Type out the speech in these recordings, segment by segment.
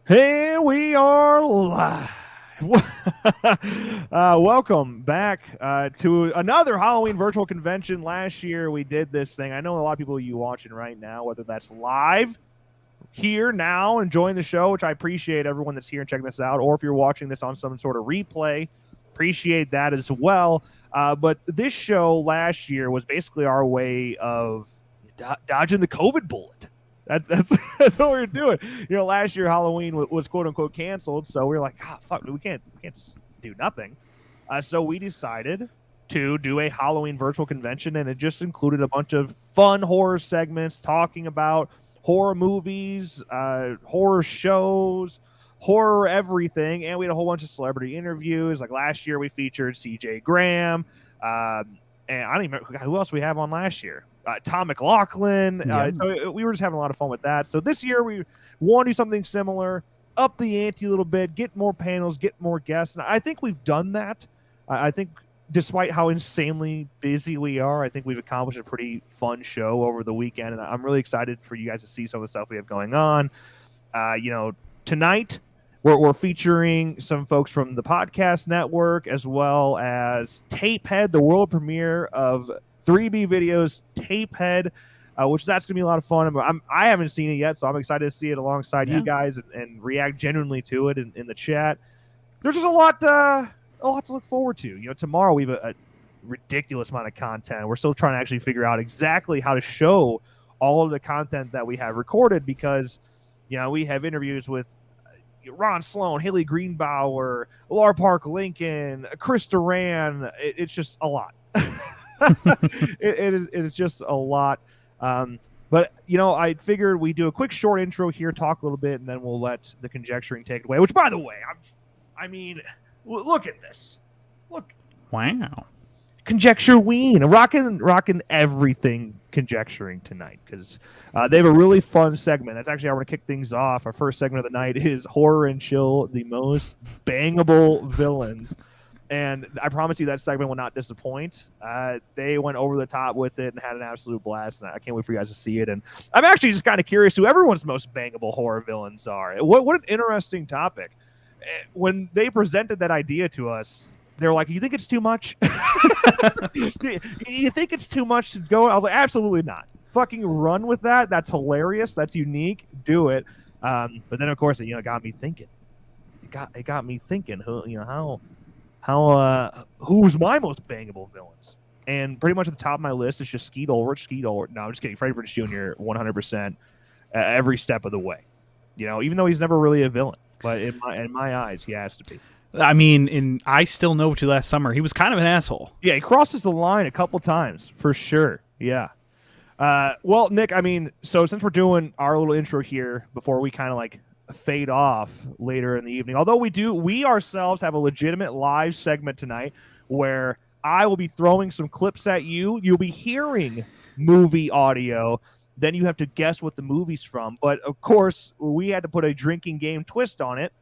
Here we are live. Welcome back to another Halloween virtual convention. Last year we did this thing. I know a lot of people of you watching right now, whether that's live here now enjoying the show, which I appreciate everyone that's here and checking this out, or if you're watching this on some sort of replay, appreciate that as well. But this show last year was basically our way of dodging the COVID bullet. That's what we were doing. You know, last year Halloween was quote unquote canceled, so we were like, fuck, we can't do nothing. So we decided to do a Halloween virtual convention, and it just included a bunch of fun horror segments talking about horror movies, horror shows, horror everything, and we had a whole bunch of celebrity interviews. Like last year we featured CJ Graham, and I don't even remember who else we have on last year. Tom McLaughlin. So we were just having a lot of fun with that. So this year we want to do something similar, up the ante a little bit, get more panels, get more guests. And I think we've done that. I think despite how insanely busy we are, I think we've accomplished a pretty fun show over the weekend. And I'm really excited for you guys to see some of the stuff we have going on. Tonight we're featuring some folks from the podcast network, as well as Tapehead, the world premiere of 3B Videos Tapehead, which that's going to be a lot of fun. I haven't seen it yet, so I'm excited to see it alongside you guys and react genuinely to it in the chat. There's just a lot to look forward to. You know, tomorrow we have a ridiculous amount of content. We're still trying to actually figure out exactly how to show all of the content that we have recorded, because, you know, we have interviews with Ron Sloan, Haley Greenbauer, Lar Park Lincoln, Chris Duran. It's just a lot. It is just a lot. But, you know, I figured we'd do a quick short intro here, talk a little bit, and then we'll let the conjecturing take it away. Which, by the way, I mean, look at this. Look. Wow. Conjecture-ween. Rocking everything conjecturing tonight, because they have a really fun segment. That's actually how we're going to kick things off. Our first segment of the night is Horror and Chill, the most bangable villains. And I promise you that segment will not disappoint. They went over the top with it and had an absolute blast. And I can't wait for you guys to see it. And I'm actually just kind of curious who everyone's most bangable horror villains are. What an interesting topic. When they presented that idea to us, they were like, "You think it's too much? You think it's too much to go?" I was like, "Absolutely not. Fucking run with that. That's hilarious. That's unique. Do it." But then, of course, it got me thinking. It got me thinking. Who's my most bangable villains? And pretty much at the top of my list is just Skeet Ulrich. No, I'm just kidding. Freddie Prinze Jr. 100% every step of the way. Even though he's never really a villain, but in my eyes, he has to be. I mean, I Still Know What You Last Summer, he was kind of an asshole. Yeah, he crosses the line a couple times for sure. Yeah. Well, Nick, so since we're doing our little intro here before we kind of like fade off later in the evening, although we ourselves have a legitimate live segment tonight where I will be throwing some clips at you. You'll be hearing movie audio. Then you have to guess what the movie's from. But of course, we had to put a drinking game twist on it.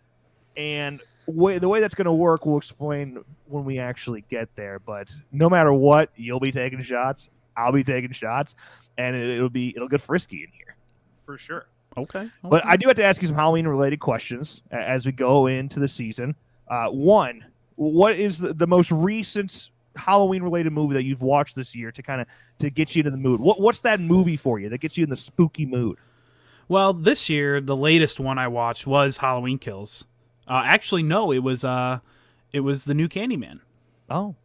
And the way that's going to work, we'll explain when we actually get there. But no matter what, you'll be taking shots. I'll be taking shots. And it'll get frisky in here. For sure. Okay. But I do have to ask you some Halloween-related questions as we go into the season. One, what is the most recent Halloween-related movie that you've watched this year to get you into the mood? What's that movie for you that gets you in the spooky mood? Well, this year, the latest one I watched was Halloween Kills. Actually, no, it was the new Candyman. Oh.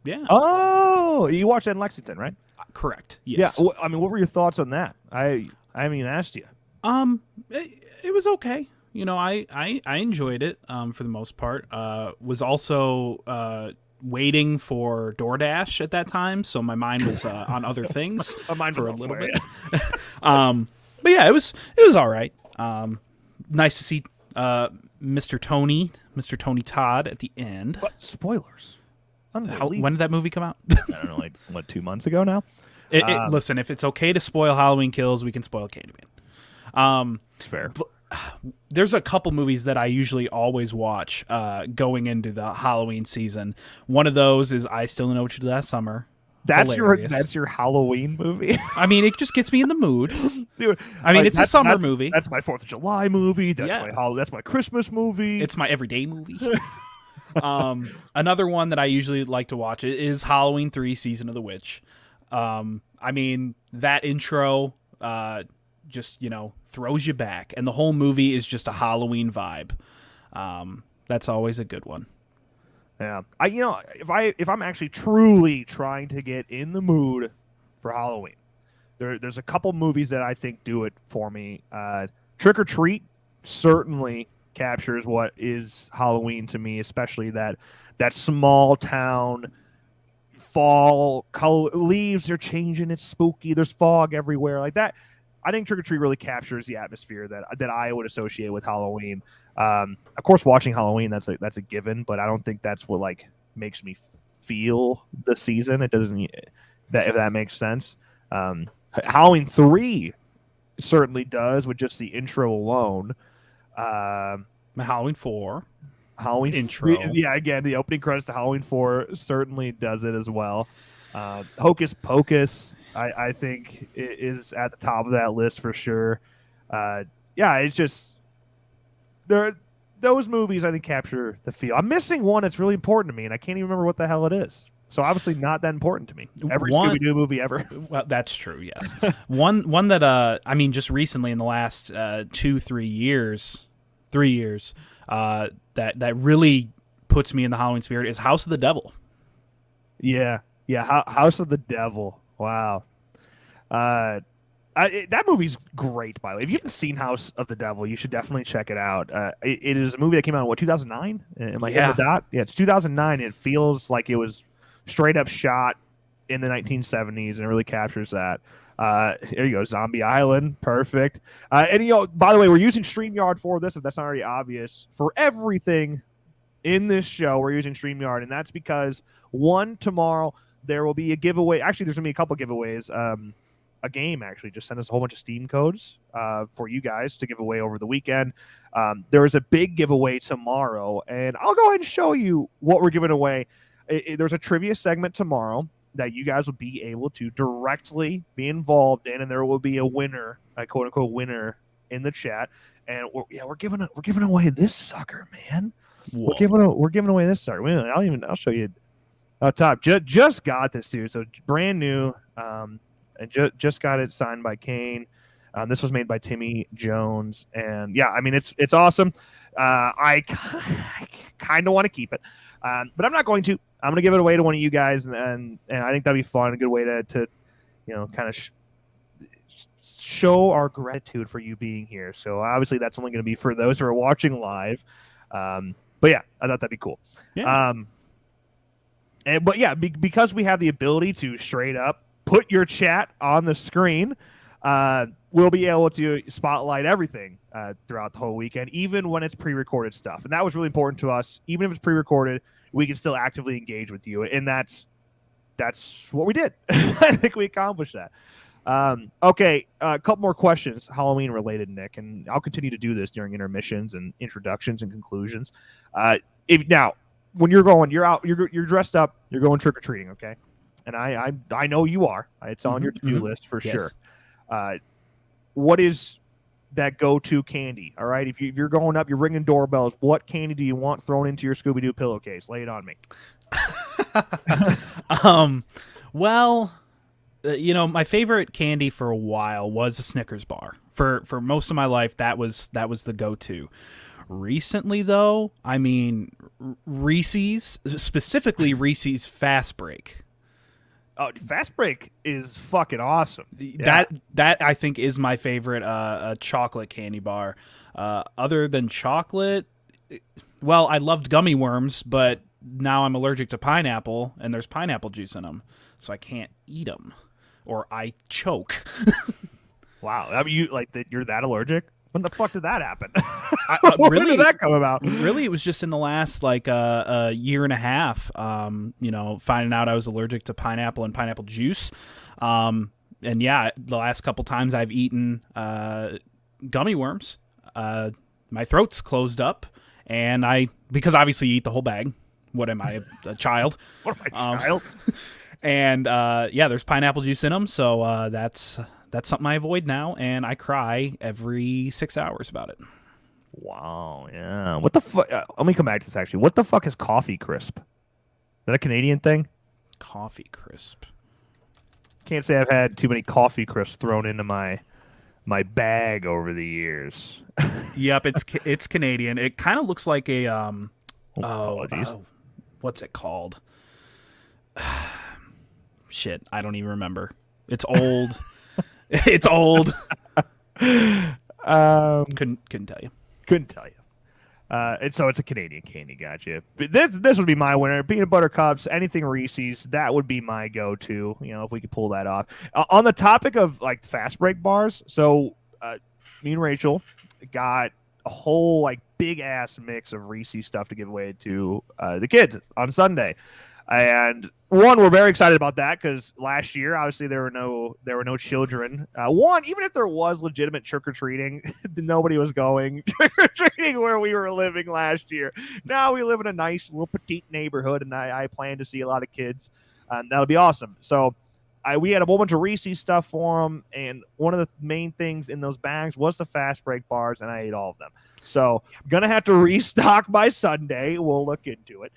Yeah. Oh, you watched that in Lexington, right? Correct. Yes. Yeah. What were your thoughts on that? I haven't even asked you. It was okay. I enjoyed it for the most part. Was also waiting for DoorDash at that time, so my mind was on other things for a little bit. But yeah, it was all right. Nice to see Mr. Tony Todd at the end. But spoilers. When did that movie come out? I don't know, like 2 months ago now. Listen, if it's okay to spoil Halloween Kills, we can spoil Candyman. It's fair. There's a couple movies that I usually always watch going into the Halloween season. One of those is I Still Know What You Did Last Summer. That's your Halloween movie. It just gets me in the mood, dude. It's a summer movie. That's my 4th of July movie. That's my Christmas movie. It's my everyday movie. Another one that I usually like to watch is Halloween 3: Season of the Witch. That intro just throws you back, and the whole movie is just a Halloween vibe. That's always a good one. Yeah, if I'm actually truly trying to get in the mood for Halloween, there's a couple movies that I think do it for me. Trick or Treat certainly captures what is Halloween to me, especially that small town fall color, leaves are changing, it's spooky, there's fog everywhere like that. I think Trick or Treat really captures the atmosphere that I would associate with Halloween. Of course, watching Halloween, that's a given, but I don't think that's what makes me feel the season. It doesn't, if that makes sense. Halloween 3 certainly does with just the intro alone. Halloween 4. Halloween intro. Again, the opening credits to Halloween 4 certainly does it as well. Hocus Pocus, I think, is at the top of that list for sure. It's just those movies I think capture the feel. I'm missing one that's really important to me, and I can't even remember what the hell it is. So obviously not that important to me. Every Scooby-Doo movie ever. Well, that's true. Yes. one that just recently in the last 3 years, that really puts me in the Halloween spirit is House of the Devil. Yeah. House of the Devil. Wow. That movie's great, by the way. If you haven't seen House of the Devil, you should definitely check it out. It is a movie that came out in 2009? Am I hitting the dot? Yeah, it's 2009. It feels like it was straight up shot in the 1970s, and it really captures that. Here you go, Zombie Island, perfect. And by the way, we're using StreamYard for this, if that's not already obvious. For everything in this show, we're using StreamYard, and that's because tomorrow there will be a giveaway. Actually, there's gonna be a couple giveaways. a game actually just sent us a whole bunch of Steam codes for you guys to give away over the weekend. There is a big giveaway tomorrow, and I'll go ahead and show you what we're giving away. There's a trivia segment tomorrow that you guys will be able to directly be involved in, and there will be a winner, a quote unquote winner, in the chat. And we're giving away this sucker, man. Whoa. We're giving away this sucker. I'll show you. Oh, top just got this dude, so brand new, and just got it signed by Kane. This was made by Timmy Jones, and yeah, I mean it's awesome. I kind of want to keep it, but I'm not going to. I'm going to give it away to one of you guys, and I think that'd be fun, a good way to kind of show our gratitude for you being here. So obviously that's only going to be for those who are watching live, but yeah, I thought that'd be cool. Yeah. But yeah, because we have the ability to straight up put your chat on the screen, we'll be able to spotlight everything throughout the whole weekend, even when it's pre-recorded stuff. And that was really important to us. Even if it's pre-recorded, we can still actively engage with you, and that's what we did. I think we accomplished that. Okay, a couple more questions, Halloween related, Nick, and I'll continue to do this during intermissions and introductions and conclusions. When you're going, you're out, you're dressed up, you're going trick or treating, okay? And I know you are. It's on your to-do list for sure. What is that go-to candy? All right, if you're going up, you're ringing doorbells. What candy do you want thrown into your Scooby-Doo pillowcase? Lay it on me. Well, my favorite candy for a while was a Snickers bar. For most of my life, that was the go-to. Recently, though, I mean, Reese's, specifically Reese's Fast Break. Oh, Fast Break is fucking awesome. That I think is my favorite chocolate candy bar. Other than chocolate, well, I loved gummy worms, but now I'm allergic to pineapple, and there's pineapple juice in them, so I can't eat them, or I choke. Wow, I mean, you're that allergic? When the fuck did that happen? When did that come about? Really, it was just in the last a year and a half. Finding out I was allergic to pineapple and pineapple juice. And yeah, the last couple times I've eaten gummy worms, my throat's closed up, and because obviously you eat the whole bag. What am I, a child? What am I, child? And there's pineapple juice in them, so that's something I avoid now, and I cry every 6 hours about it. Wow, yeah. What the fuck? Let me come back to this, actually. What the fuck is Coffee Crisp? Is that a Canadian thing? Coffee Crisp. Can't say I've had too many Coffee Crisps thrown into my bag over the years. Yep, it's Canadian. It kind of looks like a apologies. What's it called? Shit, I don't even remember. It's old. It's old. Couldn't tell you. Couldn't tell you. So it's a Canadian candy, gotcha. But this would be my winner. Peanut butter cups, anything Reese's, that would be my go-to. If we could pull that off. On the topic of fast break bars, so me and Rachel got a whole big ass mix of Reese's stuff to give away to the kids on Sunday. And we're very excited about that because last year, obviously, there were no children. Even if there was legitimate trick or treating, nobody was going trick or treating where we were living last year. Now we live in a nice little petite neighborhood, and I plan to see a lot of kids. That'll be awesome. So we had a whole bunch of Reese's stuff for them, and one of the main things in those bags was the fast break bars, and I ate all of them. So I'm gonna have to restock by Sunday. We'll look into it.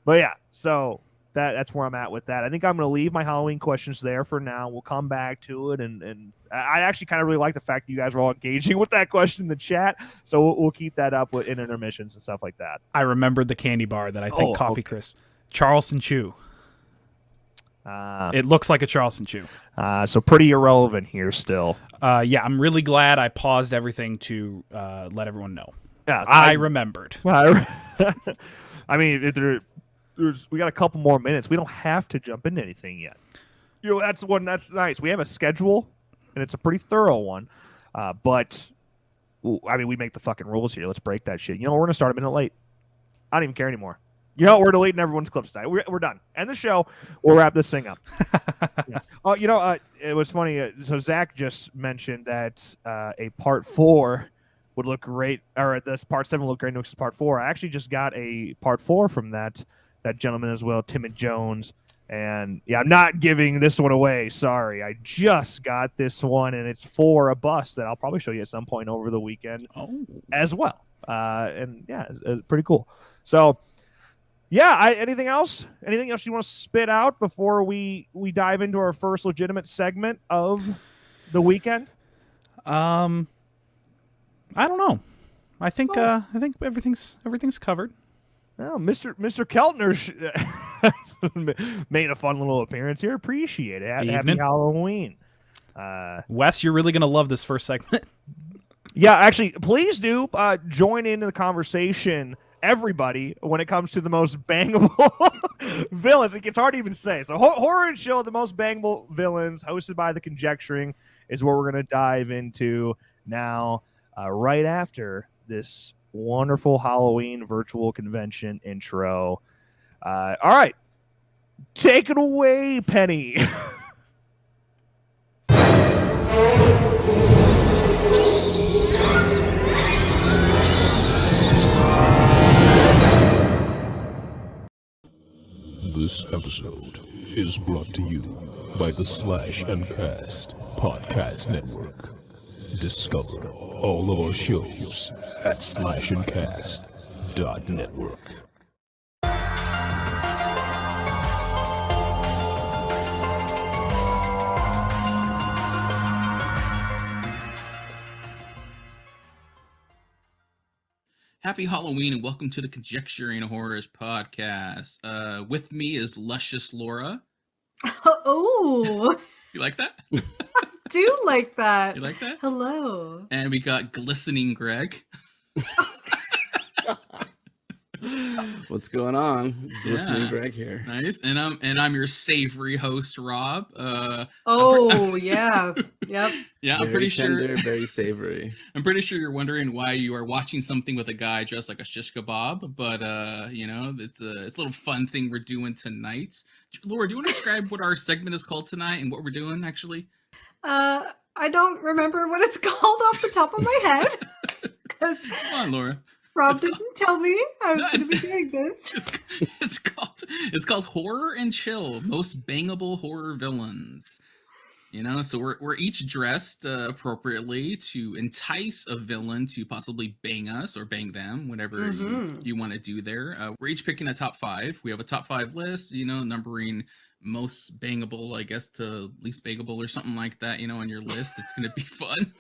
But yeah, so that's where I'm at with that. I think I'm going to leave my Halloween questions there for now. We'll come back to it, and I actually kind of really like the fact that you guys are all engaging with that question in the chat. So we'll keep that up in intermissions and stuff like that. I remembered the candy bar that I think Coffee Crisp. Charleston Chew. It looks like a Charleston Chew. So pretty irrelevant here still. Yeah, I'm really glad I paused everything to let everyone know. Yeah, I remembered. I mean, we got a couple more minutes. We don't have to jump into anything yet. That's nice. We have a schedule, and it's a pretty thorough one. But I mean, we make the fucking rules here. Let's break that shit. We're gonna start a minute late. I don't even care anymore. You know, we're deleting everyone's clips tonight. We're done. End the show. We'll wrap this thing up. Yeah. Oh, it was funny. So Zach just mentioned that a part 4 would look great, or this part 7 would look great next to part 4. I actually just got a part 4 from that gentleman as well, Tim and Jones. And yeah, I'm not giving this one away. Sorry. I just got this one, and it's for a bus that I'll probably show you at some point over the weekend as well. And yeah, it's pretty cool. So yeah, anything else? Anything else you want to spit out before we dive into our first legitimate segment of the weekend? I don't know. I think everything's covered. Oh, Mr. Keltner made a fun little appearance here. Appreciate it. Happy Halloween. Wes, you're really gonna love this first segment. Yeah, actually, please do join into the conversation, everybody, when it comes to the most bangable villains. It's hard to even say. So Horror and Chill, the most bangable villains, hosted by The Conjecturing, is what we're going to dive into now, right after this wonderful Halloween virtual convention intro. All right. Take it away, Penny. This episode is brought to you by the Slash and Cast Podcast Network. Discover all of our shows at slashandcast.network. Happy Halloween and welcome to the Conjecturing Horrors podcast. With me is luscious Laura. Oh, You like that? do like that. You like that? Hello. And we got glistening Greg. What's going on? Listening, Yeah. Greg here. Nice. And I'm your savory host, Rob. Oh, yeah. Yep. Yeah, Very I'm pretty tender, sure. very savory. I'm pretty sure you're wondering why you are watching something with a guy dressed like a shish kebab, but it's a little fun thing we're doing tonight. Laura, do you want to describe what our segment is called tonight and what we're doing actually? I don't remember what it's called off the top of my head. Because Come on, Laura. Rob It's didn't tell me I was No, going to be it's- doing this. It's called Horror and Chill, most bangable horror villains. So we're each dressed appropriately to entice a villain to possibly bang us or bang them, whatever you want to do there. We're each picking a top 5. We have a top 5 list, numbering most bangable, I guess, to least bangable or something like that, on your list. It's going to be fun.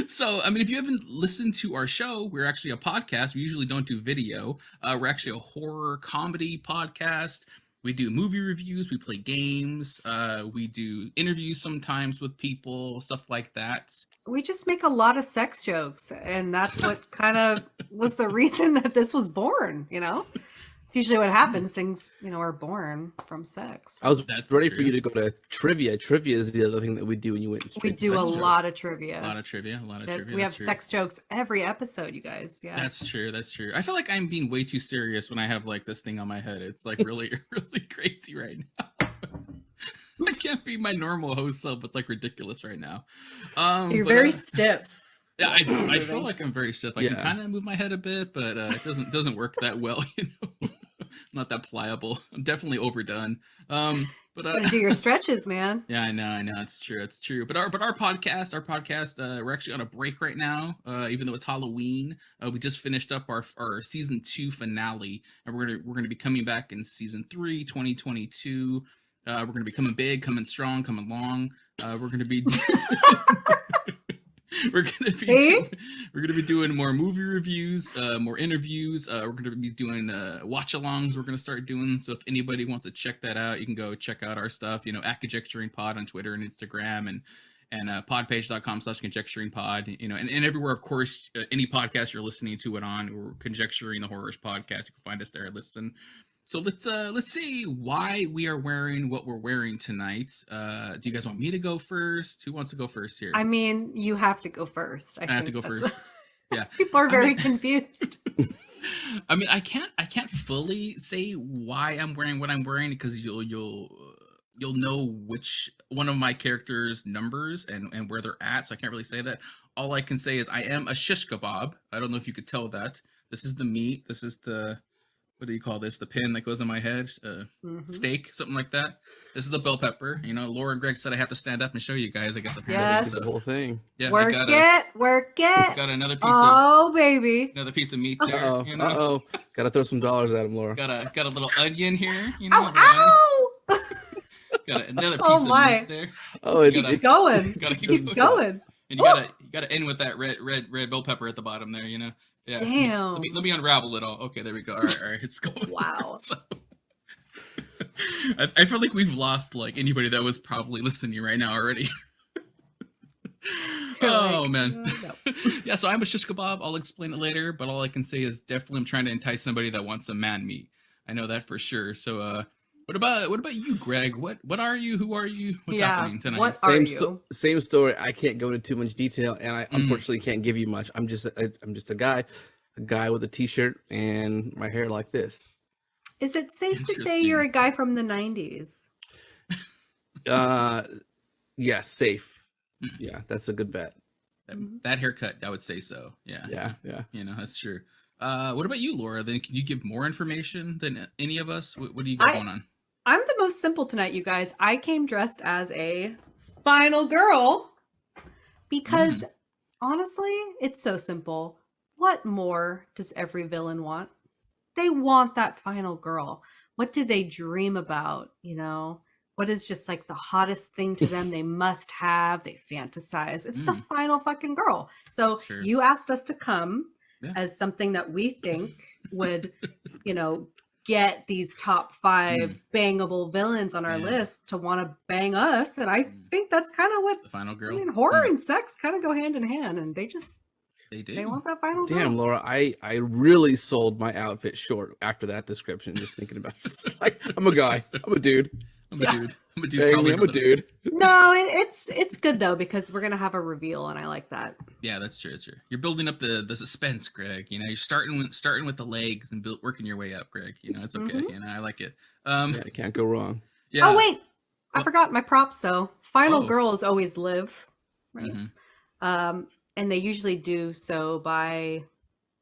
So, if you haven't listened to our show, we're actually a podcast. We usually don't do video. We're actually a horror comedy podcast. We do movie reviews, we play games, we do interviews sometimes with people, stuff like that. We just make a lot of sex jokes, and that's what kind of was the reason that this was born, It's usually what happens. Things, are born from sex. I was That's ready true. for you to go to trivia. Trivia is the other thing that we do when you went We straight do to a sex lot jokes. of trivia. A lot of trivia. We have That's true. sex jokes every episode, you guys. Yeah. That's true. I feel like I'm being way too serious when I have like this thing on my head. It's like really, really crazy right now. I can't be my normal host self. It's like ridiculous right now. You're but, very stiff. Yeah, I feel like I'm very stiff. I can Yeah. kind of move my head a bit, but it doesn't work that well. I'm not that pliable. I'm definitely overdone. Gotta do your stretches, man. Yeah, I know, it's true. But our podcast, we're actually on a break right now. Even though it's Halloween, we just finished up our season 2 finale, and we're gonna be coming back in season 3, 2022. We're gonna be coming big, coming strong, coming long. We're gonna be. We're gonna be doing more movie reviews, more interviews. We're gonna be doing watch-alongs. We're gonna start doing. So if anybody wants to check that out, you can go check out our stuff. At Conjecturing Pod on Twitter and Instagram, and podpage.com/conjecturingpod. And everywhere, of course, any podcast you're listening to it on, or Conjecturing the Horrors podcast, you can find us there. Listen. So let's see why we are wearing what we're wearing tonight. Do you guys want me to go first? Who wants to go first here? You have to go first. I have to go that's- first. Yeah. People are very confused. I mean, I can't fully say why I'm wearing what I'm wearing because you'll know which one of my characters' numbers and where they're at. So I can't really say that. All I can say is I am a shish kebab. I don't know if you could tell that. This is the meat. This is the, what do you call this? The pin that goes in my head. Steak, something like that. This is the bell pepper. You know, Laura and Greg said I have to stand up and show you guys. I guess apparently. Yes. The whole thing. Yeah, Work it. Got another piece Oh, baby. another piece of meat there. Uh-oh, You know? uh-oh. Gotta throw some dollars at him, Laura. Got a little onion here. You know, Ow, ow. got another piece Oh, of my. meat there. Oh, it, Gotta- Keep going. gotta Just keep keep going. And you gotta end with that red bell pepper at the bottom there, you know. Yeah. Damn. Let me unravel it all. Okay, there we go. All right, it's going. Wow. So, I feel like we've lost like anybody that was probably listening right now already. Oh Like, man. no. Yeah, so I'm a shish kebab. I'll explain it later, but all I can say is definitely I'm trying to entice somebody that wants some man meat. I know that for sure. So what about you, Greg? What are you? Who are you? What's happening tonight? What are you? Same story. I can't go into too much detail, and I unfortunately can't give you much. I'm just a guy with a t-shirt and my hair like this. Is it safe to say you're a guy from the 90s? Yeah, safe. Yeah, that's a good bet. That haircut, I would say so. Yeah. Yeah. You know, that's true. What about you, Laura? Then can you give more information than any of us? What do you got going on? I'm the most simple tonight, you guys. I came dressed as a final girl because honestly, it's so simple. What more does every villain want? They want that final girl. What do they dream about? You know, what is just like the hottest thing to them they must have? They fantasize. It's the final fucking girl. So Sure. you asked us to come Yeah. as something that we think would, you know, get these top 5 bangable villains on our list to want to bang us. And I think that's kind of what The final girl. I mean, horror and sex kind of go hand in hand, and they They want that final girl. Damn, Laura, I really sold my outfit short after that description. Just thinking about just like I'm a guy, I'm a dude. I'm a dude. I'm a dude. Hey, probably I'm a dude. No, it's good though because we're gonna have a reveal, and I like that. Yeah, that's true. That's true. You're building up the suspense, Greg. You know, you're starting with the legs and working your way up, Greg. You know, it's okay. You know, I like it. Yeah, I can't go wrong. Yeah. Oh wait, I forgot my props though. Final Oh. girls always live, right? Mhm. And they usually do so by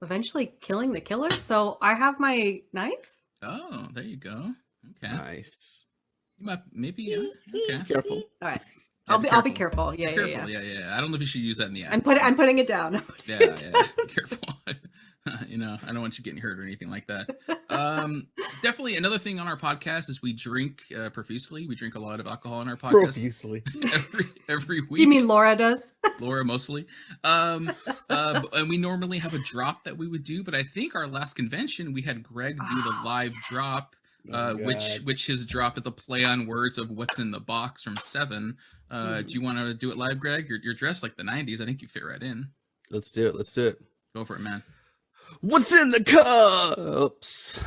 eventually killing the killer. So I have my knife. Oh, there you go. Okay. Nice. You might maybe. Okay. Careful. All right, Yeah, I'll be careful. Yeah, Careful. yeah. Yeah. I don't know if you should use that in the app. I'm putting it down. Yeah. Careful. You know, I don't want you getting hurt or anything like that. Definitely another thing on our podcast is we drink profusely. We drink a lot of alcohol on our podcast Profusely. every week. You mean Laura does? Laura mostly. And we normally have a drop that we would do, but I think our last convention we had Greg do the live drop. Which his drop is a play on words of what's in the box from Seven. Do you want to do it live, Greg? You're dressed like the 90s. I think you fit right in. Let's do it. Go for it, man. What's in the cups?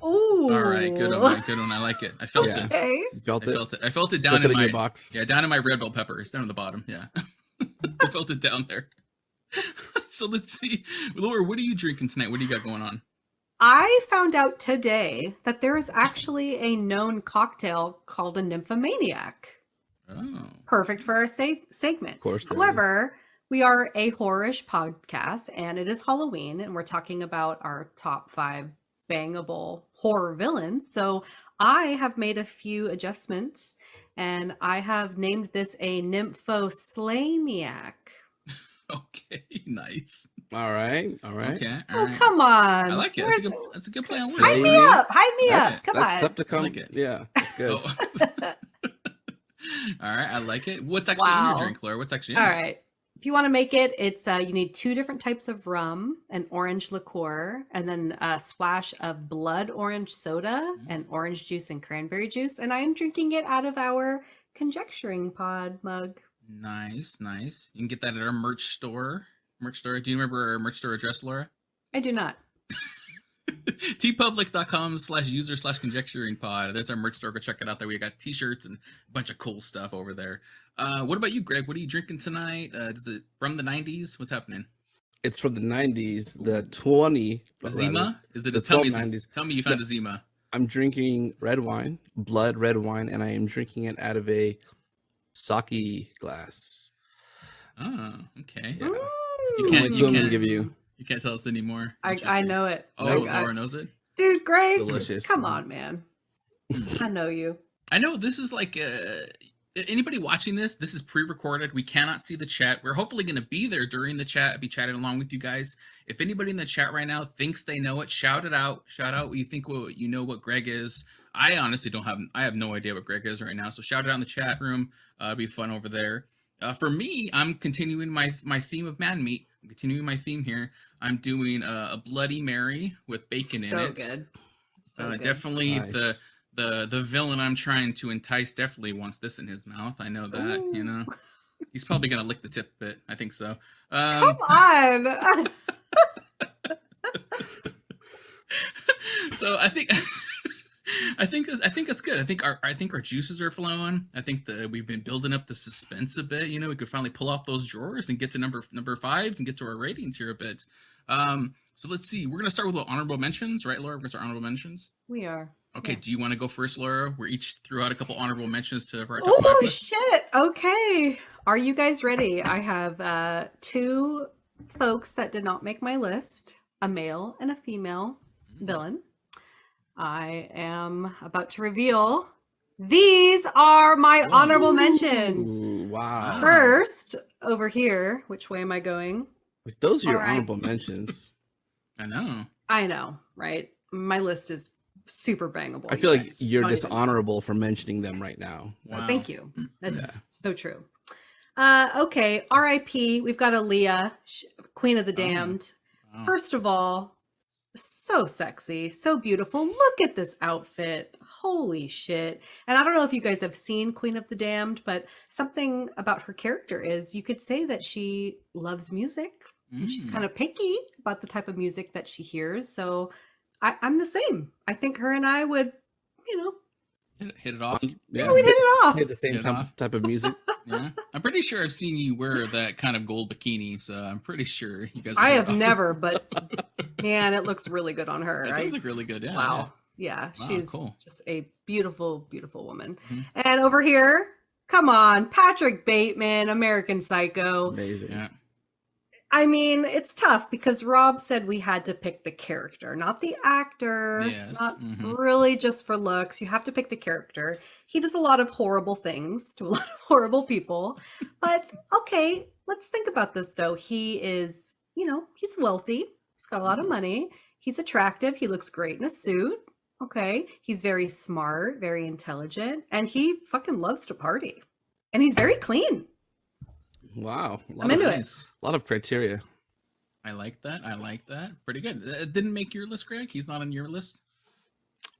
Ooh. All right, good one. I like it. I felt it. Okay. You felt it? I felt it down Look in at my your box. Yeah, down in my red bell peppers, down at the bottom. Yeah, I felt it down there. So let's see, Laura, what are you drinking tonight? What do you got going on? I found out today that there is actually a known cocktail called a nymphomaniac. Oh, Perfect for our segment. Of course. However, we are a horrorish podcast and it is Halloween and we're talking about our top 5 bangable horror villains. So I have made a few adjustments and I have named this a nymphoslamiac. okay, nice. All right. Okay, all Oh, right. come on. I like it. Where's- That's a good play on Hype words. me up. Hype me up. That's Come that's on. tough to come. I like it. Yeah, that's good. Oh. All right, I like it. What's actually in Wow. your drink, Laura? What's actually in All it? right. If you want to make it, it's you need 2 different types of rum, an orange liqueur, and then a splash of blood orange soda and orange juice and cranberry juice. And I am drinking it out of our conjecturing pod mug. Nice. You can get that at our merch store. Do you remember our merch store address, Laura? I do not. tpublic.com/user/conjecturingpod. There's our merch store. Go check it out there. We got t-shirts and a bunch of cool stuff over there. What about you, Greg? What are you drinking tonight? Is it from the 90s? What's happening? It's from the 90s. The 20. Zima? Is it the a tell me? 1290s. Tell me you found a Zima. I'm drinking red wine, blood red wine, and I am drinking it out of a sake glass. Oh, okay. Yeah. You can't. You I'm gonna can't give you. You can't tell us anymore. I know it. Oh, Laura knows it. Dude, Greg. Delicious. Come on, man. I know you. I know this is like anybody watching this. This is pre-recorded. We cannot see the chat. We're hopefully going to be there during the chat. I'll be chatting along with you guys. If anybody in the chat right now thinks they know it, shout it out. Shout out what you think. You know what Greg is. I honestly don't have. I have no idea what Greg is right now. So shout it out in the chat room. It'll be fun over there. For me, I'm continuing my theme of man meat. I'm continuing my theme here. I'm doing a Bloody Mary with bacon in it. So good. So good. Definitely Nice. the villain I'm trying to entice definitely wants this in his mouth. I know that. Ooh. You know, he's probably gonna lick the tip bit. I think so. Come on. So I think I think that's good. I think our juices are flowing. I think that we've been building up the suspense a bit. You know, we could finally pull off those drawers and get to number 5s and get to our ratings here a bit. So let's see. We're gonna start with the honorable mentions, right, Laura? We're gonna start honorable mentions. We are. Okay. Yeah. Do you want to go first, Laura? We each threw out a couple honorable mentions to for our top 5 Oh, list. shit. Okay. Are you guys ready? I have 2 folks that did not make my list, a male and a female villain. I am about to reveal these are my honorable mentions. Ooh, wow. First, over here, which way am I going? If those are your All right. honorable mentions. I know. I know, right? My list is super bangable. I feel you like guys. you're Don't even- dishonorable for mentioning them right now. Wow. Thank you. That's Yeah. so true. Okay, R.I.P. We've got Aaliyah, Queen of the Damned. Wow. First of all, so sexy, so beautiful. Look at this outfit. Holy shit. And I don't know if you guys have seen Queen of the Damned, but something about her character is you could say that she loves music. And she's kind of picky about the type of music that she hears. So I'm the same. I think her and I would, hit it off. Yeah, we hit it off. hit the same Hit it off. type of music. Yeah, I'm pretty sure I've seen you wear that kind of gold bikini, so I'm pretty sure you guys. I would have hit it off. never, but man, it looks really good on her. It I- does look really good. Yeah. Wow. Yeah, Wow, she's cool. just a beautiful, beautiful woman. Mhm. And over here, come on, Patrick Bateman, American Psycho. Amazing. Yeah. I mean, it's tough because Rob said we had to pick the character, not the actor. Yes, Not mhm. really just for looks. You have to pick the character. He does a lot of horrible things to a lot of horrible people. But okay, let's think about this though. He is, he's wealthy. He's got a lot of money. He's attractive. He looks great in a suit. Okay. He's very smart, very intelligent, and he fucking loves to party. And he's very clean. Wow. I'm into it. Nice. A lot of criteria. I like that. Pretty good. It didn't make your list, Greg. He's not on your list.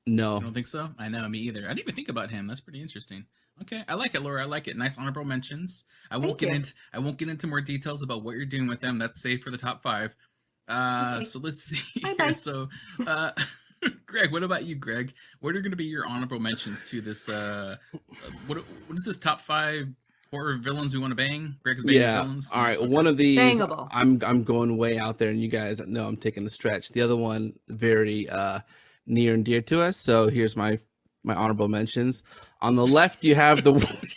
No. I don't think so. I know, me either. I didn't even think about him. That's pretty interesting. Okay, I like it, Laura. I like it. Nice honorable mentions. I won't Thank get into more details about what you're doing with them. That's safe for the top 5. Okay. So let's see Bye-bye. here. So, Greg, what about you, Greg? What are going to be your honorable mentions to this? What is this top 5 horror villains we want to bang? Greg's banging Yeah. villains. All right. Okay. One of these, Bangable. I'm going way out there, and you guys know I'm taking a stretch. The other one, very near and dear to us. So here's my honorable mentions. On the left, you have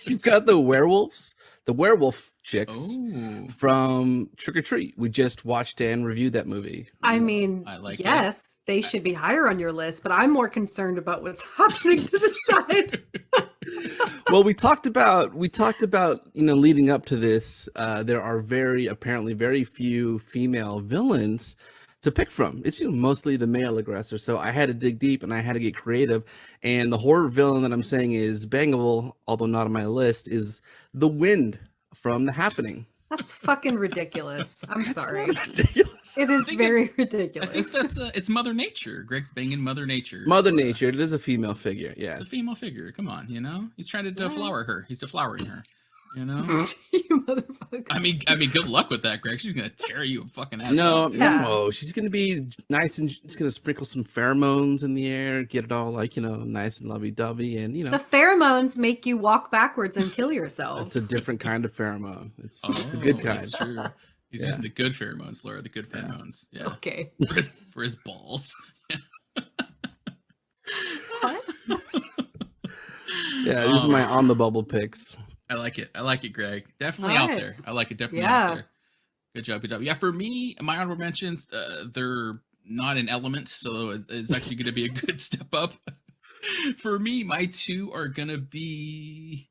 you've got the werewolves, the werewolf chicks Oh, from Trick or Treat. We just watched and reviewed that movie. I mean, I like it. yes, they should be higher on your list, but I'm more concerned about what's happening to the side. Well, we talked about leading up to this. There are apparently very few female villains to pick from. It's mostly the male aggressor. So I had to dig deep and I had to get creative. And the horror villain that I'm saying is bangable, although not on my list, is the Wind from The Happening. That's fucking ridiculous. I'm sorry. Ridiculous. It is think very I ridiculous. think that's it's Mother Nature. Greg's banging Mother Nature. Mother Nature. It is a female figure. The Yes. female figure. Come on, he's trying to deflower her. He's deflowering her. you motherfucker. I mean, good luck with that, Greg. She's gonna tear you a fucking ass. No, up, dude. Yeah. no, she's gonna be nice and she's gonna sprinkle some pheromones in the air, get it all nice and lovey-dovey, and The pheromones make you walk backwards and kill yourself. it's a different kind of pheromone. It's Oh, the good kind. That's true. He's using the good pheromones, Laura. The good pheromones. Yeah. Okay. For his balls. What? Yeah, these are my on the bubble picks. I like it. I like it, Greg. Definitely All out right. there. I like it. Definitely Yeah. out there. Good job. Good job. Yeah, for me, my honorable mentions, they're not an element, so it's actually going to be a good step up. For me, my two are going to be.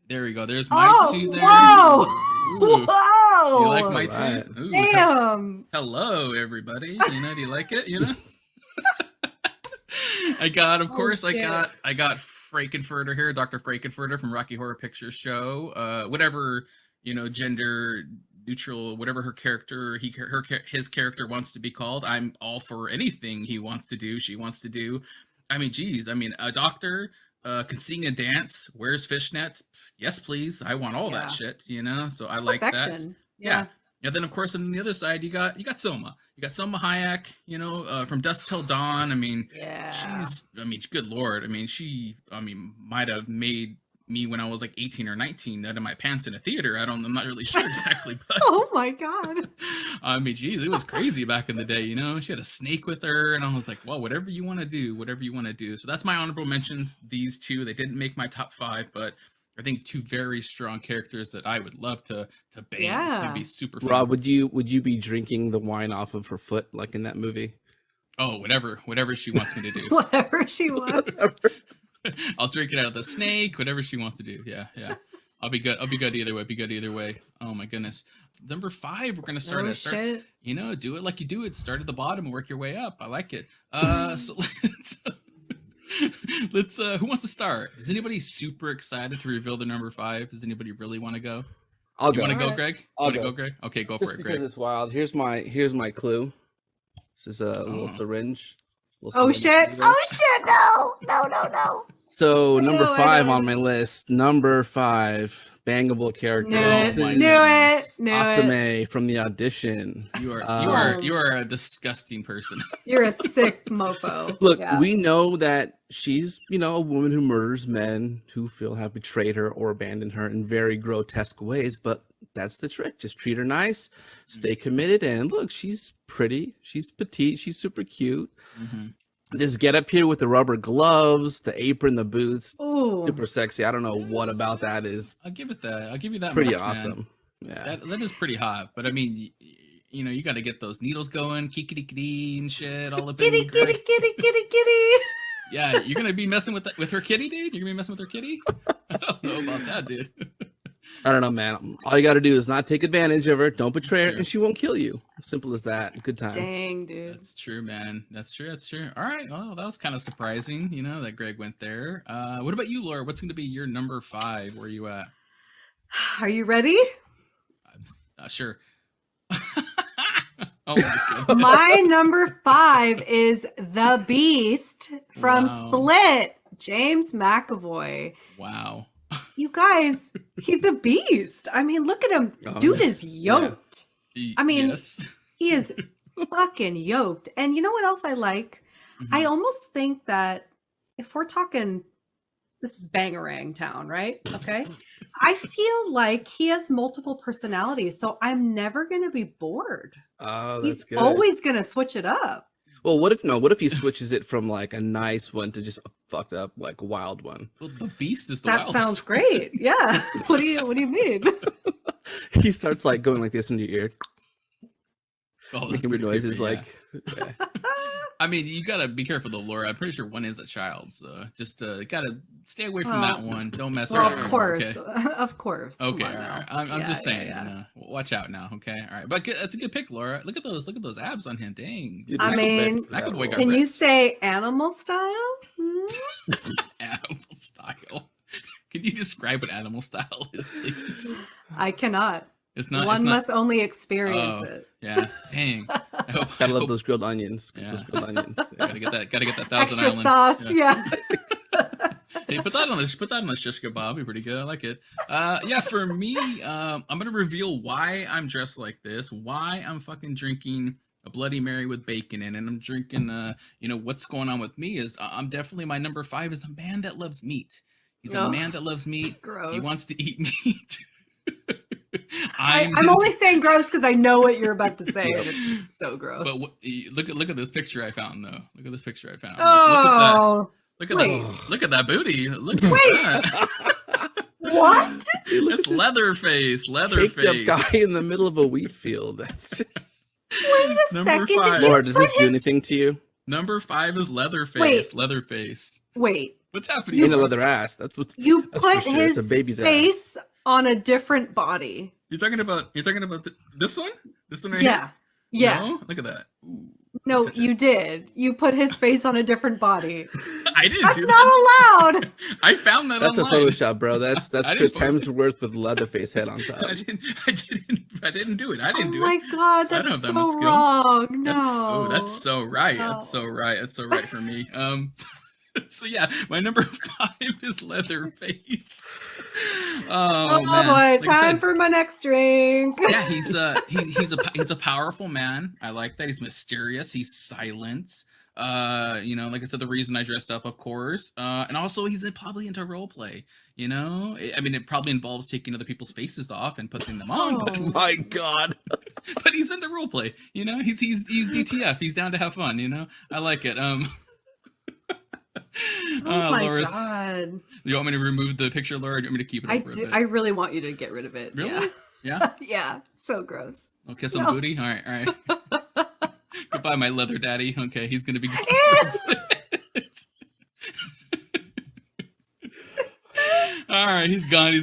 There we go. There's my two there. Whoa! Ooh. Whoa! You like my Alright. two? Ooh, Damn! hello, everybody. Do you like it? I got, of course, shit. I got Frankenfurter here, Dr. Frankenfurter from Rocky Horror Picture Show. Whatever, gender neutral, whatever his character wants to be called. I'm all for anything he wants to do, she wants to do. I mean, geez, a doctor can sing and dance, wears fishnets. Yes, please. I want all that shit, so I like that. Perfection. Yeah. And then, of course, on the other side, you got Selma. You got Selma Hayek, from Dusk Till Dawn. Yeah. Good Lord. She might have made me when I was like 18 or 19 out of my pants in a theater. I'm not really sure exactly, but Oh my god. geez, it was crazy back in the day, She had a snake with her, and I was like, well, whatever you want to do. So that's my honorable mentions. These two, they didn't make my top 5, but I think two very strong characters that I would love to bang. Yeah. It'd be super fun. Rob, would you be drinking the wine off of her foot like in that movie? Oh, whatever she wants me to do. Whatever she wants. I'll drink it out of the snake, whatever she wants to do. Yeah. I'll be good either way. Oh my goodness. Number 5, we're gonna start Shit. do it like you do it. Start at the bottom and work your way up. I like it. So let's who wants to start? Is anybody super excited to reveal the number 5? Does anybody really want to go? I'll You go. want to go, Alright. Greg? I'll Want to go. go, Greg? Okay, go Just for it, because Greg. it's wild. Here's my clue. This is a little syringe. Oh shit. Oh shit. No. So number I 5 know. on my list. Number 5, bangable character. Knew This it. is Knew it. Asame from the audition. You are a disgusting person. You're a sick mofo. Look, Yeah. we know that she's, a woman who murders men who have betrayed her or abandoned her in very grotesque ways, but that's the trick. Just treat her nice, stay committed, and look, she's pretty, she's petite, she's super cute. Mm-hmm. This get up here with the rubber gloves, the apron, the boots, Ooh. super sexy. I don't know what about that is I'll give it that. I'll give you that. pretty much, man. awesome. Yeah. That is pretty hot. But you got to get those needles going, kikity and shit, all up in Kitty, you, Greg. kitty. Yeah, you're gonna be messing with her kitty, dude. You're gonna be messing with her kitty. I don't know about that, dude. I don't know, man. All you got to do is not take advantage of her. Don't betray her, Sure. and she won't kill you. Simple as that. Good time. Dang, dude. That's true, man. That's true. All right. Well, that was kind of surprising, that Greg went there. What about you, Laura? What's going to be your number 5? Where are you at? Are you ready? Sure. Oh my goodness. My number 5 is the Beast from Wow. Split, James McAvoy. Wow. You guys, he's a beast. Look at him. Oh, Dude yes. is yoked. Yes. He is fucking yoked. And you know what else I like? Mhm. I almost think that if we're talking, this is Bangarang Town, right? Okay. I feel like he has multiple personalities, so I'm never going to be bored. Oh, that's He's good. always going to switch it up. Well, what if he switches it from like a nice one to just a fucked up like wild one? Well, the beast is the That wildest. sounds great. Yeah. What do you mean? He starts like going like this into your ear, Oh, that's making weird pretty noises. creepy, Like, yeah. You gotta be careful though, Laura. I'm pretty sure one is a child, so just gotta stay away from that one. Don't mess Well, around. of course. Okay. Of course. Come Okay, on all now. right. I'm Yeah, just saying, yeah. watch out now. Okay, all right. But that's a good pick, Laura. Look at those abs on him. Dang. dude, I he's mean, big for that McAvoy role. got Can you ripped. say animal style? Hmm? Animal style. Can you describe what animal style is, please? I cannot. It's not. One it's not, must only experience Oh. it. Yeah. Dang. I hope, Gotta love those grilled onions. Yeah. Those grilled onions. Gotta get that. Thousand Extra Island. sauce. Yeah. Hey, put that on the shish kebab. Be pretty good. I like it. Yeah, for me, I'm gonna reveal why I'm dressed like this. Why I'm fucking drinking a Bloody Mary with bacon in it. And I'm drinking. What's going on with me is I'm definitely my number 5 is a man that loves meat. He's a Ugh. man that loves meat. Gross. He wants to eat meat. I'm only saying gross because I know what you're about to say, and it's so gross. But look at this picture I found though. Look at this picture I found. Oh, look at wait. that. Look at that booty. Look at Wait. that. What? It's Leatherface. Caked up guy in the middle of a wheat field. That's just. Wait a Number second. five. Did you Laura, does this put do his- anything to you? Number 5 is Leatherface. Wait. Leatherface. Wait. What's happening? In a leather ass. That's what. You That's for put sure. It's his a baby's ass. face on a different body. You're talking about this one? This one right Yeah. here? Yeah. No? Look at that. Ooh. No, Touch it. you did. You put his face on a different body. I didn't That's do not that. allowed. I found that That's online. a Photoshop, bro. That's I didn't Chris put- Hemsworth with Leatherface head on top. I didn't do it. I didn't Oh do my it. god, I don't that's have that much so skill. wrong. No. That's so right. No. That's so right. That's so right for me. So yeah, my number 5 is Leatherface. Oh, man. boy, Like I time said, for my next drink. yeah, he's a powerful man. I like that. He's mysterious. He's silent. Like I said, the reason I dressed up, of course. And also he's probably into role play. I mean, it probably involves taking other people's faces off and putting them on. But Oh. My God. but he's into role play. He's DTF. He's down to have fun. I like it. Oh my Laura's, god. you want me to remove the picture, Laura? Or do you want me to keep it? I up for a do. bit? I really want you to get rid of it. Really? Yeah. Yeah. Yeah. So gross. I'll kiss some No. booty. All right. Goodbye, my leather daddy. Okay, he's gonna be gone. All right, he's gone.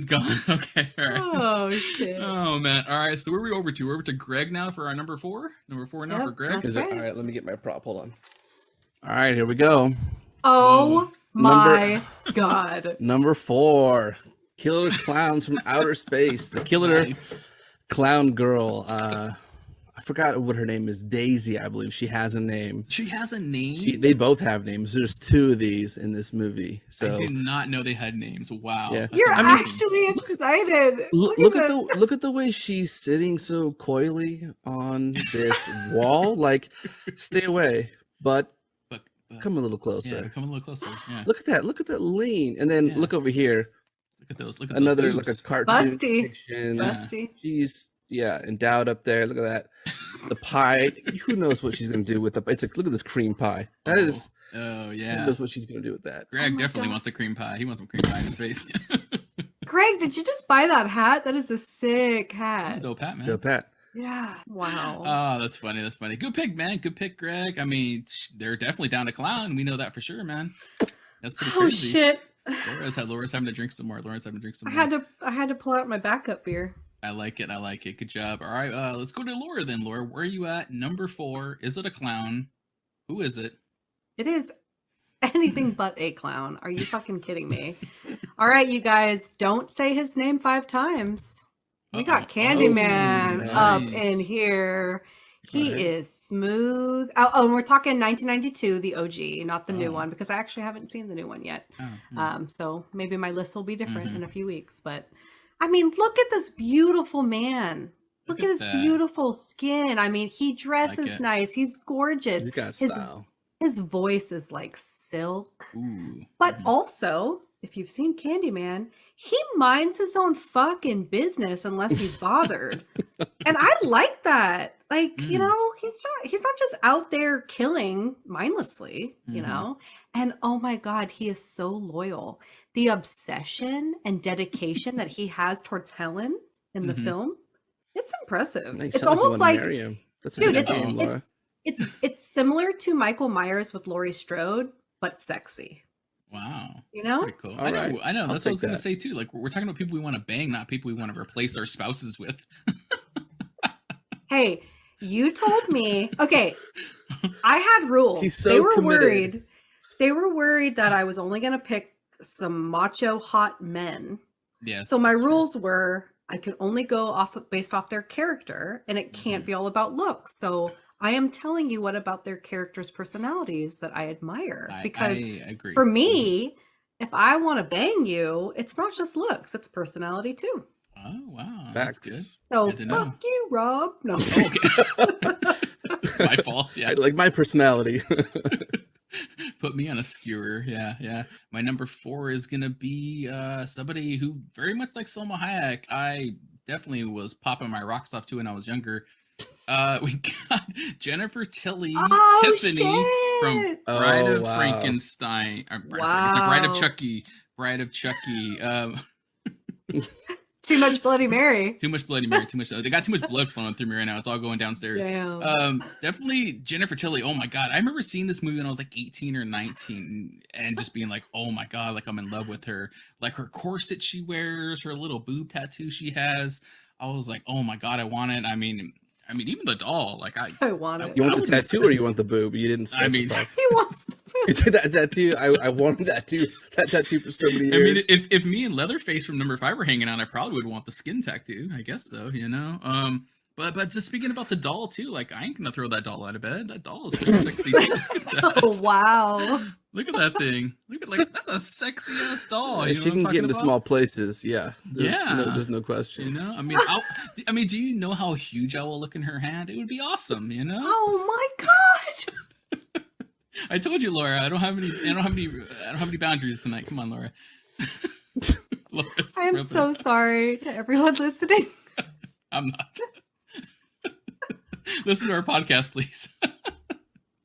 Okay, all right. Oh shit. Oh man. All right. So where are we over to? We're over to Greg now for our number 4. Number 4 now Yep, for Greg. that's Is it? right. All right, let me get my prop. Hold on. All right, here we go. Oh Number- my god. Number 4. Killer clowns from outer space. The killer Nice. clown girl. I forgot what her name is. Daisy, I believe. She has a name. She has a name. They both have names. There's 2 of these in this movie. So I did not know they had names. Wow. Yeah. That's You're amazing. actually excited. look at this. look at the way she's sitting so coyly on this wall. Like, stay away, but But, come a little yeah, closer. come a little closer. Yeah. Look at that. Look at that lean. And then Yeah. look over here. Look at those. Look at Another those like a boobs. cartoon Busty. depiction. Yeah. Busty. She's endowed up there. Look at that. The pie. Who knows what she's gonna do with the? It's look at this cream pie. That is. Oh Who yeah. knows what she's gonna do with that? Greg Oh my definitely God. wants a cream pie. He wants some cream pie in his face. Greg, did you just buy that hat? That is a sick hat. Dope hat, man. Go Pat. Yeah. Wow. Oh, that's funny. That's funny. Good pick, man. Good pick, Greg. I mean, they're definitely down to clown. We know that for sure, man. That's pretty Oh crazy. shit. Laura's having to drink some more. Laura's having to drink some I more. had to pull out my backup beer. I like it. I like it. Good job. All right, let's go to Laura then. Laura, where are you at? Number 4. Is it a clown? Who is it? It is anything but a clown. Are you fucking kidding me? All right, you guys, don't say his name 5 times. We got Candyman up nice. in here. He Right. is smooth. Oh, and we're talking 1992, the OG, not the new Oh. one, because I actually haven't seen the new one yet. Oh, So maybe my list will be different Mhm. in a few weeks. But I mean, look at this beautiful man. Look Look at at his that. beautiful skin. I mean, he dresses it. nice. He's gorgeous. He's got His- style. His voice is like silk. Ooh. But Mhm. also, if you've seen Candyman, he minds his own fucking business unless he's bothered. And I like that. Like, Mm. you know, he's not just out there killing mindlessly, you Mhm. know? And oh my God, he is so loyal. The obsession and dedication that he has towards Helen in the Mhm. film, it's impressive. Nice. It's Sound you almost wanna like, marry him. That's a dude, good it's name, Laura. it's similar to Michael Myers with Laurie Strode, but sexy. Wow. You know? Pretty cool. All I know. right. I know. I'll That's what I was take gonna that. say too. Like we're talking about people we want to bang, not people we want to replace our spouses with. Hey, you told me. Okay, I had rules. He's so they were committed. worried. They were worried that I was only going to pick some macho hot men. Yes. So my that's true. rules were I could only go based off their character, and it can't be all about looks. So I am telling you what about their characters' personalities that I admire. Because I agree. for me, if I want to bang you, it's not just looks; it's personality too. Oh wow. That's good. Facts. So Good to know. fuck you, Rob. No. Okay. My fault. Yeah. I like my personality. Put me on a skewer. Yeah, yeah. My number 4 is gonna be somebody who very much like Selma Hayek. I definitely was popping my rocks off to when I was younger. We got Jennifer Tilly Tiffany from Bride of Frankenstein. Bride of Chucky. Bride of Chucky. Too much Bloody Mary. Too much Bloody Mary. Too much. They got too much blood flowing through me right now. It's all going downstairs. Damn. Definitely Jennifer Tilly. Oh my god, I remember seeing this movie when I was like 18 or 19, and just being like, oh my god, like I'm in love with her. Like her corset she wears, her little boob tattoo she has. I was like, oh my god, I want it. I mean, even the doll. Like I want it. You want the tattoo or you want the boob? You didn't specify. I mean, He wants the you said that tattoo. I wanted that tattoo for so many years. I mean, if me and Leatherface from Number 5 were hanging out, I probably would want the skin tattoo. I guess so, you know. But just speaking about the doll too, like I ain't gonna throw that doll out of bed. That doll is pretty sexy. Look at that. Oh wow! Look at that thing. Look at that's a sexy ass doll. You know she can get into small places. Yeah. There's no question. You know, I mean, do you know how huge I will look in her hand? It would be awesome. You know. Oh my god! I told you, Laura. I don't have any boundaries tonight. Come on, Laura. I am so sorry to everyone listening. I'm not. Listen to our podcast, please. All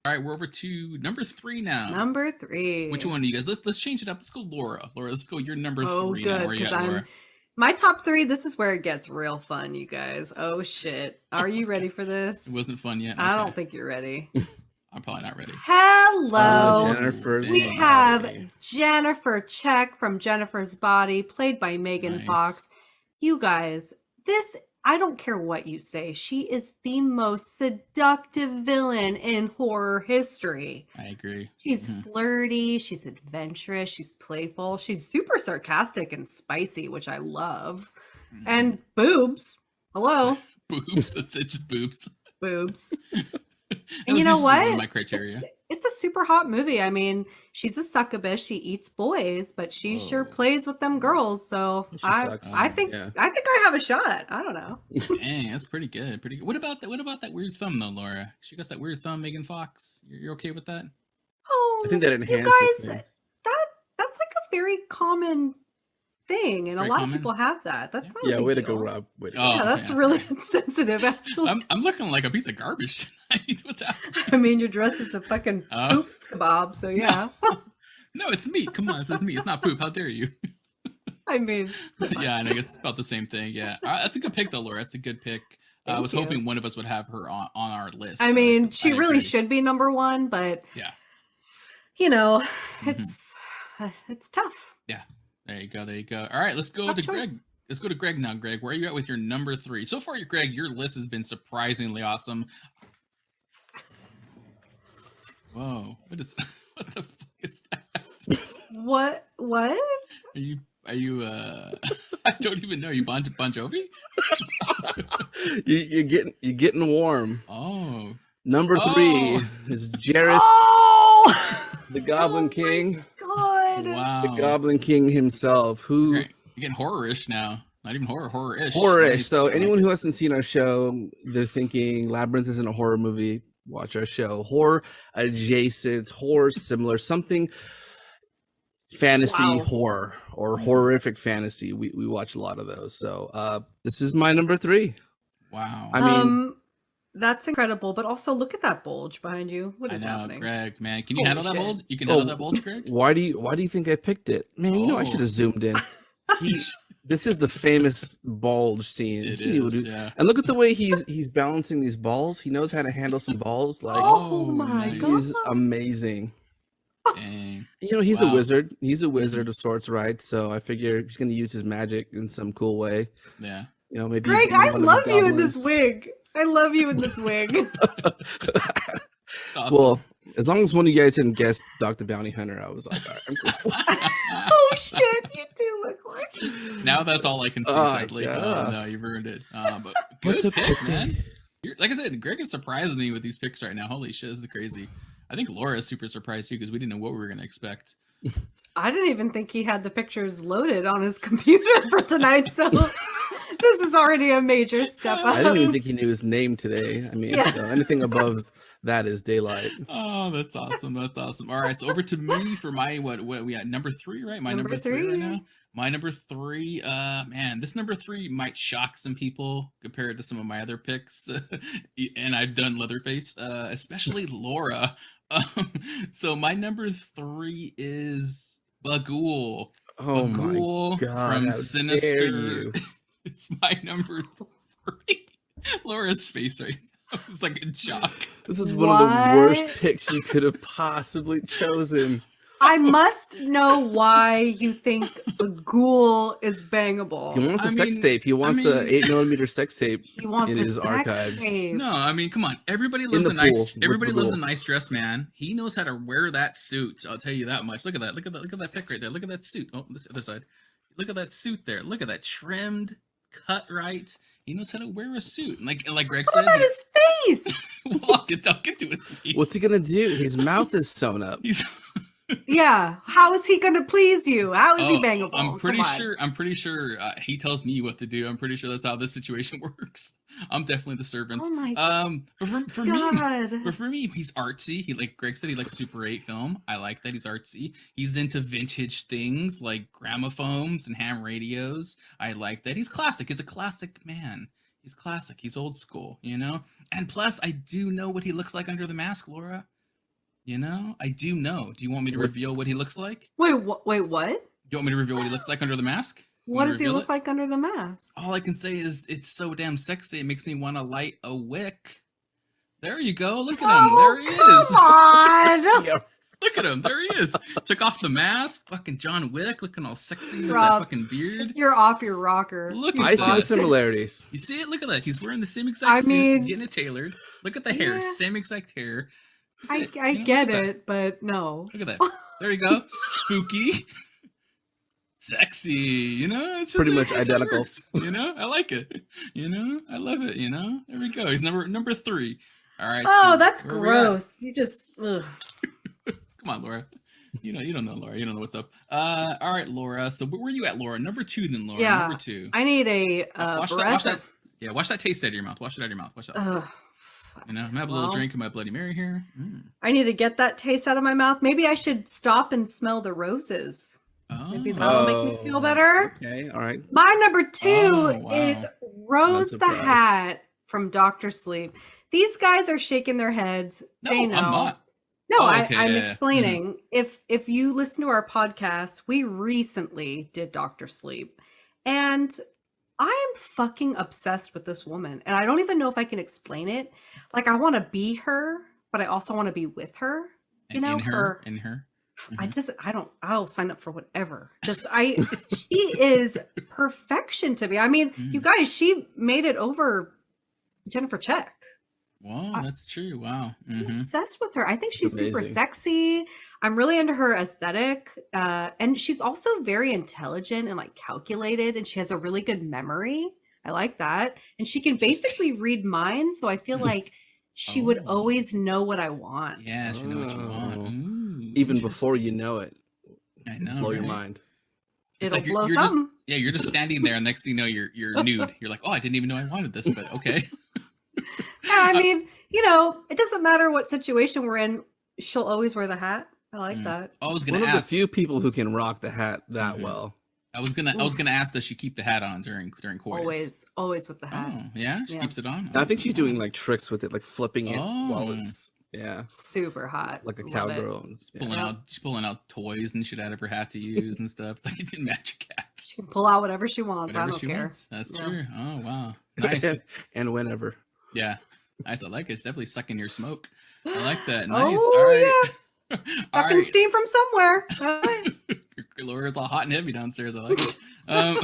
right, we're over to number 3 now. Number 3. Which one do you guys? Let's change it up. Let's go, Laura. Laura, let's go. You're number 3 good, now. Where you at, Laura? My top 3. This is where it gets real fun, you guys. Oh shit! Are you ready for this? It wasn't fun yet. Okay. I don't think you're ready. I'm probably not ready. Hello, Jennifer's we Body. have Jennifer Check from Jennifer's Body, played by Megan Fox. You guys, this. I don't care what you say. She is the most seductive villain in horror history. I agree. She's flirty. She's adventurous. She's playful. She's super sarcastic and spicy, which I love. And boobs. Hello. Boobs. It's just boobs. Boobs. And you know what? My criteria. It's a super hot movie. I mean, she's a succubus. She eats boys, but she sure plays with them girls. So I think I have a shot. I don't know. Dang, that's pretty good. Pretty good. What about that weird thumb though, Laura? She got that weird thumb, Megan Fox. You're okay with that? Oh, I think that enhances you guys, things. that's like a very common thing, and a lot of people have that. That's not a big way to deal. go, Rob. Way to go. Yeah, that's really insensitive, actually. I'm looking like a piece of garbage tonight. What's happening? I mean, your dress is a fucking poop kebab, so yeah. No, it's meat. Come on, it says meat. It's not poop. How dare you? I mean, yeah, and I guess it's about the same thing. Yeah, that's a good pick though, Laura. That's a good pick. I was hoping one of us would have her on our list. I mean, she really should be number 1, but yeah, you know, it's tough. Yeah. There you go. There you go. All right, let's go to Greg. Let's go to Greg now. Greg, where are you at with your number 3? So far, Greg, your list has been surprisingly awesome. Whoa! What the fuck is that? What? Are you? I don't even know. You Bon Jovi? You're getting warm. Oh. Number 3 is Jareth, the Goblin King. God. Wow. The Goblin King himself, who You're getting horror-ish now. Not even horror-ish. Horror-ish. Nice. So anyone who hasn't seen our show, they're thinking Labyrinth isn't a horror movie. Watch our show. Horror adjacent, horror similar, something fantasy horror or horrific fantasy. We watch a lot of those. So this is my number 3. Wow. I mean, that's incredible, but also look at that bulge behind you. What is happening? Greg, man. Can you handle that bulge? You can handle that bulge, Greg? Why do you think I picked it? Man, you know I should have zoomed in. This is the famous bulge scene. It is, yeah. And look at the way he's balancing these balls. He knows how to handle some balls. Like, oh my god, he's amazing. Dang. You know, he's a wizard. He's a wizard of sorts, right? So I figure he's going to use his magic in some cool way. Yeah. You know, maybe. Greg, I love you in this wig. I love you in this wig. Awesome. Well, as long as one of you guys didn't guess Dr. Bounty Hunter, I was like, all right, I'm cool. Oh shit, you do look like. Now that's all I can see. Sadly, oh no, you've ruined it. But good pick, man. Like I said, Greg has surprised me with these picks right now. Holy shit, this is crazy. I think Laura is super surprised too because we didn't know what we were going to expect. I didn't even think he had the pictures loaded on his computer for tonight. So this This is already a major step up. I didn't even think he knew his name today. I mean, Yeah. so anything above that is daylight. Oh, that's awesome. That's awesome. All right, so over to me for my what we at number 3, right? My number three right now. My number 3, man, this number 3 might shock some people compared to some of my other picks, and I've done Leatherface, especially Laura. So my number 3 is Bagul. Oh my Bagul God, from how Sinister. dare you. It's my number 3. Laura's face right now is like in shock. This is one of the worst What? picks you could have possibly chosen. I must know why you think the ghoul is bangable. He wants a I sex mean- tape. He wants I a mean- 8mm sex tape He wants in a his sex archives. tape. No, I mean, come on. Everybody loves the a nice. pool, with Everybody the loves a pool. nice dressed man. He knows how to wear that suit. I'll tell you that much. Look at that. Look at that. Look at that pic right there. Look at that suit. Oh, this other side. Look at that suit there. Look at that trimmed, cut right. He knows how to wear a suit. Like Greg What said. about his face? Well, I'll get to his face. What's he gonna do? His mouth is sewn up. He's. Yeah. How is he going to please you? How is he Oh, bangable? I'm pretty Come on. sure. I'm pretty sure he tells me what to do. I'm pretty sure that's how this situation works. I'm definitely the servant. Oh my But for me, God. but for me, he's artsy. He like Greg said, he likes Super 8 film. I like that he's artsy. He's into vintage things like gramophones and ham radios. I like that. He's classic. He's a classic man. He's classic. He's old school, you know? And plus, I do know what he looks like under the mask, Laura. You know? I do know. Do you want me to reveal what he looks like? Wait, wait, what? Do you want me to reveal what he looks like under the mask? What does he look like under the mask? All I can say is it's so damn sexy. It makes me want to light a wick. There you go. Look at him. There he is. Come on. Yeah. Look at him. There he is. Took off the mask. Fucking John Wick looking all sexy with that Rob, fucking beard. You're off your rocker. Look You at I see the that. similarities. You see it? Look at that. He's wearing the same exact I suit. mean- He's getting it tailored. Look at the hair. Yeah. Same exact hair. That's I it. You know, get look at that. it, but no. Look at that. There you go. Spooky. Sexy. You know? It's just Pretty much that's how it identical. works, you know? I like it. You know? I love it. You know? There we go. He's number 3. All right. Oh, so that's where we at? gross. You just ugh. Come on, Laura. You don't know, Laura. You don't know what's up. All right, Laura. So where were you at, Laura? Number 2 then, Laura. Yeah. Number 2. I need a Wash breath that. of Yeah, wash that taste out of your mouth. Wash it out of your mouth. Wash that. ugh. You know, I'm gonna have a little Well. drink of my Bloody Mary here. I need to get that taste out of my mouth. Maybe I should stop and smell the roses. Oh. Maybe that'll make me feel better. Okay, all right. My number 2 Oh, wow. is Rose the surprised. Hat from Dr. Sleep. These guys are shaking their heads. No, They know. I'm not. No, Oh, okay, I'm yeah, yeah. explaining. If you listen to our podcast, we recently did Dr. Sleep, and I am fucking obsessed with this woman, and I don't even know if I can explain it. Like, I want to be her, but I also want to be with her. You know, in her. I'll sign up for whatever. She is perfection to me. I mean, you guys, she made it over Jennifer Check. Wow, that's true. Wow. I'm Mhm. obsessed with her. I think she's super Amazing. sexy. I'm really into her aesthetic. And she's also very intelligent and like calculated, and she has a really good memory. I like that. And she can basically read minds. So I feel like she would Oh. always know what I want. Yeah, you know what you want. Oh. Ooh, Even interesting. before you know it, I know. blow your right? mind. It's It'll like blow you're just, something. yeah, you're just standing there, and next thing you know, you're nude. You're like, oh, I didn't even know I wanted this, but okay. Yeah, I mean, it doesn't matter what situation we're in. She'll always wear the hat. I like that. I was One gonna of the ask. few people who can rock the hat that Mhm. well. I was gonna ask, does she keep the hat on during coitus? Always with the hat. Oh, yeah, she Yeah. keeps it on. And I think she's Oh, doing like tricks with it, like flipping it while Oh. it's Super hot. like a Love it. cowgirl. And, she's pulling out toys and shit out of her hat to use and stuff. It's like it's in Magic Hat. She can pull out whatever she wants. I Whatever don't she care. wants. That's Yeah. true. Oh wow, nice. and whenever. Yeah, nice. I like it. It's definitely sucking your smoke. I like that. Oh, Nice. All right. All Sucking right. steam from somewhere. All right. Laura's all hot and heavy downstairs. I like it. All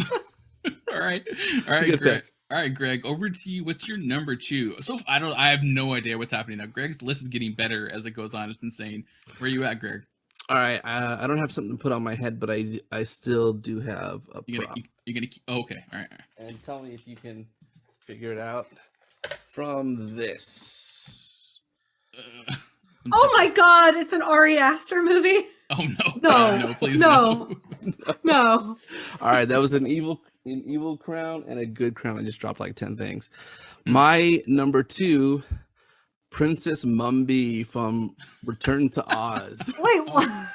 right. All right, good Greg. pick. All right, Greg. Over to you. What's your number 2? So I have no idea what's happening now. Greg's list is getting better as it goes on. It's insane. Where you at, Greg? All right, I don't have something to put on my head, but I still do have a You're prop. gonna keep. Oh, okay. All right. And tell me if you can figure it out from this. Oh my God! It's an Ari Aster movie. Oh no. No. No, please No. no. No. All right, that was an evil an evil crown and a good crown. I just dropped like 10 things. My number 2, Princess Mumby from Return to Oz. Wait, what?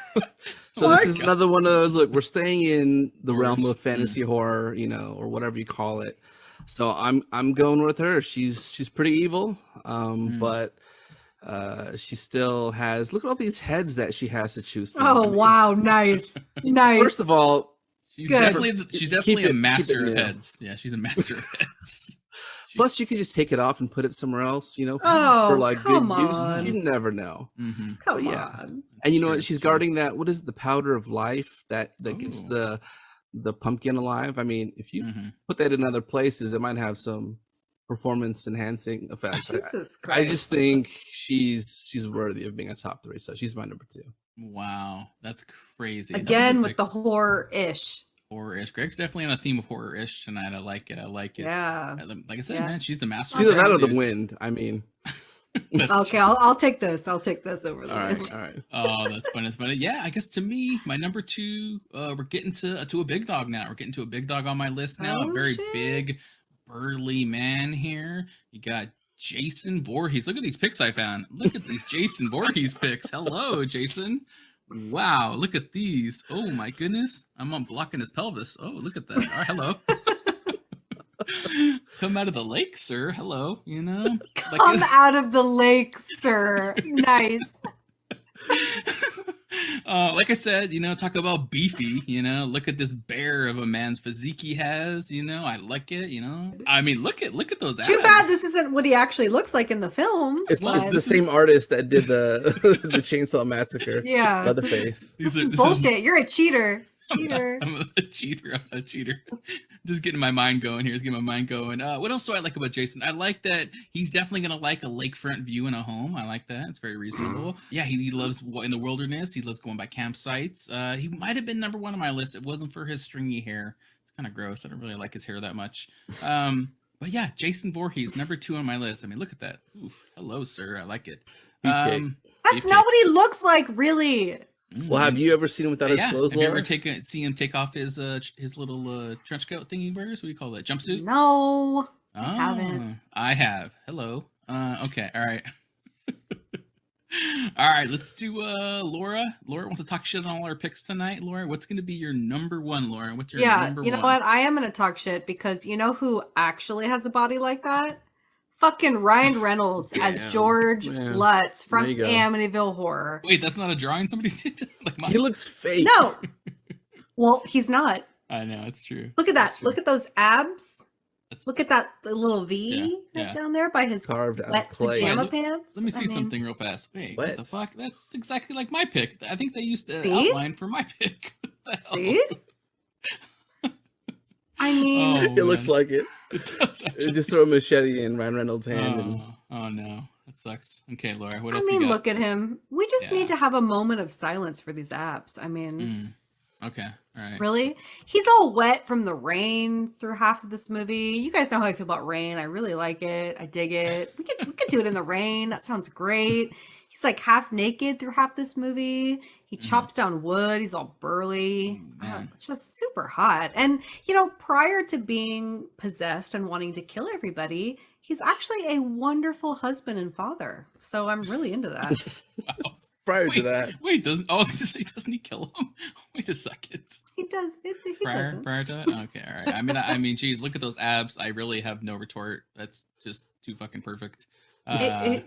So What? this is another one of those. Look, we're staying in the realm of fantasy horror, or whatever you call it. So I'm going with her. She's pretty evil, but she still has. Look at all these heads that she has to choose from. Oh, wow. Nice. Nice. First of all, She's Good. definitely a master of new. heads. Yeah, she's a master of heads. plus you could just take it off and put it somewhere else, for Oh, like come good use. on. You never know. Mm-hmm. Come yeah. on. And you know what? Sure, She's sure. guarding that. What is it, the powder of life that gets Ooh. the pumpkin alive? I mean, if you Mhm. put that in other places, it might have some performance enhancing effects. Jesus Christ. I just think she's worthy of being a top 3, so she's my number 2. Wow, that's crazy. That's a Again good with pick. the horror-ish. Horror-ish. Greg's definitely on a theme of horror-ish tonight. I like it. Yeah. Like I said, Yeah. man, she's the master. It's either of that or the dude. wind. I mean, That's Okay, I'll take this. I'll take this over the all wind. right, all right. Oh, that's funny. That's funny. Yeah, I guess to me, my number 2, we're getting to a big dog now. We're getting to a big dog on my list now. Oh, a very shit. big, burly man here. You got Jason Voorhees. Look at these pics I found. Look at these Jason Voorhees pics. Hello, Jason. Wow, look at these. Oh my goodness. I'm unblocking his pelvis. Oh, look at that. All right, hello. Come out of the lake, sir. Hello. Come out of the lake, sir. Nice. Like I said, talk about beefy, look at this bear of a man's physique he has, I like it, I mean, look at those Too abs. bad this isn't what he actually looks like in the film. It's the same artist that did the the Chainsaw Massacre. Yeah. Leatherface. This is bullshit. You're a cheater. Cheater. I'm a cheater. Just getting my mind going here. Just getting my mind going. What else do I like about Jason? I like that he's definitely going to like a lakefront view in a home. I like that. It's very reasonable. Yeah, he loves in the wilderness. He loves going by campsites. He might have been number 1 on my list. It wasn't for his stringy hair. It's kind of gross. I don't really like his hair that much. But yeah, Jason Voorhees, number 2 on my list. I mean, look at that. Oof, hello, sir. I like it. Beefcake. That's not what he looks like, really. Well, have you ever seen him without his clothes? Have you Laura? ever seen him take off his little trench coat thingy wears? What do you call that? Jumpsuit? No, I haven't. I have. Hello. Okay. All right. All right. Let's do Laura. Laura wants to talk shit on all our picks tonight. Laura, what's going to be your number 1, Laura? What's your number 1? You know what? I am going to talk shit because you know who actually has a body like that? Fucking Ryan Reynolds as George Lutz from There you go. Amityville Horror. Wait, that's not a drawing somebody did? Like mine? He looks fake. No. Well, he's not. I know, it's true. Look at that. It's true. Look at those abs. That's- Look at that little V Yeah. down there by his Carved out wet of clay. pajama Wait, pants. Let me see I mean, something real fast. Wait, what the What? fuck? That's exactly like my pick. I think they used the See? outline for my pick. What the hell? See? I mean, Oh, It looks man. like it. It does actually. Just throw a machete in Ryan Reynolds' hand. And Oh no, that sucks. Okay, Laura, what I else you mean, got? look at him. We just Yeah. need to have a moment of silence for these apps. I mean, Okay, all right. really? He's all wet from the rain through half of this movie. You guys know how I feel about rain. I really like it. I dig it. We could do it in the rain. That sounds great. He's like half naked through half this movie. He chops down wood. He's all burly. man. Just super hot. And, prior to being possessed and wanting to kill everybody, he's actually a wonderful husband and father. So I'm really into that. Wow. prior to that, Wait, I was gonna say, doesn't he kill him? Wait a second. He does. He doesn't. Prior to that? Okay, all right. I mean, geez, look at those abs. I really have no retort. That's just too fucking perfect.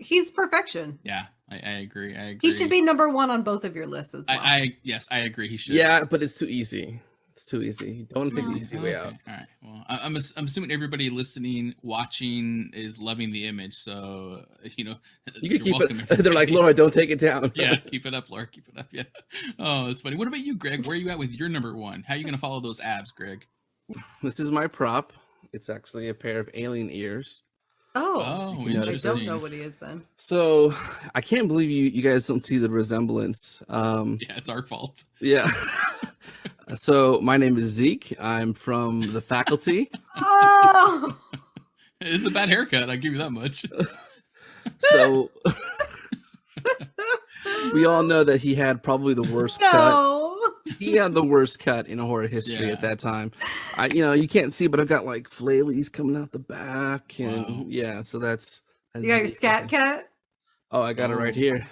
He's perfection. Yeah, I agree. I agree. He should be number 1 on both of your lists as well. Yes, I agree. He should. yeah, but it's too easy. It's too easy. Don't pick the easy way out. All right. Well, I'm assuming everybody listening, watching, is loving the image. So You can you're keep welcome, it. They're like, everybody. Laura, don't take it down. Yeah, keep it up, Laura. Keep it up. Yeah. Oh, that's funny. What about you, Greg? Where are you at with your number 1? How are you gonna follow those abs, Greg? This is my prop. It's actually a pair of alien ears. Oh, Oh, I interesting. don't know what he is then. So I can't believe you guys don't see the resemblance. Yeah, it's our fault. Yeah. So my name is Zeke. I'm from the faculty. Oh, It's a bad haircut. I'll give you that much. So we all know that he had probably the worst cut. no. He had the worst cut in horror history at that time. You can't see, but I've got like flailies coming out the back, and so that's You got your scat cat? Oh, I got it right here.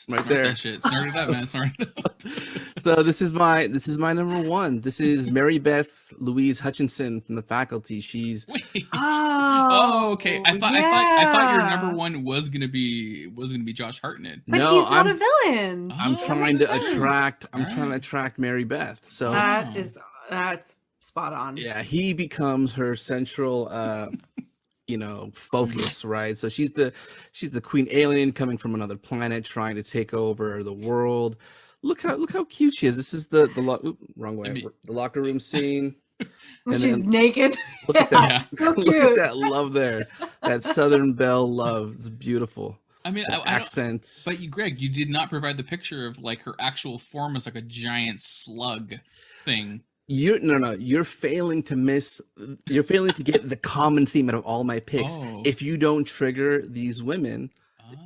Right there. That shit. Snort it up, man. Snort it up. So this is my number one. This is Mary Beth Louise Hutchinson from The Faculty. She's okay. I thought your number one was gonna be Josh Hartnett. But no, he's not a villain. I'm trying to attract Mary Beth. So that's spot on. Yeah, he becomes her central focus, right? So she's the queen alien coming from another planet trying to take over the world. Look how cute she is. This is the wrong way. The locker room scene. When she's naked. Look at that. So cute. Look at that love there. That Southern Belle love. It's beautiful. I mean, accents. But Greg, you did not provide the picture of like her actual form as like a giant slug thing. You're failing to get the common theme out of all my picks. If you don't trigger these women,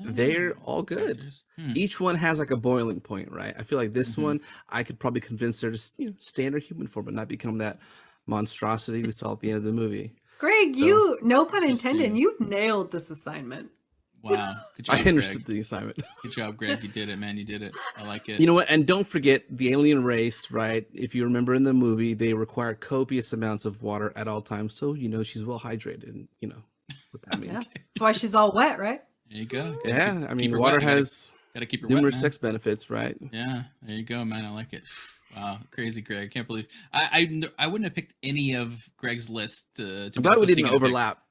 they're all good. Each one has like a boiling point, right? I feel like this one, I could probably convince her to stay in her human form but not become that monstrosity we saw at the end of the movie. Greg, you, no pun intended, you've nailed this assignment. Wow. Good job, I understood the assignment. Good job, Greg. You did it, man. You did it. I like it. You know what? And don't forget the alien race, right? If you remember in the movie, they require copious amounts of water at all times. So, she's well hydrated. And you know what that means. Yeah. That's why she's all wet, right? There you go. I mean, water has keep her numerous wet, sex benefits, right? Yeah. There you go, man. I like it. Wow. Crazy, Greg. I can't believe I wouldn't have picked any of Greg's list to I'm glad we didn't overlap.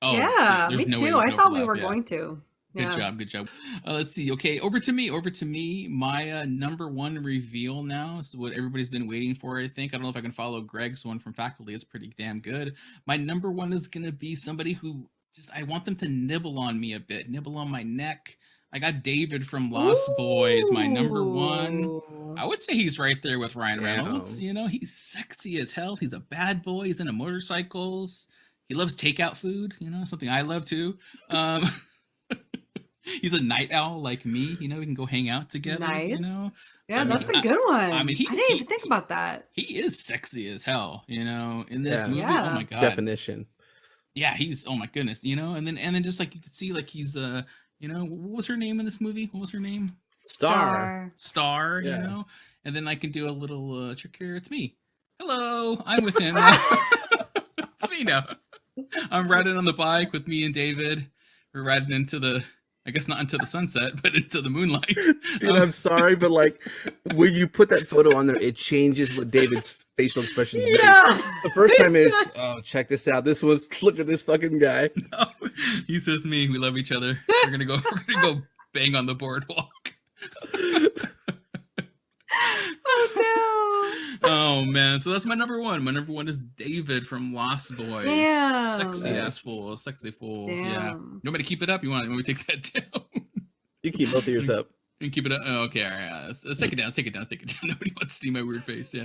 Oh, yeah, me too. I thought we were going to. Yeah. Good job. Let's see. Okay, over to me. My number one reveal now is what everybody's been waiting for, I think. I don't know if I can follow Greg's one from Faculty. It's pretty damn good. My number one is going to be somebody who I want them to nibble on me a bit, nibble on my neck. I got David from Lost Boys, my number one. I would say he's right there with Ryan Reynolds. He's sexy as hell. He's a bad boy. He's into motorcycles. He loves takeout food, something I love too. He's a night owl like me. We can go hang out together. Nice. Yeah, that's a good one. I didn't even think about that. He is sexy as hell. In this movie. Oh my god. Definition. Yeah, he's. Oh my goodness. And then just like you could see, like he's what was her name in this movie? What was her name? Star. Yeah. And then I can do a little trick here. It's me. Hello, I'm with him. It's me now. I'm riding on the bike with me and David. We're riding into the. I guess not into the sunset, but into the moonlight. Dude, I'm sorry, but like when you put that photo on there, it changes what David's facial expressions make. The first time is, oh, check this out. This was, look at this fucking guy. No, he's with me. We love each other. We're gonna go bang on the boardwalk. Oh man, so that's my number one. My number one is David from Lost Boys. Damn. Sexy fool. Damn. Yeah. You want me to keep it up? You want me to take that down? You keep both of yours up. You keep it up. Oh, okay, all right. Let's take it down. Take it down. Nobody wants to see my weird face. Yeah.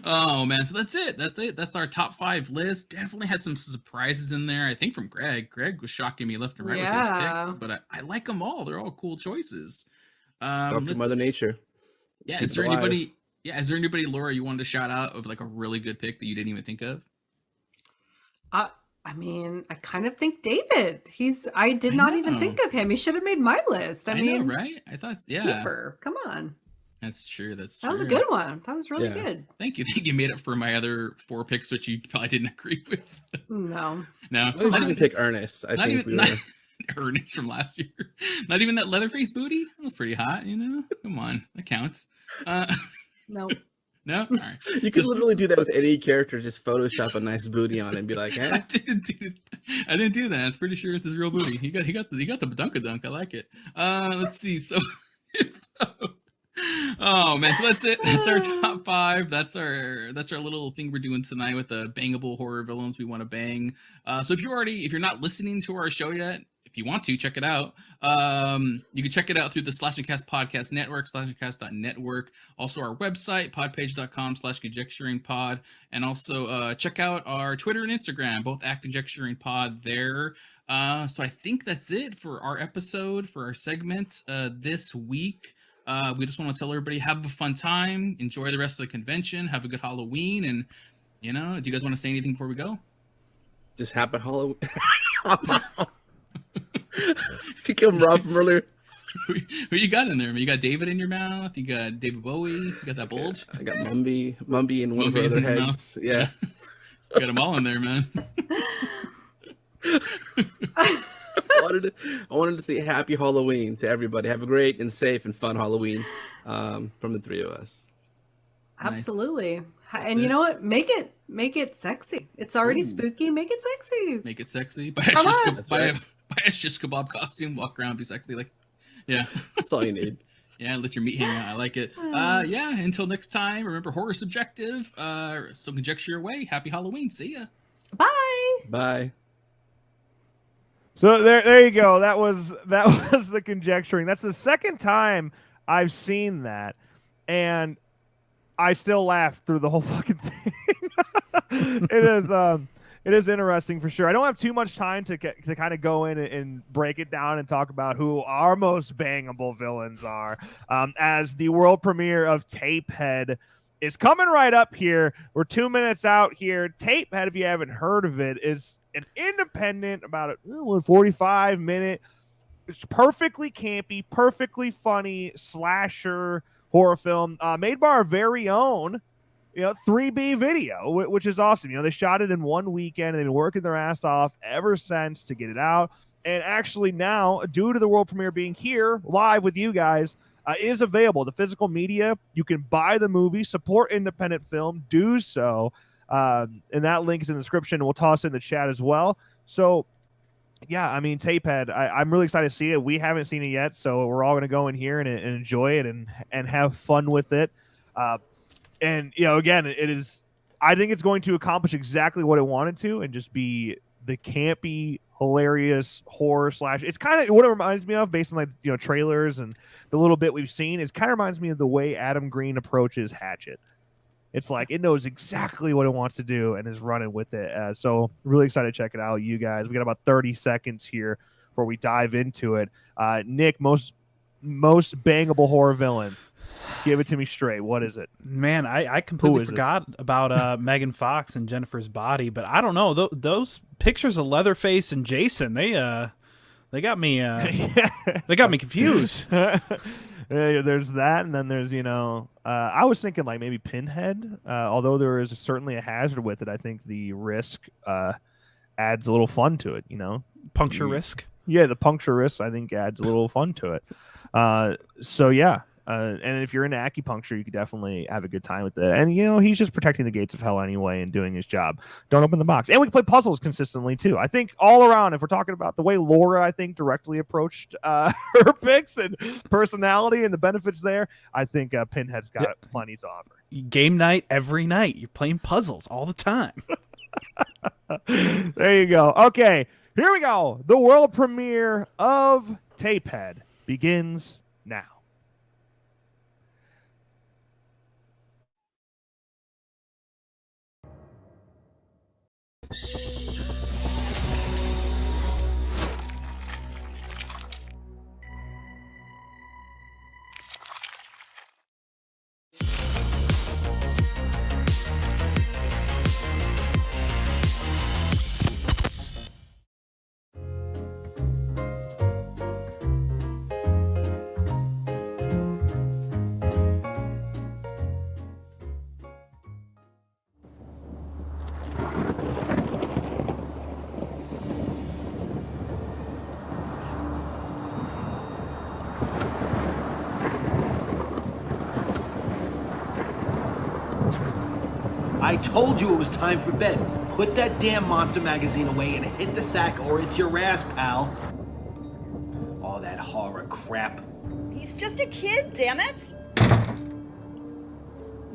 Oh man, so that's it. That's our top 5 list. Definitely had some surprises in there. I think from Greg. Greg was shocking me left and right with his picks, but I like them all. They're all cool choices. Mother Nature. Yeah. Is there anybody? Yeah, is there anybody, Laura, you wanted to shout out of like a really good pick that you didn't even think of? I mean, I kind of think David. I did not even think of him. He should have made my list. I mean, know, right? I thought, yeah. Keeper. Come on. That's true. That was a good one. That was really good. Thank you. I think you made it for my other 4 picks, which you probably didn't agree with. No. I didn't pick Ernest. Ernest from last year. Not even that Leatherface booty. That was pretty hot, Come on, that counts. No. No? All right. You could literally do that with any character, just Photoshop a nice booty on it and be like, eh? I didn't do that. I'm pretty sure it's his real booty. He got the dunk. I like it. Let's see. So oh man, so that's it. That's our top 5. That's our little thing we're doing tonight with the bangable horror villains we want to bang. So if you're not listening to our show yet, if you want to check it out, you can check it out through the Slash and Cast podcast network, slashandcast.network. Also our website, podpage.com/conjecturingpod, and also check out our Twitter and Instagram, both at conjecturingpod there. So I think that's it for our episode, for our segments this week. We just want to tell everybody, have a fun time, enjoy the rest of the convention, have a good Halloween, and do you guys want to say anything before we go? Just happy Halloween. Become Rob from earlier. Who you got in there? You got David in your mouth. You got David Bowie. You got that bulge. I got Mumby and one of her other heads. Yeah, got them all in there, man. I wanted to say happy Halloween to everybody. Have a great and safe and fun Halloween from the three of us. Absolutely. And you know what? Make it sexy. It's already spooky. Make it sexy. Make it sexy. Buy a shish kebab costume. Walk around, be sexy. Like, yeah. That's all you need. Yeah, let your meat hang out. I like it. Yeah, until next time, remember, horror is subjective. So conjecture your way. Happy Halloween. See ya. Bye. Bye. So there you go. That was the conjecturing. That's the second time I've seen that, and I still laugh through the whole fucking thing. It is interesting for sure. I don't have too much time to kind of go in and break it down and talk about who our most bangable villains are, as the world premiere of Tapehead is coming right up here. We're 2 minutes out here. Tapehead, if you haven't heard of it, is an independent, about a 45-minute, it's perfectly campy, perfectly funny slasher horror film made by our very own 3B Video, which is awesome. They shot it in one weekend and they've been working their ass off ever since to get it out. And actually now, due to the world premiere being here live with you guys, is available. The physical media, you can buy the movie, support independent film, do so. And that link is in the description. We'll toss it in the chat as well. So, yeah, I mean, Tapehead, I'm really excited to see it. We haven't seen it yet, so we're all going to go in here and enjoy it and have fun with it. And, again, it is, I think it's going to accomplish exactly what it wanted to and just be the campy, hilarious horror slash. It's kind of what it reminds me of based on trailers and the little bit we've seen. It kind of reminds me of the way Adam Green approaches Hatchet. It's like it knows exactly what it wants to do and is running with it. So really excited to check it out, you guys. We got about 30 seconds here before we dive into it. Nick, most bangable horror villain. Give it to me straight. What is it? Man, I completely forgot about Megan Fox and Jennifer's Body, but I don't know. Those pictures of Leatherface and Jason, they got me they got me confused. There's that, and then there's I was thinking like maybe Pinhead. Although there is certainly a hazard with it, I think the risk adds a little fun to it. Puncture risk. Yeah, the puncture risk I think adds a little fun to it. So yeah. And if you're into acupuncture, you could definitely have a good time with it. And, he's just protecting the gates of hell anyway and doing his job. Don't open the box. And we can play puzzles consistently, too. I think all around, if we're talking about the way Laura, I think, directly approached her picks and personality and the benefits there, I think Pinhead's got plenty to offer. Game night every night. You're playing puzzles all the time. There you go. Okay, here we go. The world premiere of Tapehead begins now. I told you it was time for bed. Put that damn monster magazine away and hit the sack or it's your ass, pal. All that horror crap. He's just a kid, damn it!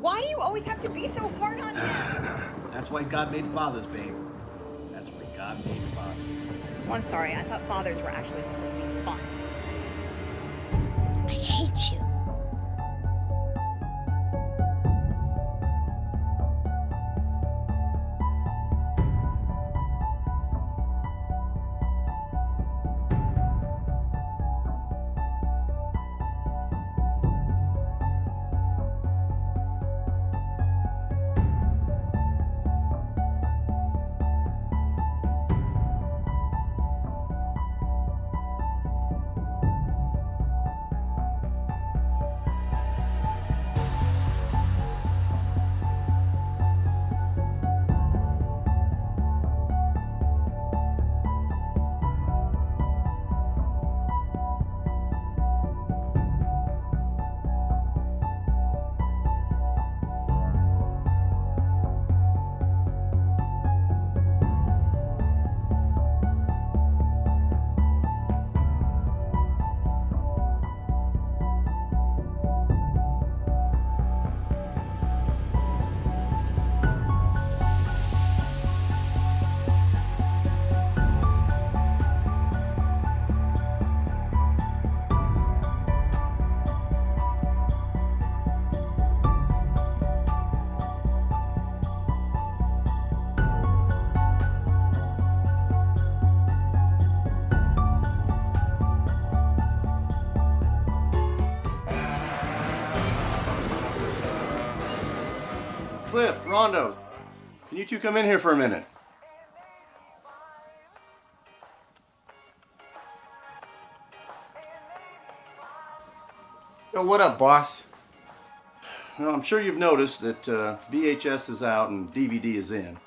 Why do you always have to be so hard on him? That's why God made fathers, babe. That's why God made fathers. Oh, I'm sorry, I thought fathers were actually supposed to be fun. I hate you. Cliff, Rondo, can you two come in here for a minute? Yo, what up, boss? Well, I'm sure you've noticed that VHS is out and DVD is in.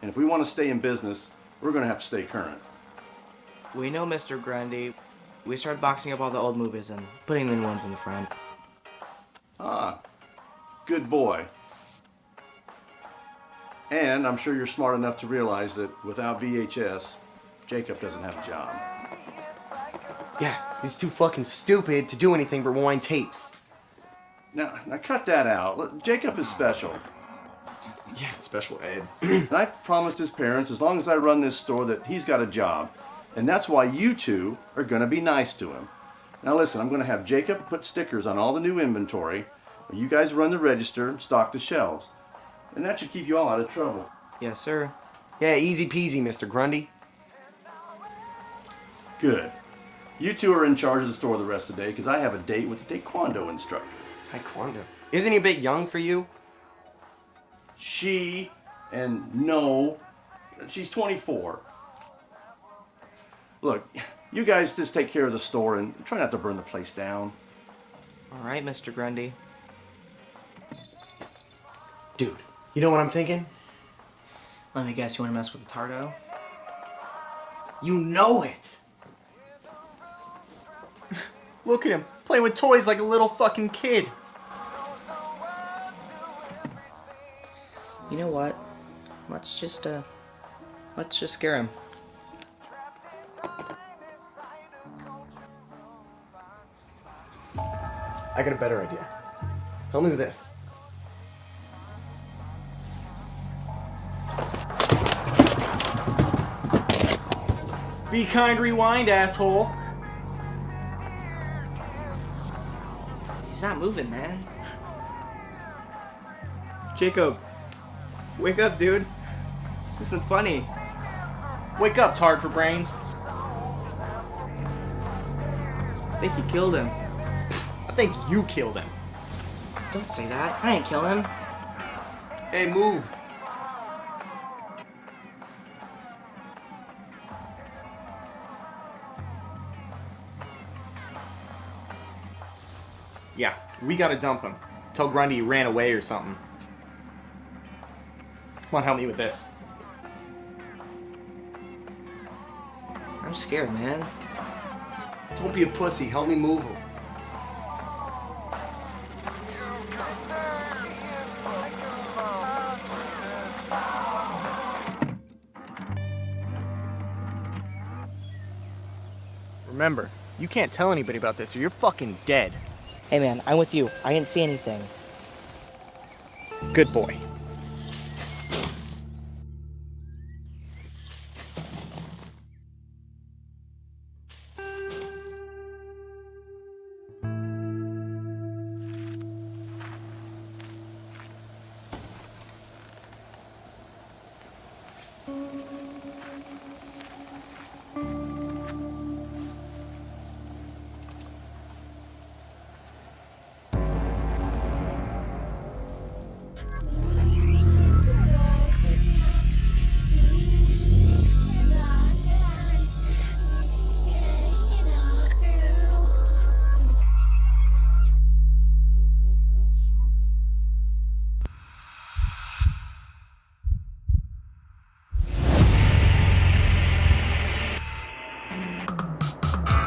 And if we want to stay in business, we're going to have to stay current. We know, Mr. Grundy. We started boxing up all the old movies and putting the new ones in the front. Ah, good boy. And I'm sure you're smart enough to realize that without VHS, Jacob doesn't have a job. Yeah, he's too fucking stupid to do anything but rewind tapes. Now cut that out. Look, Jacob is special. Yeah, special ed. And I've promised his parents, as long as I run this store, that he's got a job. And that's why you two are going to be nice to him. Now listen, I'm going to have Jacob put stickers on all the new inventory. You guys run the register and stock the shelves. And that should keep you all out of trouble. Yes, sir. Yeah, easy peasy, Mr. Grundy. Good. You two are in charge of the store the rest of the day because I have a date with a taekwondo instructor. Taekwondo? Isn't he a bit young for you? She's 24. Look, you guys just take care of the store and try not to burn the place down. All right, Mr. Grundy. Dude, you know what I'm thinking? Let me guess, you want to mess with the Tardo? You know it! Look at him, playing with toys like a little fucking kid. You know what? Let's just scare him. I got a better idea. Help me with this. Be kind, rewind, asshole. He's not moving, man. Jacob, wake up, dude. This isn't funny. Wake up, tard for brains. I think you killed him. I think you killed him. Don't say that. I didn't kill him. Hey, move. Yeah, we gotta dump him. Tell Grundy he ran away or something. Come on, help me with this. I'm scared, man. Don't be a pussy. Help me move him. Remember, you can't tell anybody about this or you're fucking dead. Hey man, I'm with you. I didn't see anything. Good boy.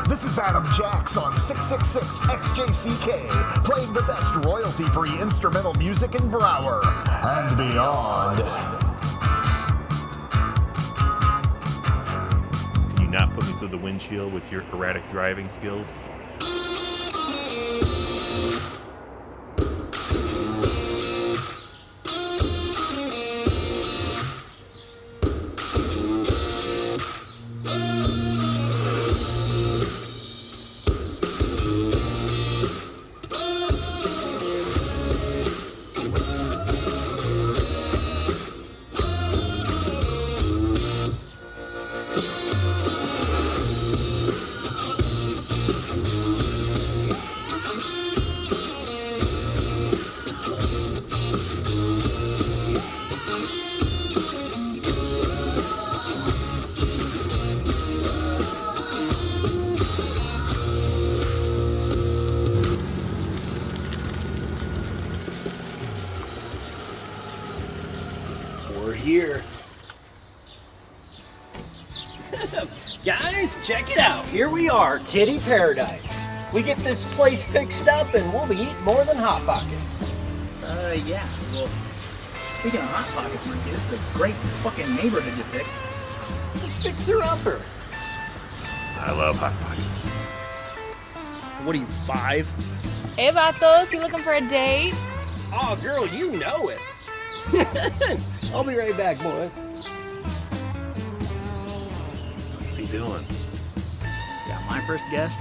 This is Adam Jax on 666 XJCK, playing the best royalty-free instrumental music in Broward and beyond. Can you not put me through the windshield with your erratic driving skills? Guys, check it out. Here we are, Titty Paradise. We get this place fixed up and we'll be eating more than Hot Pockets. Yeah. Well, speaking of Hot Pockets, Marky, this is a great fucking neighborhood you picked. It's a fixer-upper. I love Hot Pockets. What are you, 5? Hey, vatos, you looking for a date? Oh, girl, you know it. I'll be right back, boys. What's he doing? Yeah, my first guest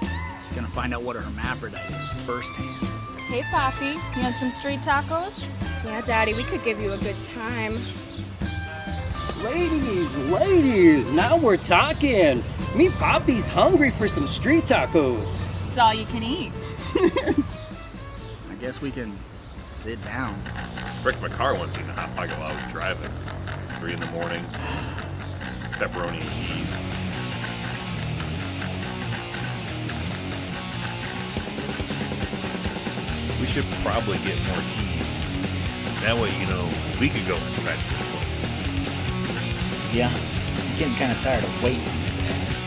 is gonna find out what a hermaphrodite is firsthand. Hey, Poppy, you want some street tacos? Yeah, Daddy, we could give you a good time. Ladies, now we're talking. Me Poppy's hungry for some street tacos. It's all you can eat. I guess we can sit down. Wrecked my car once in the Hot Pocket while I was driving. 3 in the morning. Pepperoni and cheese. We should probably get more keys. That way, we could go inside this place. Yeah, I'm getting kind of tired of waiting on his ass.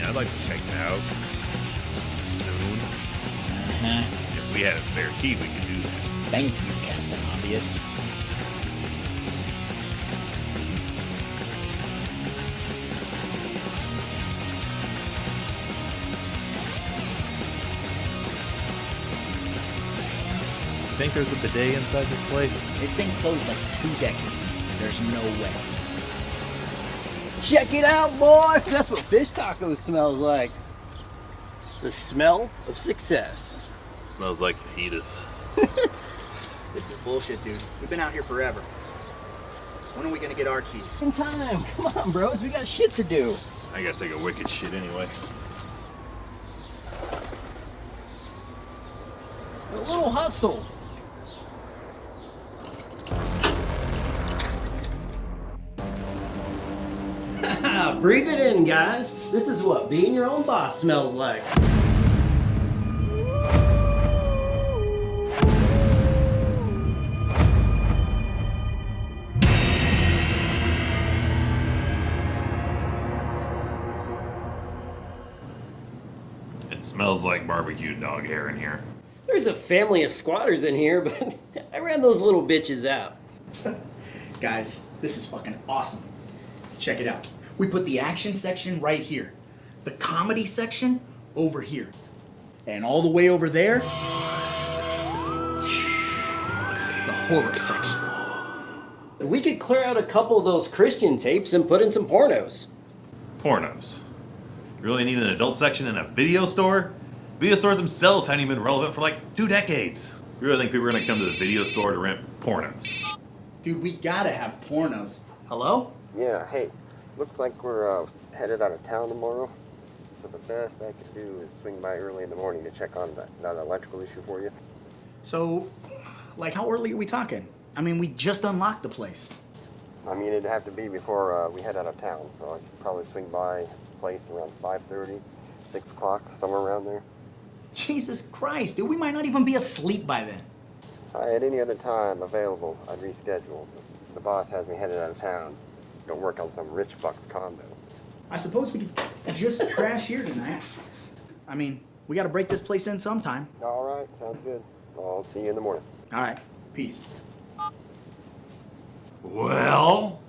I'd like to check it out soon. If we had a spare key, we could do that. Thank you, Captain Obvious. You think there's a bidet inside this place? It's been closed like 2 decades. There's no way. Check it out, boys. That's what fish tacos smells like. The smell of success. Smells like fajitas. This is bullshit, dude. We've been out here forever. When are we gonna get our keys? In time. Come on, bros. We got shit to do. I gotta take a wicked shit anyway. A little hustle. Breathe it in, guys. This is what being your own boss smells like. It smells like barbecue dog hair in here. There's a family of squatters in here, but I ran those little bitches out. Guys, this is fucking awesome. Check it out. We put the action section right here. The comedy section over here. And all the way over there, the horror section. We could clear out a couple of those Christian tapes and put in some pornos. Pornos. You really need an adult section in a video store? Video stores themselves haven't even been relevant for like 2 decades. You really think people are gonna come to the video store to rent pornos? Dude, we gotta have pornos. Hello? Yeah, hey, looks like we're headed out of town tomorrow. So the best I could do is swing by early in the morning to check on that electrical issue for you. So, like, how early are we talking? I mean, we just unlocked the place. I mean, it'd have to be before we head out of town, so I could probably swing by the place around 5:30, 6 o'clock, somewhere around there. Jesus Christ, dude, we might not even be asleep by then. At any other time available, I'd reschedule. The boss has me headed out of town. Don't work on some rich fuck's condo. I suppose we could just crash here tonight. I mean, we gotta break this place in sometime. All right, sounds good. I'll see you in the morning. All right, peace. Well?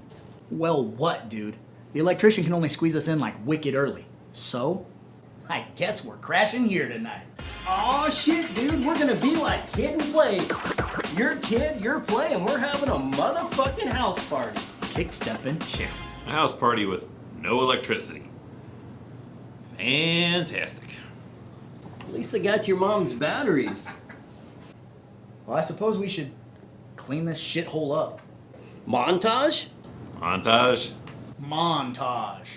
Well, what, dude? The electrician can only squeeze us in like wicked early. So, I guess we're crashing here tonight. Aw, shit, dude. We're gonna be like kid and play. You're kid, you're play, and we're having a motherfucking house party. Kick-stepping? Shit. A house party with no electricity. Fantastic. At least I got your mom's batteries. Well, I suppose we should clean this shithole up. Montage? Montage? Montage.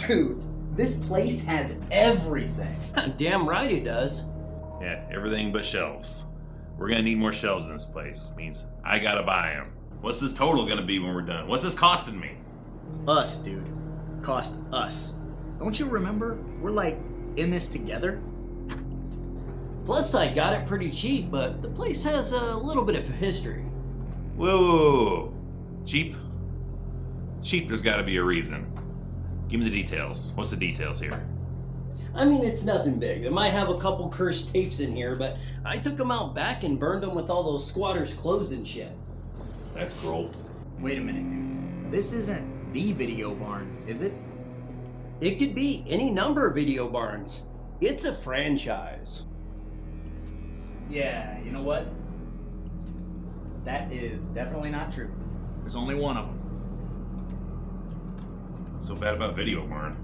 Dude, this place has everything. Damn right it does. Yeah, everything but shelves. We're gonna need more shelves in this place, which means I gotta buy them. What's this total gonna be when we're done? What's this costing me? Us, dude. Cost us. Don't you remember? We're like in this together. Plus, I got it pretty cheap, but the place has a little bit of history. Whoa. Cheap? Cheap, there's gotta be a reason. Give me the details. What's the details here? I mean, it's nothing big. They might have a couple cursed tapes in here, but I took them out back and burned them with all those squatters' clothes and shit. That's cool. Wait a minute, dude. This isn't the video barn, is it? It could be any number of video barns. It's a franchise. Yeah, you know what? That is definitely not true. There's only one of them. What's so bad about Video Barn?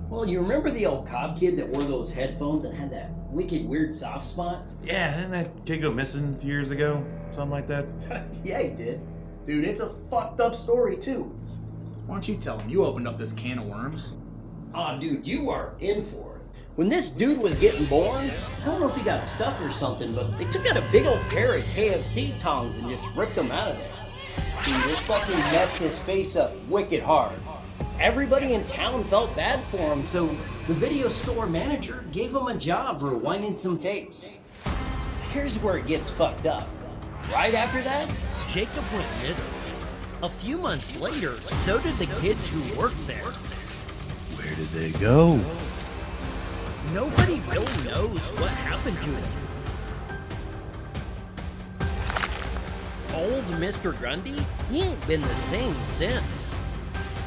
Well, you remember the old cop kid that wore those headphones and had that wicked weird soft spot? Yeah, didn't that kid go missing a few years ago? Something like that? Yeah, he did. Dude, it's a fucked up story, too. Why don't you tell him you opened up this can of worms? Aw, dude, you are in for it. When this dude was getting born, I don't know if he got stuck or something, but they took out a big old pair of KFC tongs and just ripped him out of there. Dude, this fucking messed his face up wicked hard. Everybody in town felt bad for him, so the video store manager gave him a job rewinding some tapes. Here's where it gets fucked up. Right after that, Jacob went missing. A few months later, so did the kids who worked there. Where did they go? Nobody really knows what happened to him. Old Mr. Grundy, he ain't been the same since.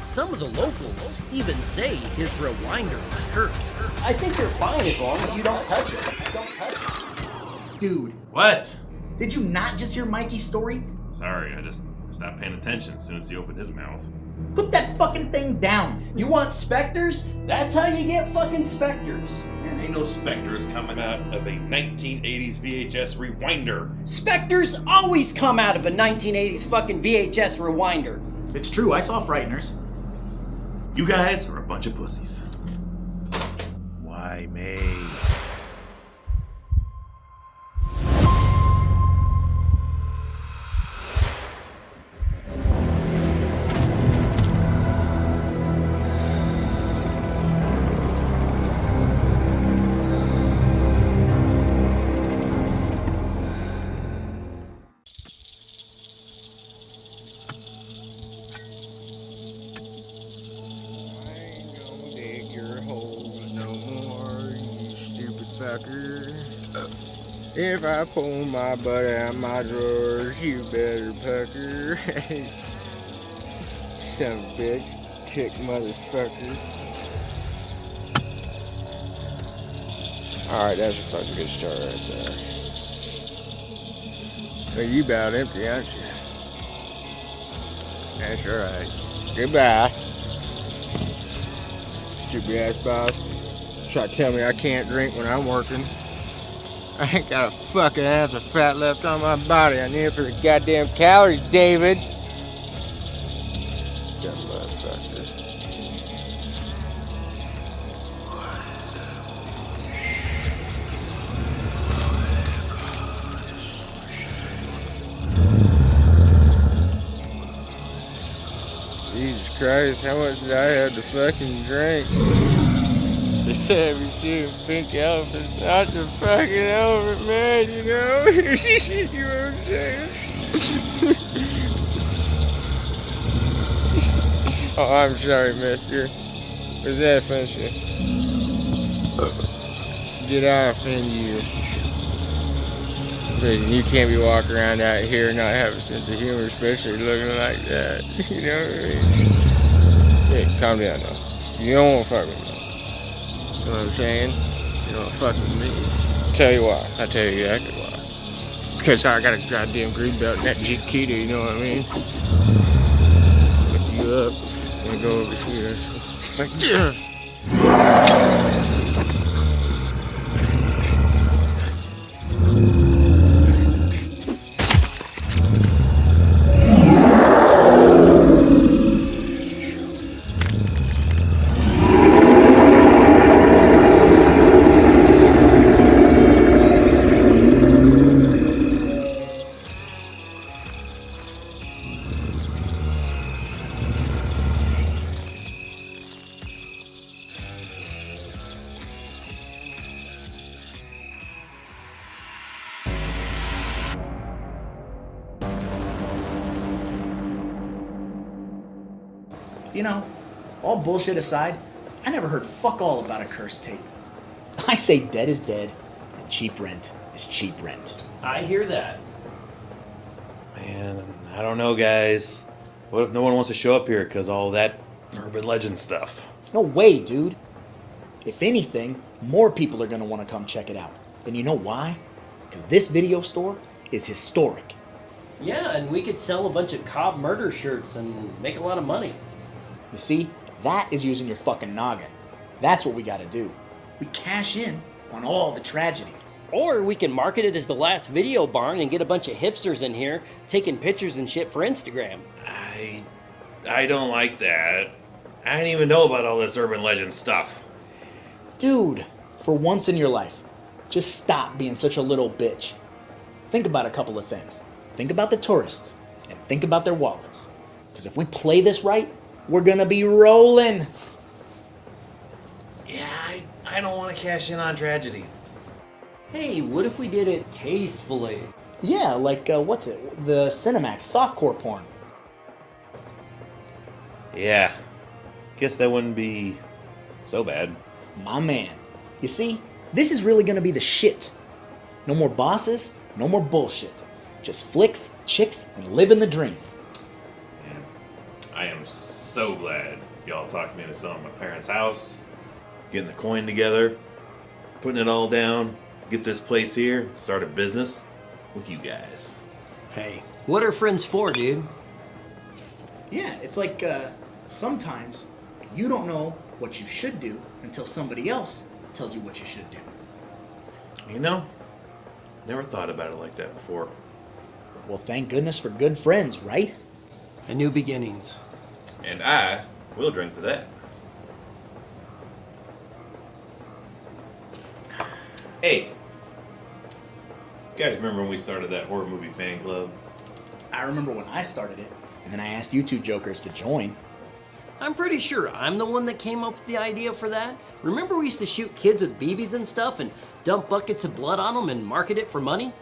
Some of the locals even say his rewinder is cursed. I think you're fine as long as you don't touch it. Don't touch it. Dude. What? Did you not just hear Mikey's story? Sorry, I just stopped paying attention as soon as he opened his mouth. Put that fucking thing down. You want specters? That's how you get fucking specters. There ain't no specters coming out of a 1980s VHS rewinder. Specters always come out of a 1980s fucking VHS rewinder. It's true, I saw Frighteners. You guys are a bunch of pussies. Why me? If I pull my butt out my drawers, you better pucker. Son of a bitch, tick motherfucker. Alright, that's a fucking good start right there. Well, you about empty, aren't you? That's alright. Goodbye. Stupid ass boss. Try to tell me I can't drink when I'm working. I ain't got a fucking ounce of fat left on my body. I need it for the goddamn calories, David. Dumb motherfucker. Jesus Christ, how much did I have to fucking drink? They said if you see a pink elephant's not the fucking elephant, man, you know? You know what I'm saying? Oh, I'm sorry, mister. Was that offensive? Did I offend you? Listen, you can't be walking around out here and not have a sense of humor, especially looking like that. You know what I mean? Hey, calm down now. You don't want to fuck with me. You know what I'm saying? You don't fuck with me. Tell you why. I'll tell you exactly why. Because I got a goddamn green belt in that Jiu-Jitsu, you know what I mean? Lift you up and go over here. Like, You know, all bullshit aside, I never heard fuck all about a cursed tape. I say dead is dead, and cheap rent is cheap rent. I hear that. Man, I don't know, guys. What if no one wants to show up here because all that urban legend stuff? No way, dude. If anything, more people are gonna want to come check it out. And you know why? Because this video store is historic. Yeah, and we could sell a bunch of Cobb murder shirts and make a lot of money. You see, that is using your fucking noggin. That's what we gotta do. We cash in on all the tragedy. Or we can market it as the last video barn and get a bunch of hipsters in here taking pictures and shit for Instagram. I don't like that. I didn't even know about all this urban legend stuff. Dude, for once in your life, just stop being such a little bitch. Think about a couple of things. Think about the tourists, and think about their wallets. Because if we play this right, we're gonna be rolling. Yeah, I don't want to cash in on tragedy. Hey, what if we did it tastefully? Yeah, like, what's it? The Cinemax softcore porn. Yeah, guess that wouldn't be so bad. My man. You see, this is really gonna be the shit. No more bosses, no more bullshit. Just flicks, chicks, and living the dream. Man, I am so glad y'all talked me into selling my parents' house, getting the coin together, putting it all down, get this place here, start a business with you guys. Hey. What are friends for, dude? Yeah, it's like, sometimes you don't know what you should do until somebody else tells you what you should do. You know, never thought about it like that before. Well, thank goodness for good friends, right? And new beginnings. And I will drink to that. Hey, you guys remember when we started that horror movie fan club? I remember when I started it, and then I asked you two jokers to join. I'm pretty sure I'm the one that came up with the idea for that. Remember we used to shoot kids with BBs and stuff and dump buckets of blood on them and market it for money?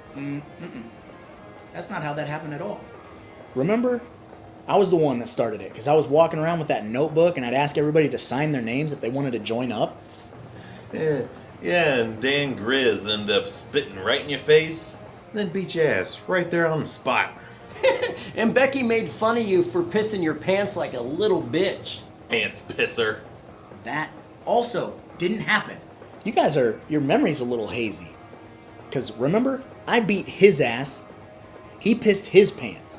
That's not how that happened at all. Remember? I was the one that started it, because I was walking around with that notebook and I'd ask everybody to sign their names if they wanted to join up. Yeah, and Dan Grizz ended up spitting right in your face, and then beat your ass right there on the spot. And Becky made fun of you for pissing your pants like a little bitch. Pants pisser. That also didn't happen. You guys your memory's a little hazy. Because remember, I beat his ass, he pissed his pants.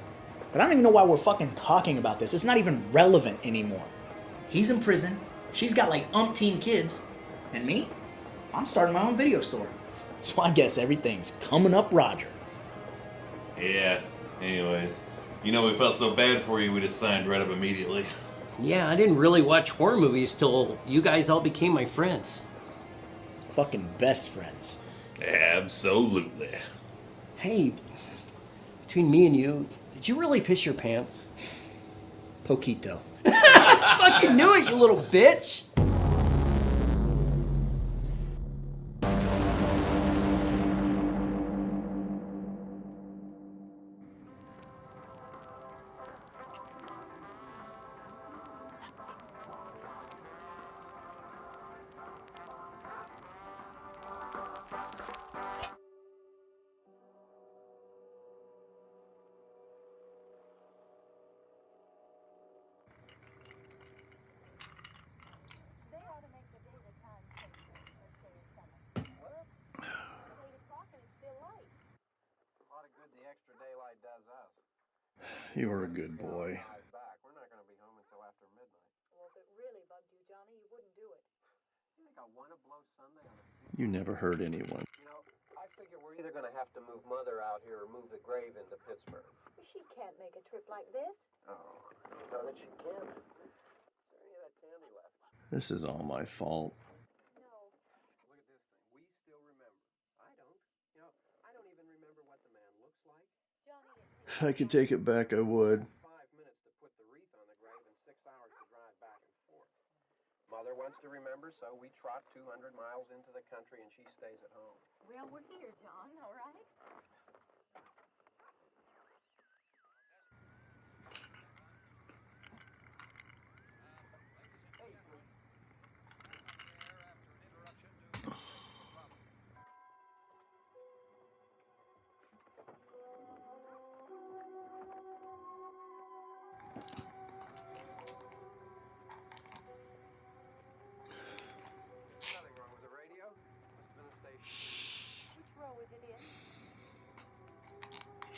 But I don't even know why we're fucking talking about this. It's not even relevant anymore. He's in prison, she's got like umpteen kids, and me? I'm starting my own video store. So I guess everything's coming up Roger. Yeah, anyways. You know, we felt so bad for you, we just signed right up immediately. Yeah, I didn't really watch horror movies till you guys all became my friends. Fucking best friends. Absolutely. Hey, between me and you, did you really piss your pants? Poquito. I fucking knew it, you little bitch! You were a good boy. You never hurt anyone. I figure we're either gonna have to move Mother out here or move the grave into Pittsburgh. She can't make a trip like this. Oh, no, that she can't. Is there any of that candy left? This is all my fault. No. Look at this thing. We still remember. I don't. You know, I don't even remember what the man looks like. Johnny, If I could take it back, I would. 5 minutes to put the wreath on the grave and 6 hours to drive back and forth. Mother wants to remember, so we trot 200 miles into the country and she stays at home. well, we're here, John, all right?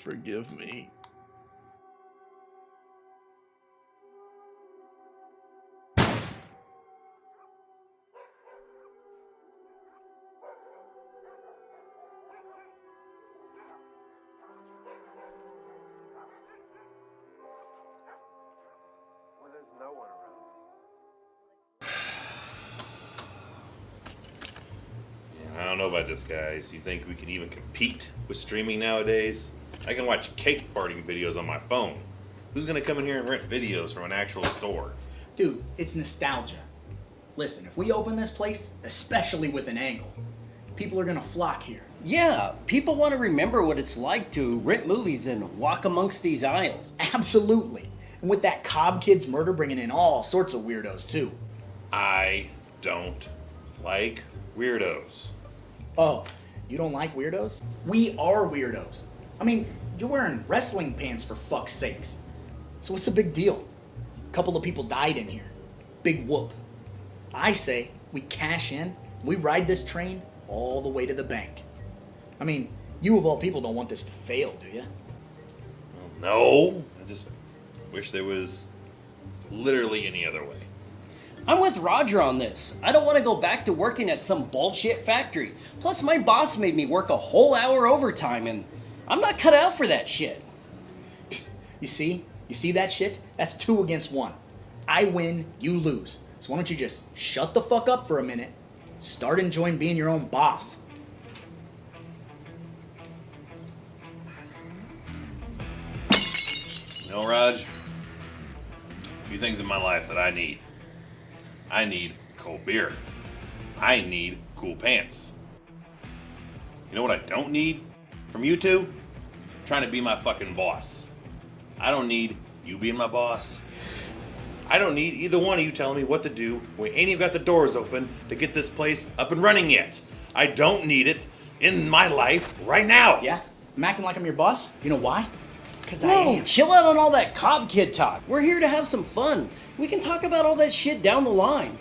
forgive me. When there's no one around. I don't know about this, guys. You think we can even compete with streaming nowadays? I can watch cake farting videos on my phone. Who's gonna come in here and rent videos from an actual store? Dude, it's nostalgia. Listen, if we open this place, especially with an angle, people are gonna flock here. Yeah, people want to remember what it's like to rent movies and walk amongst these aisles. Absolutely. And with that Cobb Kids murder bringing in all sorts of weirdos, too. I don't like weirdos. Oh, you don't like weirdos? We are weirdos. I mean, you're wearing wrestling pants for fuck's sakes. So what's the big deal? A couple of people died in here. Big whoop. I say we cash in, we ride this train all the way to the bank. I mean, you of all people don't want this to fail, do you? No, I just wish there was literally any other way. I'm with Roger on this. I don't want to go back to working at some bullshit factory. Plus, my boss made me work a whole hour overtime, and I'm not cut out for that shit. You see? You see that shit? That's 2 against 1. I win, you lose. So why don't you just shut the fuck up for a minute, start enjoying being your own boss. You know, Raj, a few things in my life that I need. I need cold beer. I need cool pants. You know what I don't need from you two? Trying to be my fucking boss. I don't need you being my boss. I don't need either one of you telling me what to do when ain't even got the doors open to get this place up and running yet. I don't need it in my life right now. Yeah? I'm acting like I'm your boss? You know why? Because I Whoa, am. chill out on all that Cobb Kid talk. We're here to have some fun. We can talk about all that shit down the line.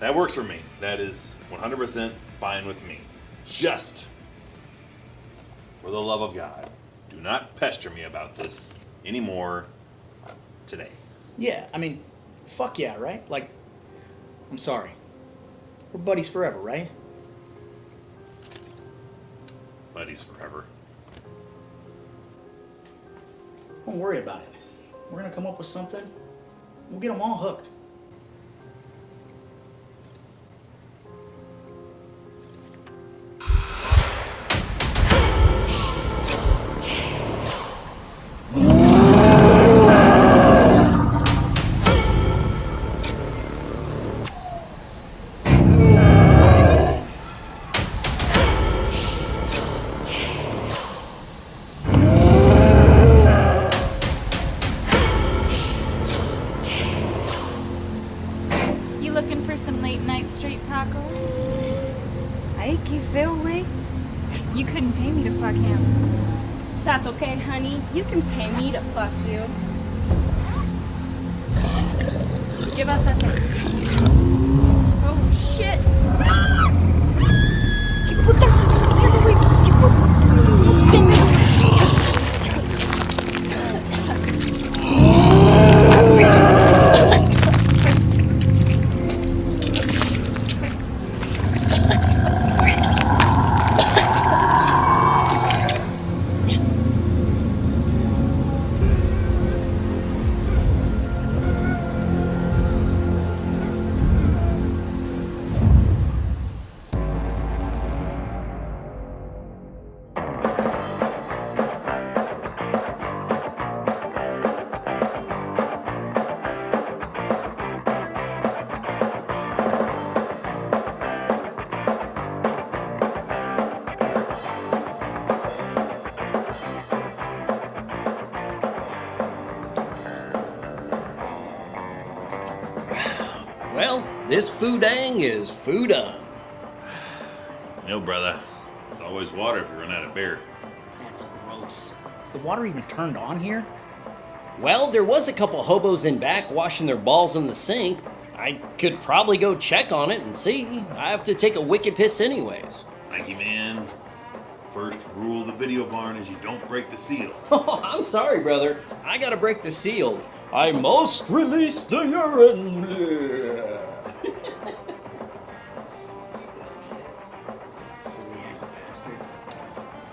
That works for me. That is 100% fine with me. Just for the love of God, do not pester me about this anymore today. Yeah, I mean, fuck yeah, right? Like, I'm sorry. We're buddies forever, right? Buddies forever. Don't worry about it. We're gonna come up with something. We'll get them all hooked. You looking for some late night street tacos? Ike, you feel me? You couldn't pay me to fuck him. That's okay, honey. You can pay me to fuck you. Give us a second. Oh, shit. ¿Qué putas estás haciendo, güey? ¿Qué putas estás haciendo, pendejo? Well, this foodang is foodun. You know, brother, it's always water if you run out of beer. That's gross. Is the water even turned on here? Well, there was a couple hobos in back washing their balls in the sink. I could probably go check on it and see. I have to take a wicked piss anyways. Thank you, man. First rule of the video barn is you don't break the seal. Oh, I'm sorry, brother. I gotta break the seal. I must release the urine. Silly ass bastard.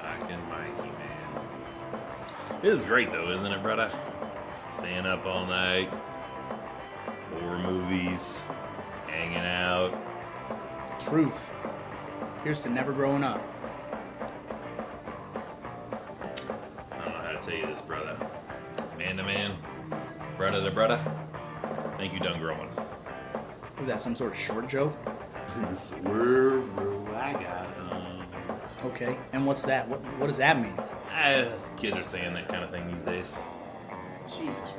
Fucking Mikey, man. This is great though, isn't it, brother? Staying up all night, horror movies, hanging out. Truth. Here's to never growing up. I don't know how to tell you this, brother. Man to man, brother to brother, I think you done growing. Was that some sort of short joke? Swerve, bro, I got Okay, and what's that? What does that mean? Kids are saying that kind of thing these days. Jesus.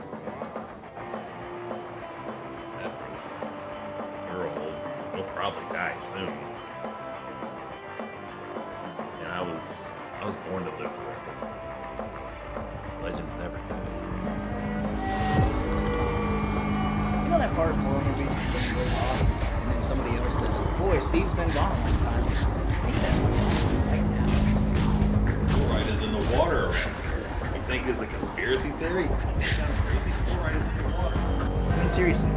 You're old. You'll probably die soon. And I was born to live forever. Legends never die. You know that part of horror movies when someone goes off and then somebody else says, boy, Steve's been gone a long time. Maybe that's what's happening right now. Fluoride is in the water around here. You think it's a conspiracy theory? You think I'm crazy? Fluoride is in the water. I mean, seriously,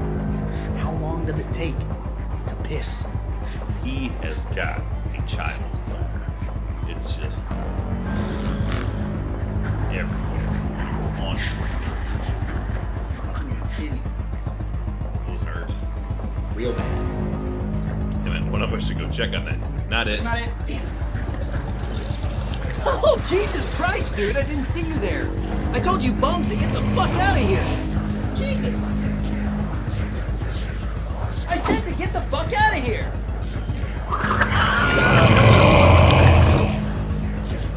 how long does it take to piss? He has got a child's bladder. It's just everywhere. On screen. That's when you have kidney stones. Those hurt. Real bad. Hey man, one of us should go check on that. Not it. Not it. Damn it. Oh, Jesus Christ, dude, I didn't see you there. I told you bums to get the fuck out of here. Jesus. I said to get the fuck out of here.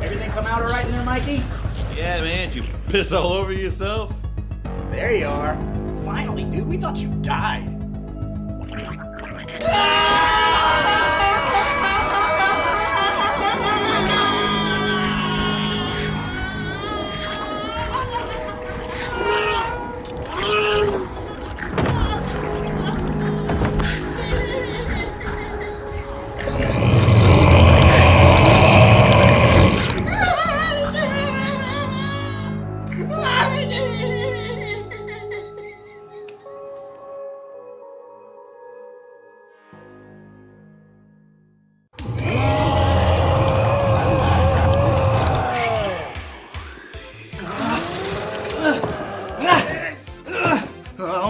Everything come out all right in there, Mikey? Yeah, man, did you piss all over yourself? There you are. Finally, dude, we thought you died.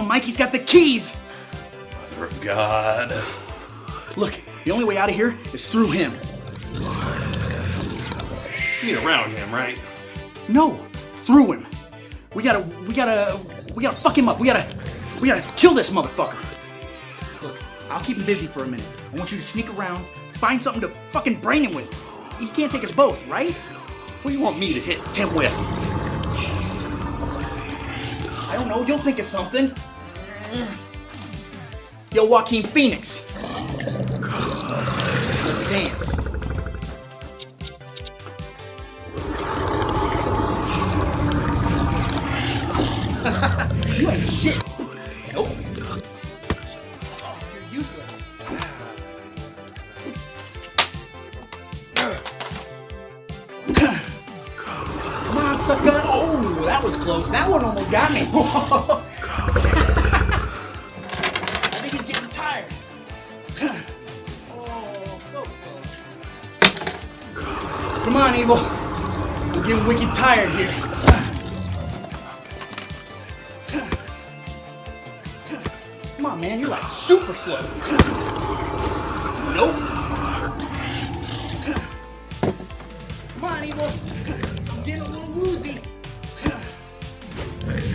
Mikey's got the keys! Mother of God. Look, the only way out of here is through him. You mean around him, right? No, through him. We gotta fuck him up. We gotta kill this motherfucker. Look, I'll keep him busy for a minute. I want you to sneak around, find something to fucking brain him with. He can't take us both, right? What do you want me to hit him with? I don't know, you'll think of something. Yo, Joaquin Phoenix. Let's dance. You ain't shit. Nope. You're useless. Come on, sucker. Oh, that was close. That one almost got me. I think he's getting tired. Oh, so close. Come on, Evil. I'm getting wicked tired here. Come on, man. You're like super slow. Nope. Come on, Evil. I'm getting a little woozy.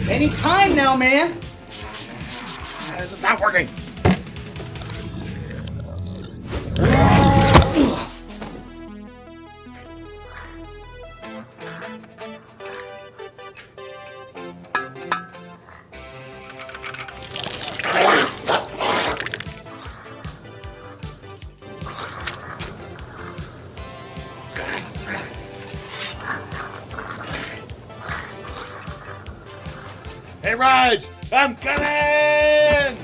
Any time now, man. This is not working. Hey, Raj! I'm coming!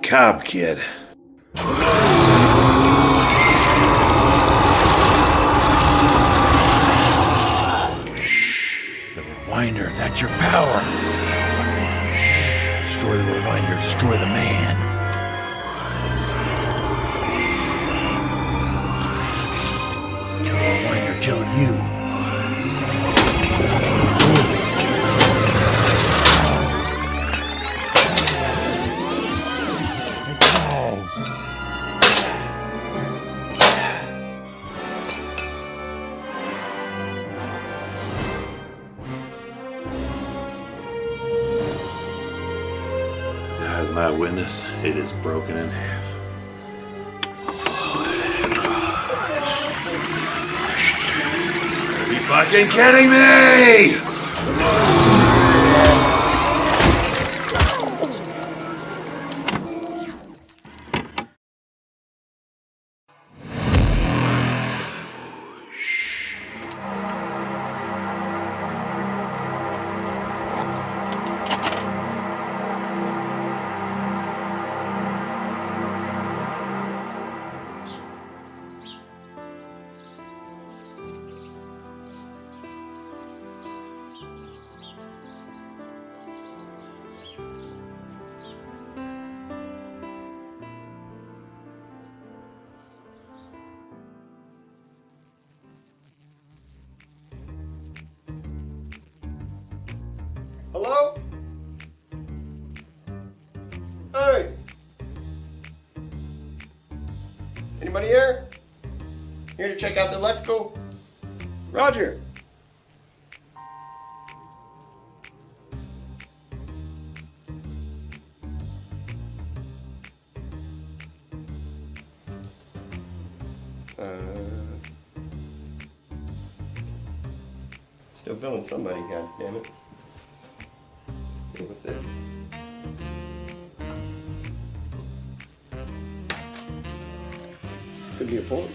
cop, kid. The rewinder, that's your power. Destroy the rewinder, destroy the man. Kill the rewinder, kill you. As my witness, it is broken in half. Are you fucking kidding me? Hello? Hey! Anybody here? Here to check out the electrical? Roger. Still billing somebody, god damn it. Hey, what's it? Could be a point.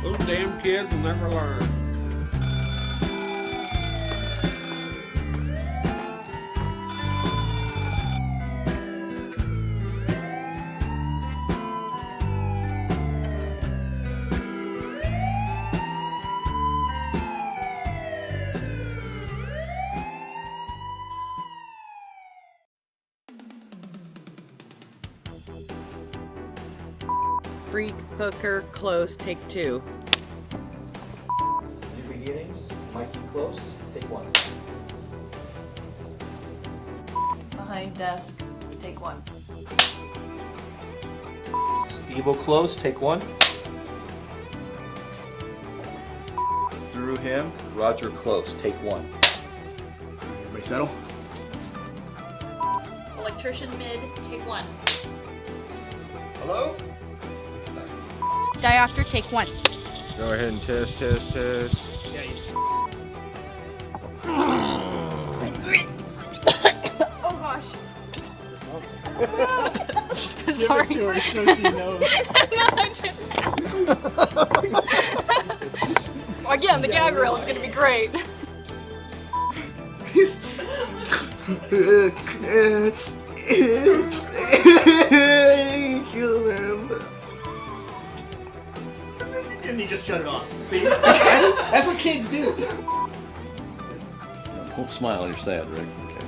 Those damn kids will never learn. Freak, hooker, close, take two. New beginnings, Mikey close, take one. Behind desk, take one. Evil close, take one. Through him, Roger close, take one. Everybody settle? Electrician mid, take one. Hello? Diopter, take one. Go ahead and test. Yeah, you oh gosh. Sorry. Give it to her so she knows. No, I didn't. Again, the gag reel is going to be great. Kill him. And he just shut it off. See? That's what kids do. Don't smile, you're sad, Rick. Okay.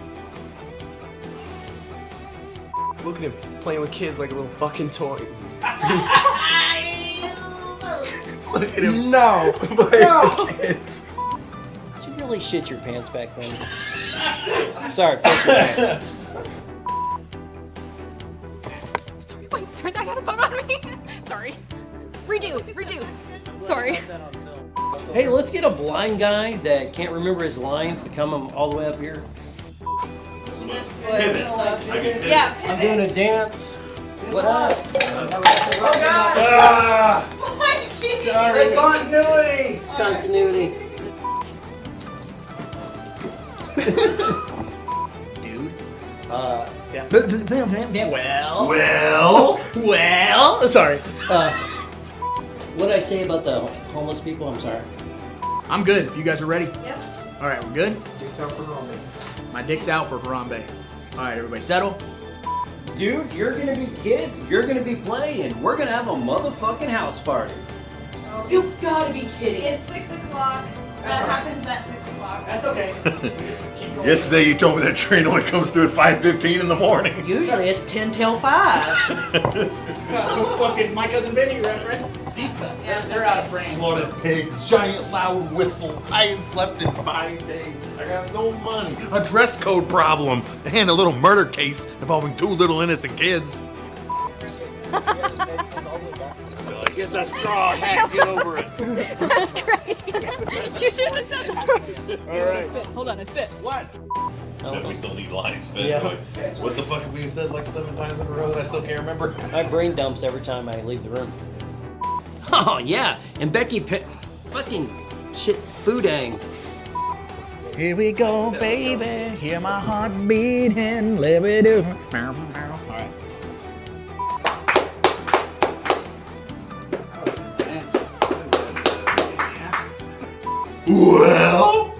Look at him playing with kids like a little fucking toy. Look at him. No. Playing No. with kids. Did you really shit your pants back then? Sorry, piss your pants. Sorry, wait, sorry, that had a bug on me. Sorry. Redo. Sorry. Hey, let's get a blind guy that can't remember his lines to come all the way up here. Yeah. I'm doing a dance. What up? Oh god! Ah! Sorry. The continuity! Continuity. Dude, Yeah. Well. Well. Sorry. What did I say about the homeless people? I'm sorry. I'm good. If you guys are ready. Yep. All right, we're good. Dick's out for Harambe. My dick's out for Harambe. All right, everybody, settle. Dude, you're gonna be kid, you're gonna be playing. We're gonna have a motherfucking house party. You've got to be kidding. It's 6 o'clock. That happens at 6 o'clock. That's okay. Yesterday you told me that train only comes through at 5:15 in the morning. Usually it's 10 till 5. Fucking My Cousin Vinny reference. They're out of frame. Slaughtered pigs, giant loud whistles. I ain't slept in 5 days. I got no money. A dress code problem. And a little murder case involving 2 little innocent kids. It's a straw hat. Get over it. That's great. You should have said that. All right. Spit. Hold on, I spit. What? Said we still need lines fed. Yeah. What the fuck have we said like 7 times in a row that I still can't remember? My brain dumps every time I leave the room. Oh yeah, and Becky fucking shit foodang. Here we go, baby. Hear my heart beating. Let me do. All right. Well.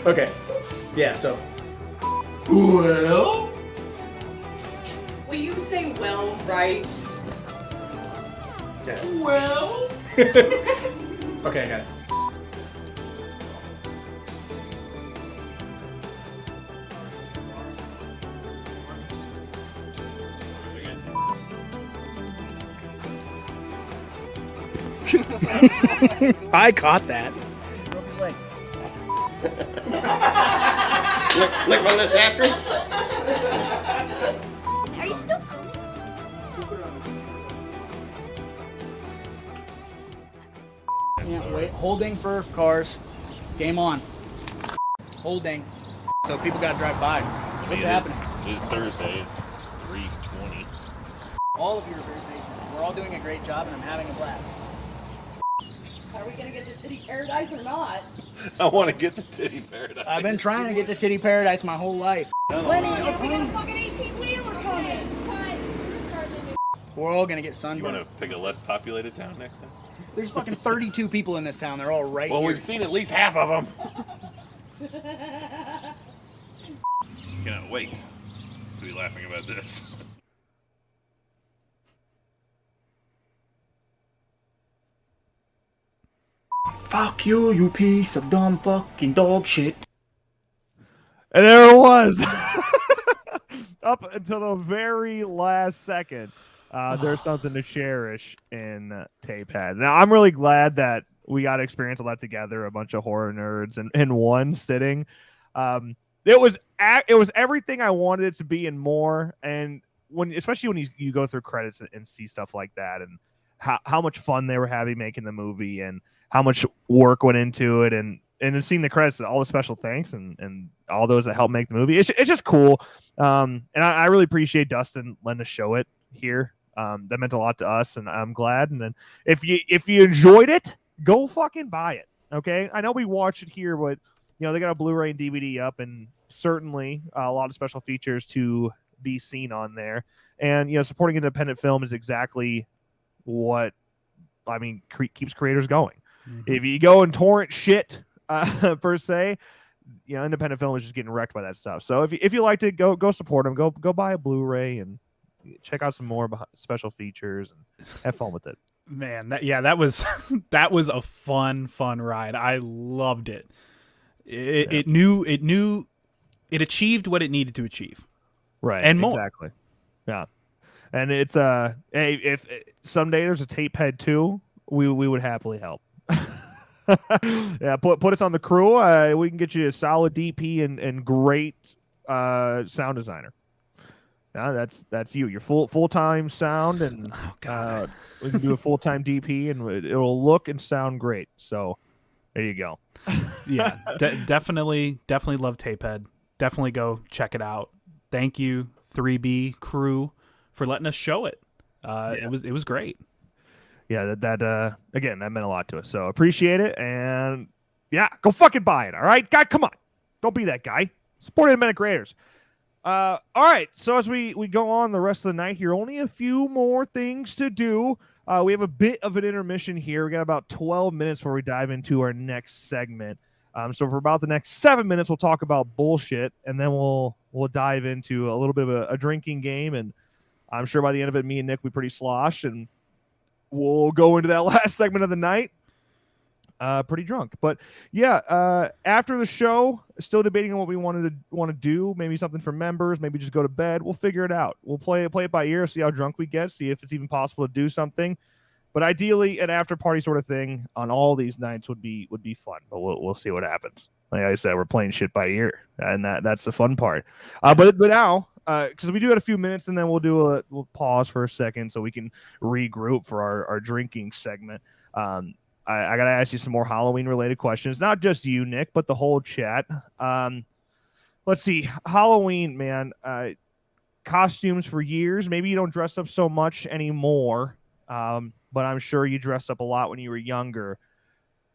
Okay. Yeah. So. Well. Will you say well, right? Okay. Well. Okay, I got it. I caught that. Lick my lips after. Are you still filming? Yeah, wait. Holding for cars. Game on. Holding. So people gotta drive by. What's happening? It is Thursday at 3:20. All of you are very patient. We're all doing a great job and I'm having a blast. Are we gonna get to Titty Paradise or not? I want to get the titty paradise. I've been trying to get to Titty Paradise my whole life. Plenty of We got a room. fucking 18-wheeler coming. We're all gonna get You sunburned. want to pick a less populated town next time? There's fucking 32 people in this town. They're all right Well, here. we've seen at least half of them. Cannot wait to be laughing about this. Fuck you, you piece of dumb fucking dog shit. And there it was. Up until the very last second, there's something to cherish in Tapehead. Now, I'm really glad that we got to experience all that together, a bunch of horror nerds in one sitting. It was everything I wanted it to be and more. And especially when you go through credits and see stuff like that, and how much fun they were having making the movie, and how much work went into it, and seeing the credits, all the special thanks and all those that helped make the movie. It's just cool. And I really appreciate Dustin letting us show it here. That meant a lot to us, and I'm glad. And then if you enjoyed it, go fucking buy it. Okay, I know we watched it here, but they got a Blu-ray and DVD up, and certainly a lot of special features to be seen on there. And supporting independent film is exactly what keeps creators going. Mm-hmm. If you go and torrent shit per se, independent film is just getting wrecked by that stuff. So if you liked it, go support them. Go buy a Blu-ray and check out some more special features and have fun with it. Man, that was that was a fun ride. I loved it. It achieved what it needed to achieve. Right. And more. Exactly. Yeah. And it's hey, if someday there's a Tapehead 2, we would happily help. Yeah, put us on the crew. We can get you a solid DP and great sound designer. Now that's you. Your full-time sound, and we can do a full-time DP, and it'll look and sound great. So there you go. Yeah, definitely love Tapehead. Definitely go check it out. Thank you 3B crew for letting us show it. It was great. Yeah, that again, that meant a lot to us. So appreciate it, and yeah, go fucking buy it. All right, guy, come on, don't be that guy. Support independent creators. All right. So as we go on the rest of the night here, only a few more things to do. We have a bit of an intermission here. We got about 12 minutes before we dive into our next segment. So for about the next 7 minutes, we'll talk about bullshit, and then we'll dive into a little bit of a drinking game. And I'm sure by the end of it, me and Nick will be pretty sloshed, and we'll go into that last segment of the night pretty drunk. But yeah, after the show, still debating on what we want to do. Maybe something for members. Maybe just go to bed. We'll figure it out. We'll play it by ear. See how drunk we get. See if it's even possible to do something. But ideally, an after party sort of thing on all these nights would be fun. But we'll see what happens. Like I said, we're playing shit by ear, and that's the fun part. But now, because we do have a few minutes, and then we'll pause for a second so we can regroup for our drinking segment. I got to ask you some more Halloween-related questions. Not just you, Nick, but the whole chat. Let's see. Halloween, man. Costumes for years. Maybe you don't dress up so much anymore, but I'm sure you dressed up a lot when you were younger.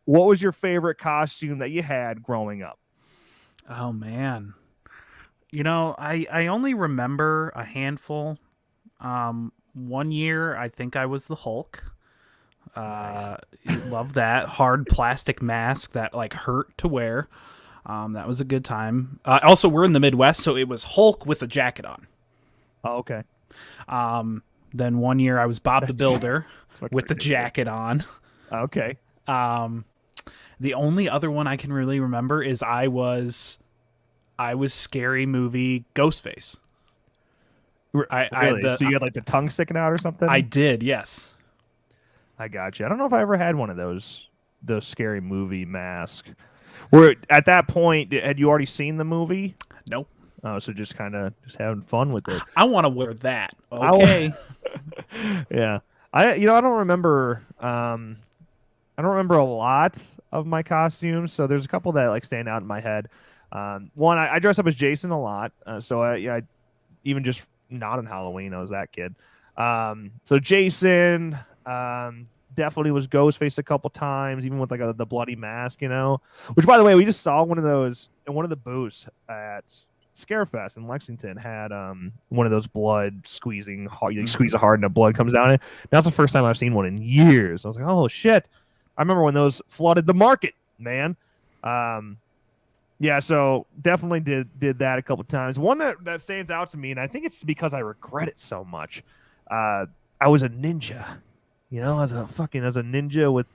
What was your favorite costume that you had growing up? Oh, man. You know, I only remember a handful. 1 year, I think I was the Hulk. Nice. Love that hard plastic mask that like hurt to wear. That was a good time. Also, we're in the Midwest, so it was Hulk with a jacket on. Oh, okay. Then 1 year I was Bob the Builder with the jacket on. Okay. The only other one I can really remember is I was Scary Movie Ghostface. Really? So you had like the tongue sticking out or something? I did, yes. I got you. I don't know if I ever had one of those Scary Movie masks. Were at that point, had you already seen the movie? No. Oh, so just kind of having fun with it. I want to wear that. Okay. Yeah. I don't remember. I don't remember a lot of my costumes, so there's a couple that like stand out in my head. One, I dress up as Jason a lot, so I even just not on Halloween, I was that kid. So Jason. Definitely was Ghostface a couple times, even with like the bloody mask, which by the way, we just saw one of those in one of the booths at Scarefest in Lexington had one of those blood squeezing, you squeeze it hard and the blood comes down it. That's the first time I've seen one in years. I was like, oh shit. I remember when those flooded the market, man. Yeah, so definitely did that a couple times. One that stands out to me, and I think it's because I regret it so much. I was a ninja. As a ninja with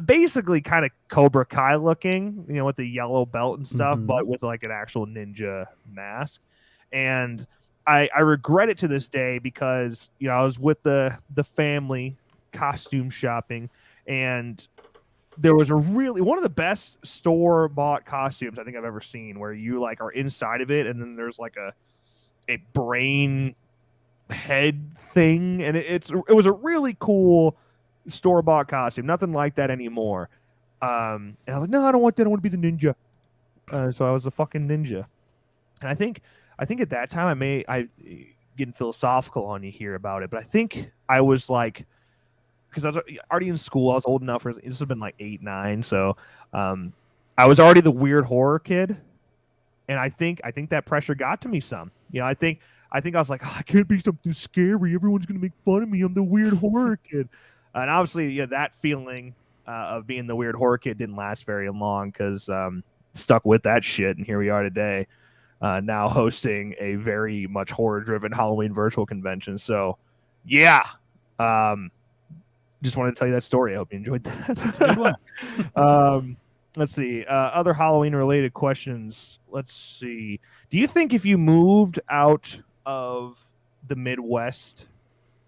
basically kind of Cobra Kai looking, with the yellow belt and stuff, but with like an actual ninja mask. And I regret it to this day because, I was with the family costume shopping, and there was one of the best store-bought costumes I think I've ever seen, where you like are inside of it, and then there's like a brain head thing, and it was a really cool store-bought costume. Nothing like that anymore. And I was like, no, I don't want that. I want to be the ninja. So I was a fucking ninja. And I think at that time I getting philosophical on you here about it, but I think I was like, because I was already in school. I was old enough. This has been like 8, 9. So I was already the weird horror kid, and I think that pressure got to me some. I think I was like, I can't be something scary. Everyone's going to make fun of me. I'm the weird horror kid. And obviously, that feeling of being the weird horror kid didn't last very long because stuck with that shit. And here we are today, now hosting a very much horror-driven Halloween virtual convention. So, yeah. Just wanted to tell you that story. I hope you enjoyed that. That's a good one. Let's see. Other Halloween-related questions. Let's see. Do you think if you moved out of the Midwest,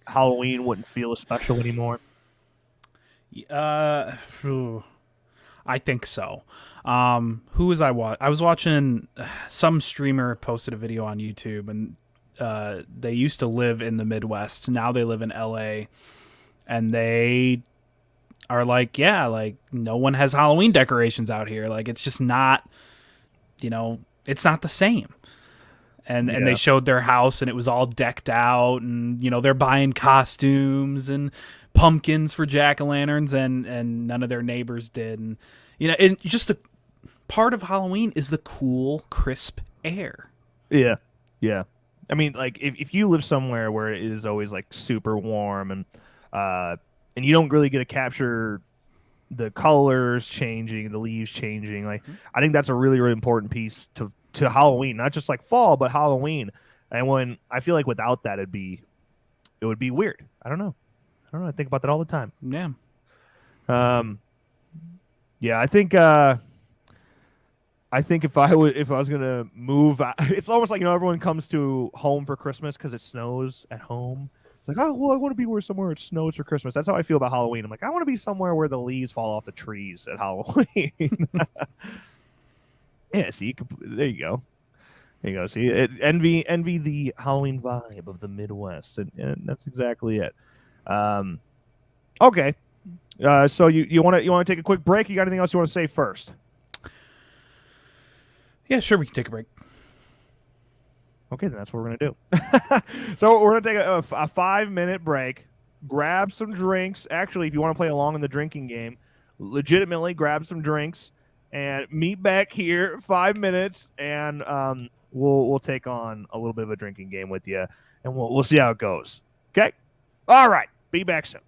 Halloween wouldn't feel as special anymore? I think so. Who was I watching? I was watching some streamer posted a video on YouTube, and they used to live in the Midwest. Now they live in LA, and they are like, yeah, like no one has Halloween decorations out here. Like it's just not, it's not the same. And they showed their house, and it was all decked out, and they're buying costumes and pumpkins for jack-o'-lanterns, and none of their neighbors did. And and just a part of Halloween is the cool, crisp air. Yeah. Yeah. I mean, like if you live somewhere where it is always like super warm and you don't really get to capture the colors changing, the leaves changing, like I think that's a really, really important piece to Halloween, not just like fall, but Halloween. And when I feel like without that, it would be weird. I don't know. I think about that all the time. Yeah. Yeah, I think if I was gonna move, it's almost like everyone comes to home for Christmas because it snows at home. It's like, oh well, I want to be somewhere it snows for Christmas. That's how I feel about Halloween. I'm like, I want to be somewhere where the leaves fall off the trees at Halloween. Yeah, see, there you go. There you go. See, envy the Halloween vibe of the Midwest, and that's exactly it. Okay, so you want to take a quick break? You got anything else you want to say first? Yeah, sure. We can take a break. Okay, then that's what we're gonna do. So we're gonna take a 5-minute break. Grab some drinks. Actually, if you want to play along in the drinking game, legitimately grab some drinks and meet back here 5 minutes, and we'll take on a little bit of a drinking game with you, and we'll see how it goes. Okay. All right. Be back soon.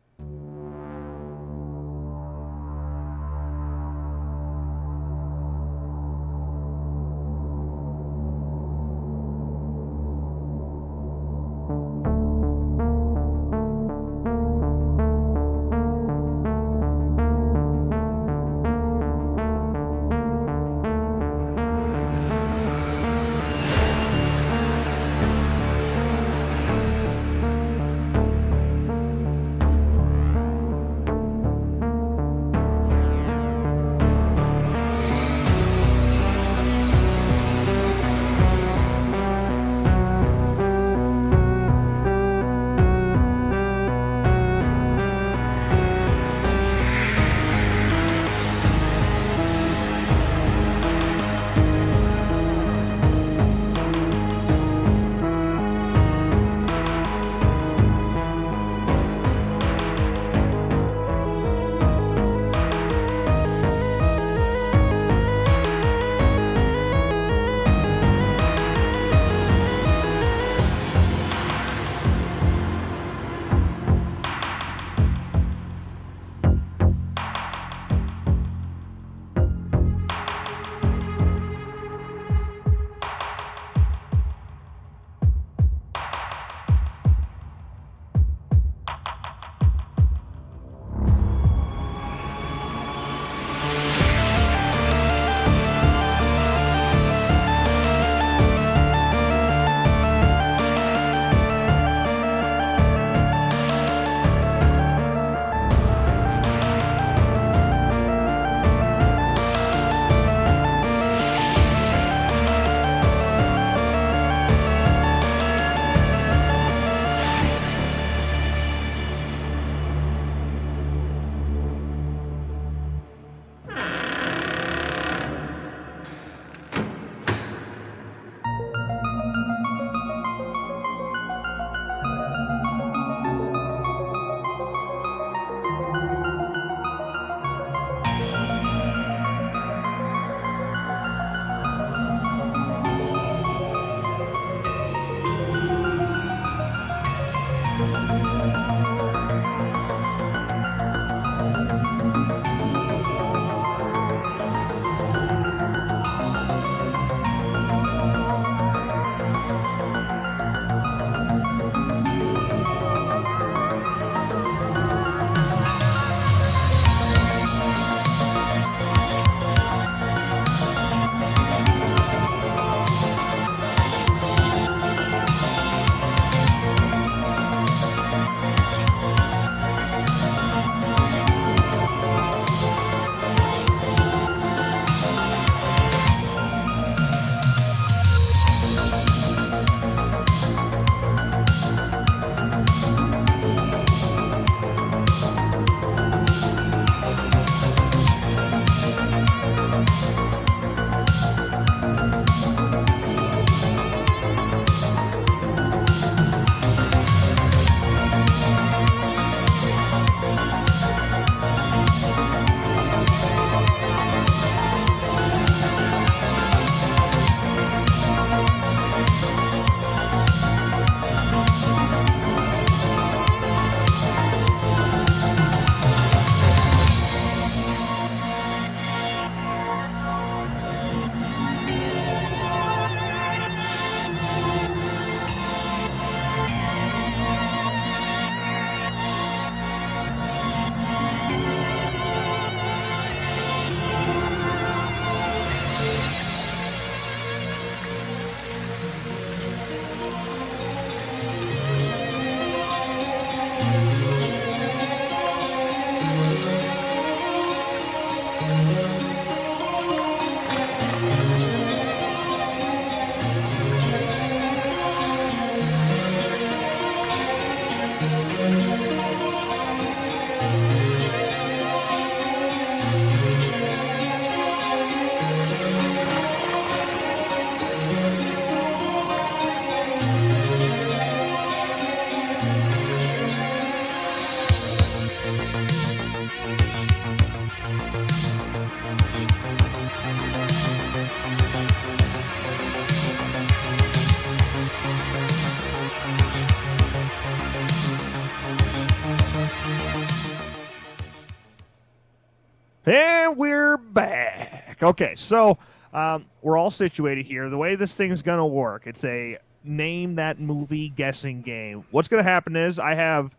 And we're back. Okay, so we're all situated here. The way this thing's going to work, it's a name that movie guessing game. What's going to happen is I have,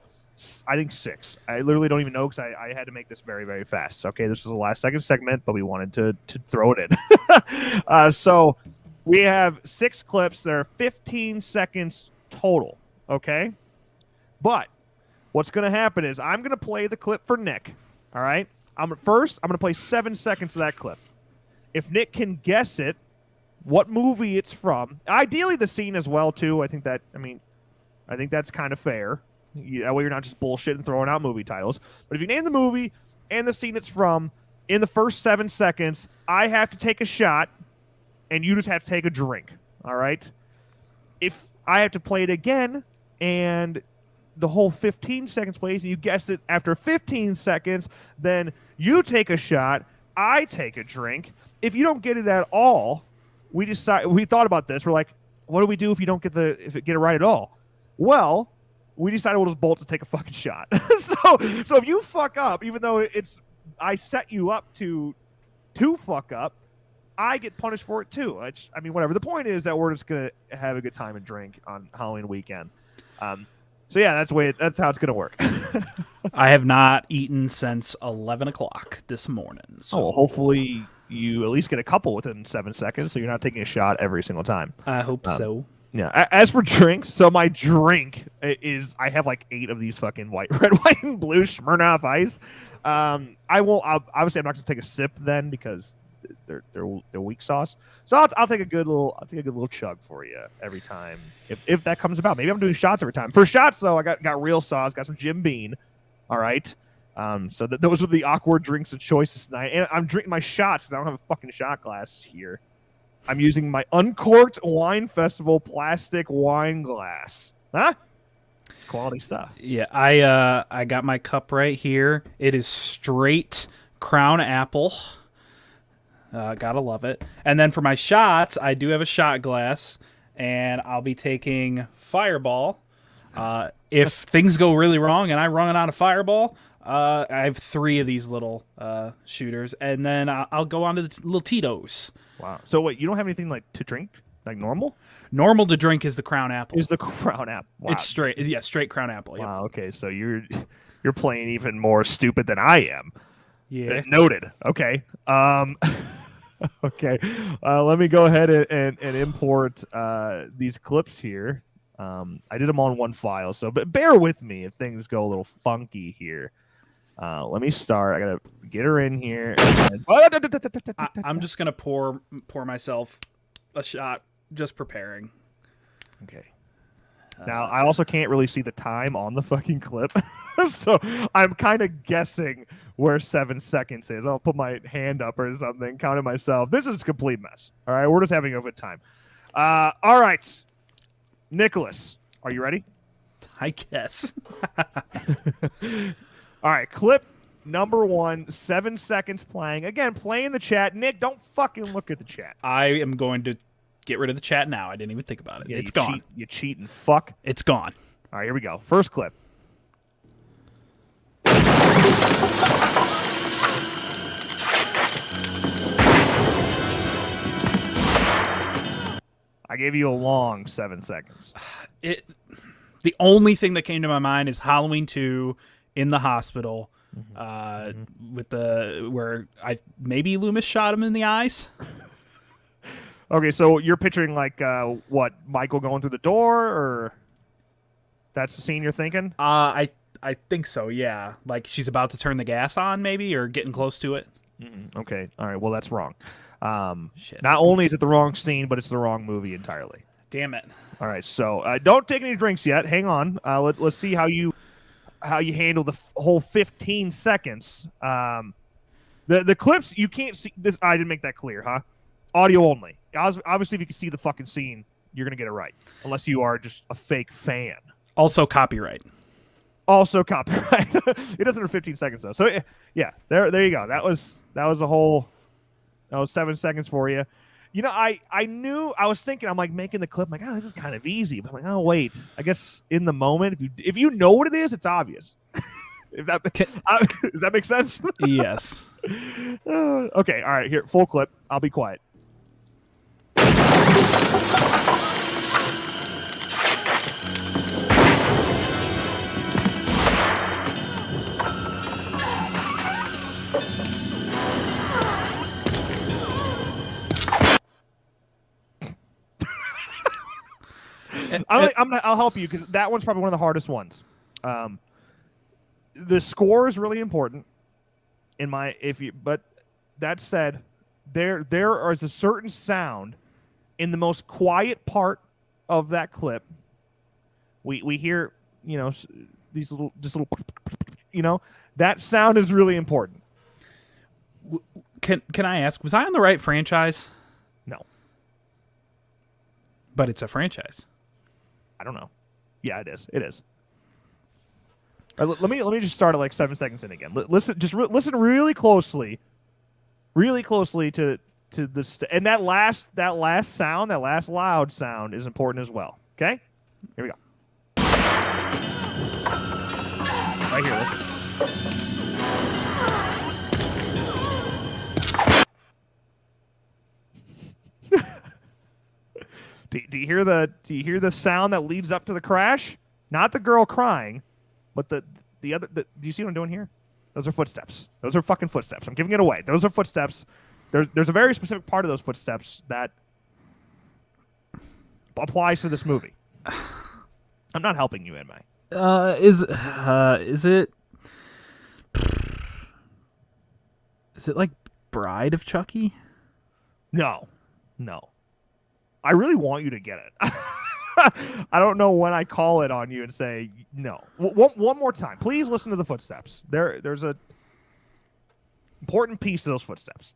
I think, 6. I literally don't even know because I had to make this very, very fast. Okay, this was the last second segment, but we wanted to throw it in. So we have 6 clips. There are 15 seconds total, okay? But what's going to happen is I'm going to play the clip for Nick, all right? First, I'm going to play 7 seconds of that clip. If Nick can guess it, what movie it's from, ideally the scene as well, too. I think that's kind of fair. That way you're not just bullshitting throwing out movie titles. But if you name the movie and the scene it's from, in the first 7 seconds, I have to take a shot, and you just have to take a drink, all right? If I have to play it again, and the whole 15 seconds plays and you guess it after 15 seconds, then you take a shot, I take a drink. If you don't get it at all, we thought about this. We're like, what do we do if you don't get it right at all? Well, we decided we'll just bolt to take a fucking shot. so if you fuck up, even though I set you up to fuck up, I get punished for it too. I mean, whatever. The point is that we're just gonna have a good time and drink on Halloween weekend. So yeah, that's how it's gonna work. I have not eaten since 11 o'clock this morning. So. Oh, well, hopefully you at least get a couple within 7 seconds, so you're not taking a shot every single time. I hope so. Yeah. As for drinks, so my drink is I have like 8 of these fucking red, white, and blue Smirnoff Ice. Obviously I'm not gonna take a sip then because they're weak sauce. So I'll take a good little chug for you every time if that comes about. Maybe I'm doing shots every time. For shots though, I got real sauce, got some Jim Beam. All right. So those are the awkward drinks of choices tonight. And I'm drinking my shots because I don't have a fucking shot glass here. I'm using my Uncorked Wine Festival plastic wine glass. Huh? Quality stuff. Yeah, I got my cup right here. It is straight Crown Apple. Gotta love it. And then for my shots, I do have a shot glass, and I'll be taking Fireball. If things go really wrong and I run out of Fireball, I have 3 of these little shooters, and then I'll go on to the little Tito's. Wow. So wait, you don't have anything like to drink, like normal? Normal to drink is the Crown Apple. Is the Crown Apple? Wow. It's straight Crown Apple. Yep. Wow. Okay, so you're playing even more stupid than I am. Yeah. Noted. Okay. Okay. Let me go ahead and import these clips here. I did them on one file, but bear with me if things go a little funky here. Let me start. I gotta get her in here. I'm just gonna pour myself a shot, just preparing. Okay. Now I also can't really see the time on the fucking clip, so I'm kind of guessing where 7 seconds is. I'll put my hand up or something, count it myself. This is a complete mess. All right, we're just having a good time. All right, Nicholas, are you ready? I guess. All right, clip number 1, 7 seconds playing. Again, play in the chat. Nick, don't fucking look at the chat. I am going to get rid of the chat now. I didn't even think about it. Yeah, it's gone. You cheating fuck. It's gone. All right, here we go. First clip. I gave you a long 7 seconds. The only thing that came to my mind is Halloween 2 in the hospital, with where maybe Loomis shot him in the eyes. Okay, so you're picturing like what, Michael going through the door, or that's the scene you're thinking? I think so. Yeah, like she's about to turn the gas on, maybe, or getting close to it. Okay, all right. Well, that's wrong. Shit. Not only is it the wrong scene, but it's the wrong movie entirely. Damn it. All right, so don't take any drinks yet. Hang on. Let's see how you handle the whole 15 seconds. The clips, you can't see this. I didn't make that clear, huh? Audio only. Obviously, if you can see the fucking scene, you're gonna get it right, unless you are just a fake fan. Also copyright. It doesn't have 15 seconds though. So yeah, there you go. That was 7 seconds for you. You know, I was thinking, I'm like making the clip, I'm like, oh, this is kind of easy. But I'm like, oh wait, I guess in the moment, if you know what it is, it's obvious. Does that make sense? Yes. Okay, all right, here, full clip. I'll be quiet. I'll help you because that one's probably one of the hardest ones. The score is really important but that said, there is a certain sound in the most quiet part of that clip. We hear, these little that sound is really important. Can I ask, was I on the right franchise? No. But it's a franchise. I don't know. Yeah, it is. It is. Let me just start at like 7 seconds in again. Listen, listen really closely to this, and that last sound, that last loud sound, is important as well. Okay, here we go. Right here, listen. Do you hear the sound that leads up to the crash? Not the girl crying, but the other. Do you see what I'm doing here? Those are footsteps. Those are fucking footsteps. I'm giving it away. Those are footsteps. There's a very specific part of those footsteps that applies to this movie. I'm not helping you, am I? Is it like Bride of Chucky? No. I really want you to get it. I don't know when I call it on you and say no. One more time. Please listen to the footsteps. There's a important piece to those footsteps.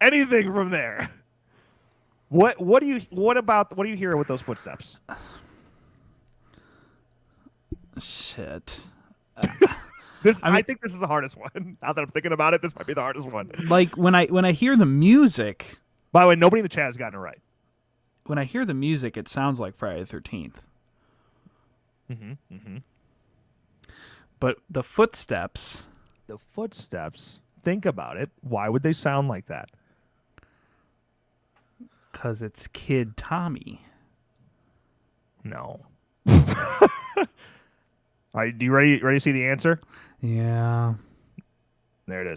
Anything from there. What do you hear with those footsteps? Shit. I think this is the hardest one. Now that I'm thinking about it, this might be the hardest one. Like when I hear the music. By the way, nobody in the chat has gotten it right. When I hear the music, it sounds like Friday the 13th. But the footsteps. Think about it. Why would they sound like that? Because it's Kid Tommy. No. All right, you ready to see the answer? Yeah. There it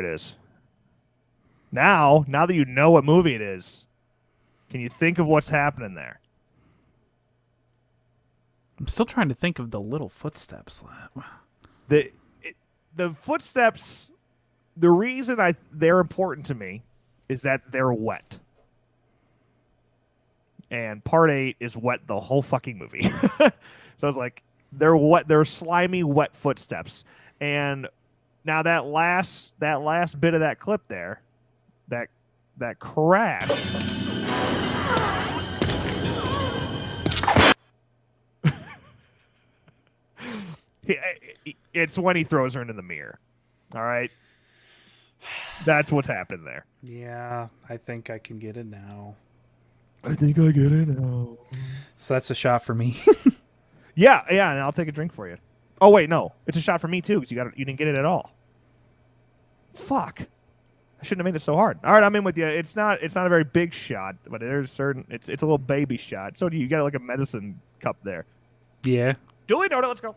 is. Now that you know what movie it is, can you think of what's happening there? I'm still trying to think of the little footsteps. The footsteps, the reason they're important to me is that they're wet. And part 8 is wet the whole fucking movie. So it's like they're wet, they're slimy, wet footsteps. And now that last bit of that clip there, that crash. It's when he throws her into the mirror. All right? That's what's happened there. Yeah, I think I can get it now. I think I get it now. So that's a shot for me. Yeah, and I'll take a drink for you. Oh wait, no, it's a shot for me too because you didn't get it at all. Fuck, I shouldn't have made it so hard. All right, I'm in with you. It's not a very big shot, but there's certain. It's a little baby shot. So you got like a medicine cup there. Yeah. Julie noted. Let's go.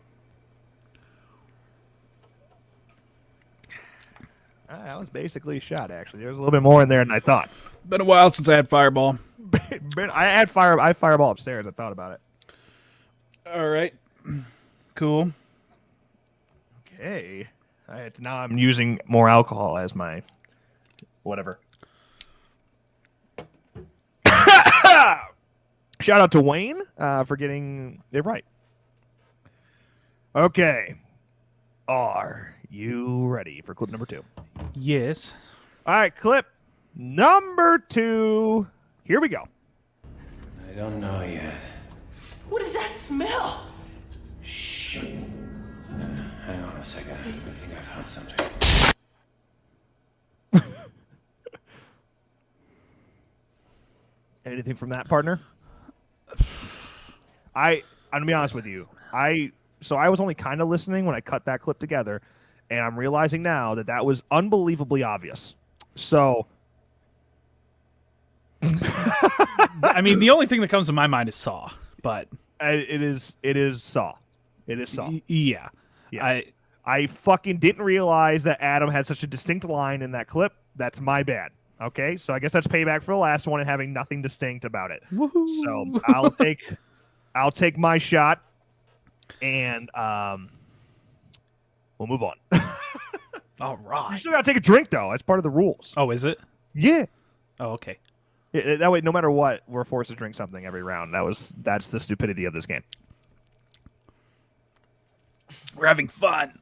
That was basically a shot. Actually, there was a little bit more in there than I thought. Been a while since I had Fireball. I had Fireball upstairs. I thought about it. All right. Cool. Okay. Now I'm using more alcohol as my whatever. Shout out to Wayne for getting it right. Okay. Are you ready for clip number 2? Yes. All right, clip number 2. Here we go. I don't know yet. What does that smell? Shh. Hang on a second. I think I found something. Anything from that, partner? I'm gonna be honest with you. I was only kind of listening when I cut that clip together, and I'm realizing now that was unbelievably obvious. So, I mean, the only thing that comes to my mind is Saw, but it is Saw. It is Saw. Yeah. I fucking didn't realize that Adam had such a distinct line in that clip. That's my bad. Okay, so I guess that's payback for the last one and having nothing distinct about it. Woohoo. So I'll take my shot, and we'll move on. All right. You still gotta take a drink though. That's part of the rules. Oh, is it? Yeah. Oh, okay. Yeah, that way, no matter what, we're forced to drink something every round. That's the stupidity of this game. We're having fun.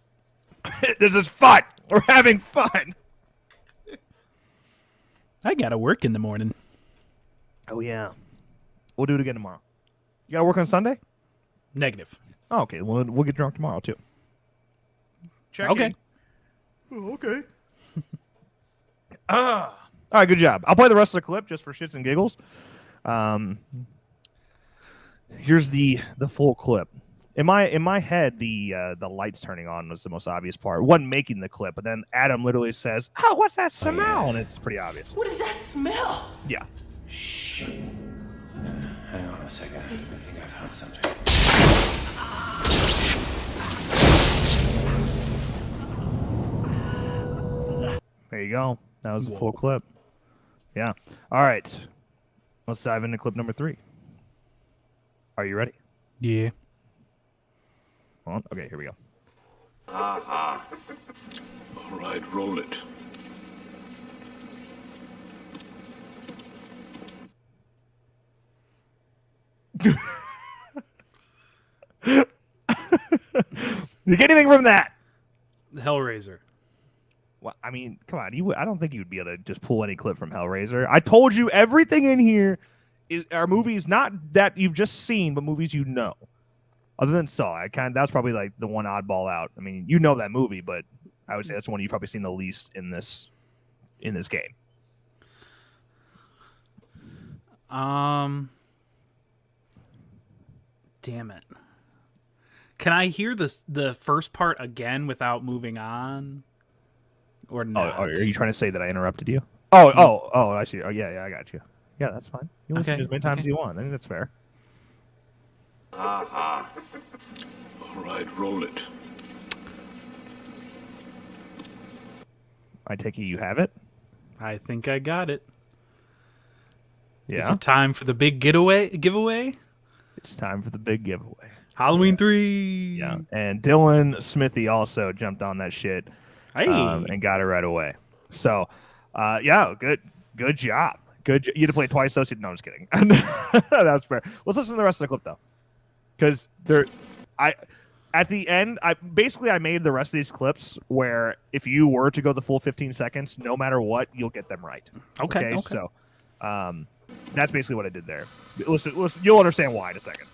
This is fun. We're having fun. I gotta work in the morning. Oh yeah. We'll do it again tomorrow. You gotta work on Sunday? Negative. Oh, okay. We'll get drunk tomorrow too. Check. Okay. Oh, okay. All right, good job. I'll play the rest of the clip just for shits and giggles. Here's the full clip. In my head, the lights turning on was the most obvious part. It wasn't making the clip, but then Adam literally says, "Oh, what's that smell?" And it's pretty obvious. What does that smell? Yeah. Shh. Hang on a second. I think I found something. There you go. That was the full clip. Yeah. All right. Let's dive into clip number 3. Are you ready? Yeah. Hold on. Okay, here we go. All right, roll it. You get anything from that? Hellraiser. Well, I mean, come on. I don't think you would be able to just pull any clip from Hellraiser. I told you everything in here are movies not that you've just seen, but movies you know. Other than Saw, that's probably like the one oddball out. I mean, you know that movie, but I would say that's the one you've probably seen the least in this game. Damn it. Can I hear the first part again without moving on? Or not? Oh, are you trying to say that I interrupted you? Oh, I see. Oh, yeah, I got you. Yeah, that's fine. You listen as many times as you want. I think that's fair. All right, roll it. I take it you have it? I think I got it. Yeah. Is it time for the big giveaway? It's time for the big giveaway. Halloween 3. Yeah. And Dylan Smithy also jumped on that shit and got it right away. So, yeah, good job. You had to play it twice, though. No, I'm just kidding. That's fair. Let's listen to the rest of the clip, though. Because at the end, I made the rest of these clips where if you were to go the full 15 seconds, no matter what, you'll get them right. Okay. So, that's basically what I did there. Listen, you'll understand why in a second.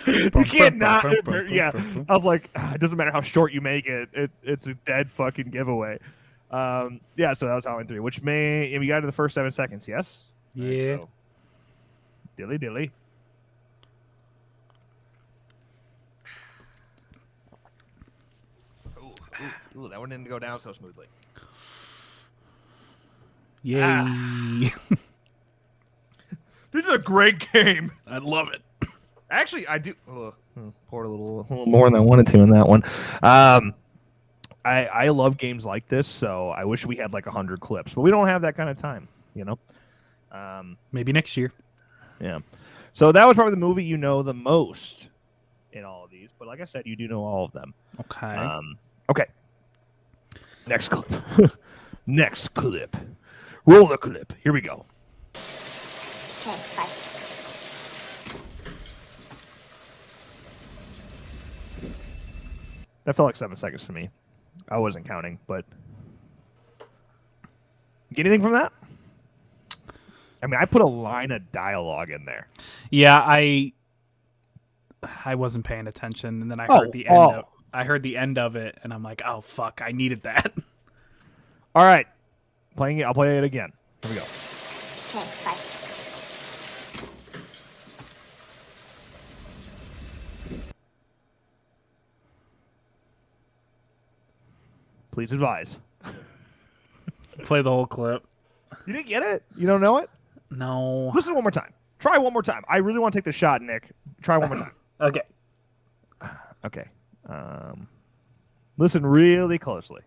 You can't not. Yeah, I was like, it doesn't matter how short you make it. It's a dead fucking giveaway. Yeah, so that was Halloween 3, which we got to the first 7 seconds. Yes. Yeah. Right, so, dilly. Ooh, that one didn't go down so smoothly. Yay. This is a great game. I love it. Actually, I do. Poured a little more than I wanted to in that one. I love games like this, so I wish we had like 100 clips, but we don't have that kind of time, you know? Maybe next year. Yeah. So that was probably the movie you know the most in all of these, but like I said, you do know all of them. Okay. Okay. Next clip. Next clip. Roll the clip. Here we go. Okay, bye. That felt like 7 seconds to me. I wasn't counting, but get anything from that? I mean, I put a line of dialogue in there. Yeah, I wasn't paying attention, and then I heard the end. I heard the end of it, and I'm like, oh fuck, I needed that. All right, playing it. I'll play it again. Here we go. Okay, bye. Please advise. Play the whole clip. You didn't get it? You don't know it? No. Listen one more time. Try one more time. I really want to take the shot, Nick. Try one more time. Okay. Okay. Listen really closely.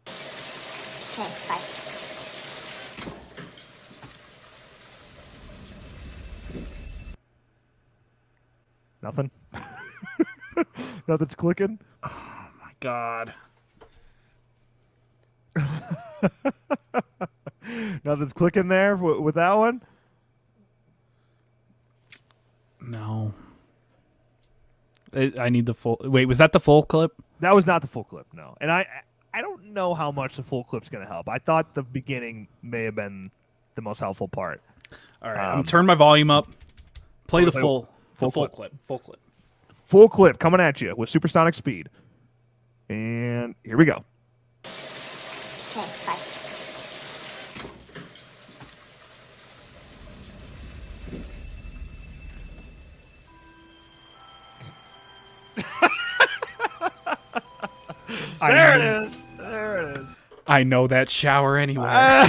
Okay, bye. Nothing? Nothing's clicking? Oh my god. Nothing's clicking there with that one? No. I need the full... Wait, was that the full clip? That was not the full clip, no. And I don't know how much the full clip's going to help. I thought the beginning may have been the most helpful part. All right, I'm turn my volume up. Play the full clip. Full clip. Full clip coming at you with supersonic speed. And here we go. Okay, bye. There it is. There it is. I know that shower anyway.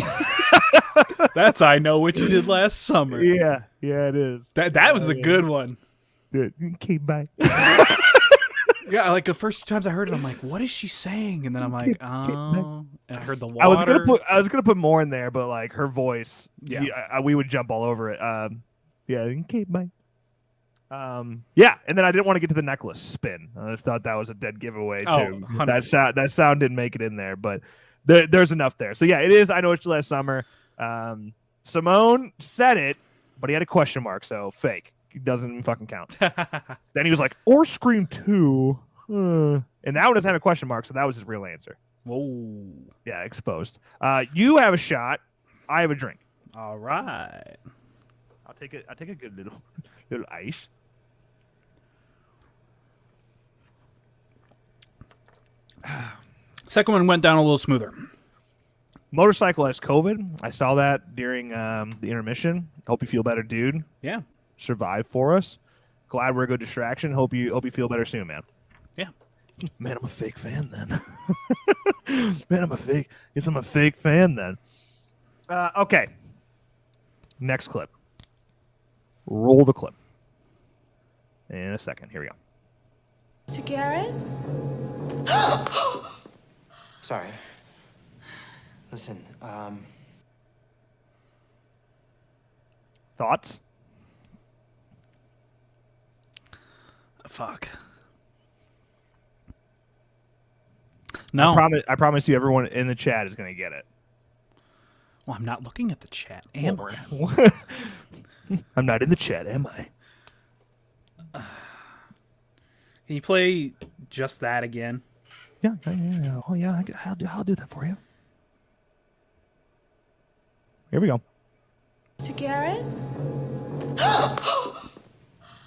That's I know what you did last summer. Yeah, it is. That was a good one. Okay, bye. Yeah, like the first times I heard it, I'm like, what is she saying? And then I'm like, oh. And I heard the water. I was gonna put more in there, but like her voice, Yeah. we would jump all over it. Yeah, okay, bye. Yeah, and then I didn't want to get to the necklace spin. I thought that was a dead giveaway too. Oh, 100%. That sound didn't make it in there, but there's enough there. So yeah, it is. I know it's last summer. Simone said it, but he had a question mark, so fake. It doesn't even fucking count. Then he was like, or Scream 2. And that one doesn't have a question mark, so that was his real answer. Whoa. Yeah, exposed. You have a shot. I have a drink. All right. I'll take a good little ice. Second one went down a little smoother. Motorcycle has COVID. I saw that during the intermission. Hope you feel better, dude. Yeah. Survive for us. Glad we're a good distraction. Hope you feel better soon, man. Yeah. Man, I'm a fake fan then. Man, I'm a fake fan then. Okay. Next clip. Roll the clip. In a second. Here we go. Mr. Garrett? Sorry. Listen, Thoughts? Fuck. No. I promise you everyone in the chat is going to get it. Well, I'm not looking at the chat, am I? I'm not in the chat, am I? Can you play just that again? Yeah. Oh, yeah. I'll do that for you. Here we go. Mr. Garrett?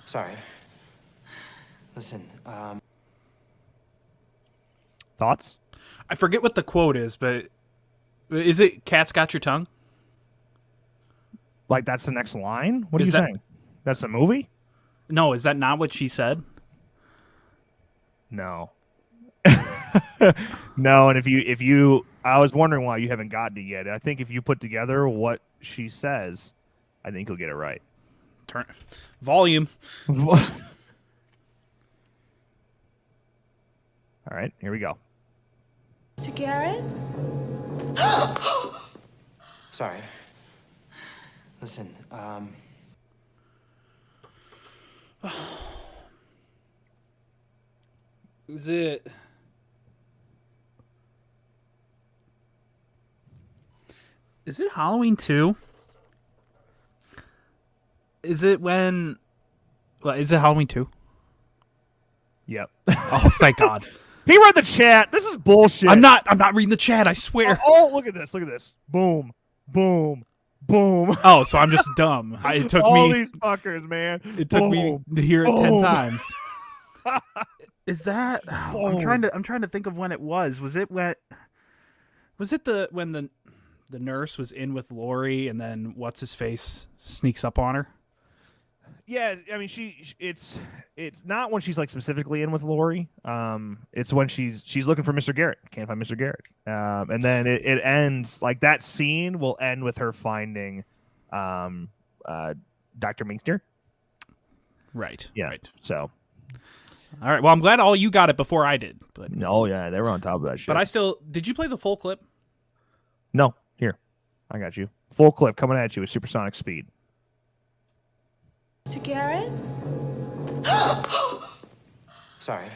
sorry. Listen, Thoughts? I forget what the quote is, but is it "Cat's got your tongue"? Like that's the next line? What are Is you that- saying? That's a movie? No, is that not what she said? No. No, and if you I was wondering why you haven't gotten it yet. I think if you put together what she says, I think you'll get it right. Turn volume. All right, here we go. Mr. Garrett? sorry. Listen, Is it? Is it Halloween 2? Is it when? Well, is it Halloween 2? Yep. Oh, thank God. He read the chat. This is bullshit. I'm not reading the chat. I swear. Oh, look at this. Look at this. Boom. Boom. Boom. Oh, so I'm just dumb. It took all me. these fuckers, man. It took me to hear it 10 times. Is that? Oh, I'm trying to think of when it was. Was it when the nurse was in with Lori and then what's his face sneaks up on her? Yeah, I mean, it's not when she's like specifically in with Lori. It's when she's looking for Mr. Garrett, can't find Mr. Garrett, and then it ends like that scene will end with her finding, Dr. Minkster. Right. Yeah. Right. So. All right. Well, I'm glad all you got it before I did. But Oh yeah, they were on top of that shit. But I still did. You play the full clip? No. Here, I got you. Full clip coming at you with supersonic speed. Mr. Garrett? Sorry.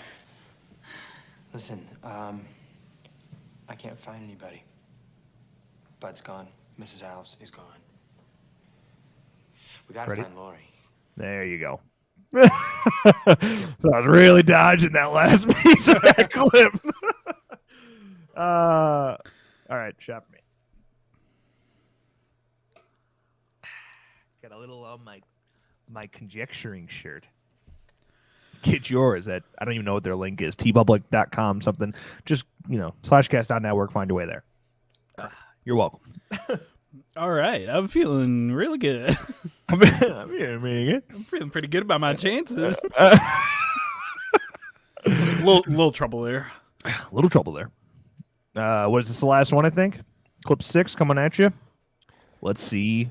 Listen, I can't find anybody. Bud's gone. Mrs. Alves is gone. We gotta Ready? find Lori. There you go. I was really dodging that last piece of that clip. All right, shot for me. Got a little on my conjecturing shirt. Get yours at, I don't even know what their link is, tpublic.com something. Just, /cast.network, find your way there. You're welcome. All right, I'm feeling really good. I'm feeling really good. I'm feeling pretty good about my chances. little trouble there. Little trouble there. What is this, the last one, I think? Clip 6 coming at you. Let's see.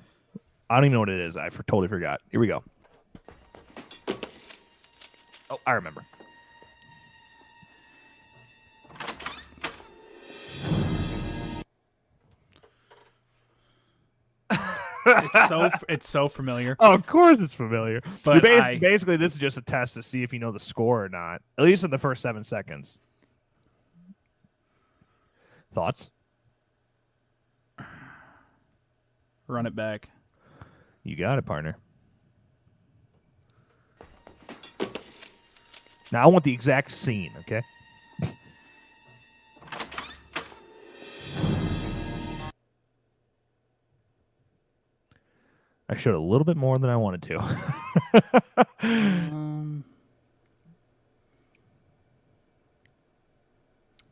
I don't even know what it is. I totally forgot. Here we go. Oh, I remember. It's so familiar. Oh, of course it's familiar. But basically, this is just a test to see if you know the score or not. At least in the first 7 seconds. Thoughts? Run it back. You got it, partner. Now, I want the exact scene, okay? I showed a little bit more than I wanted to.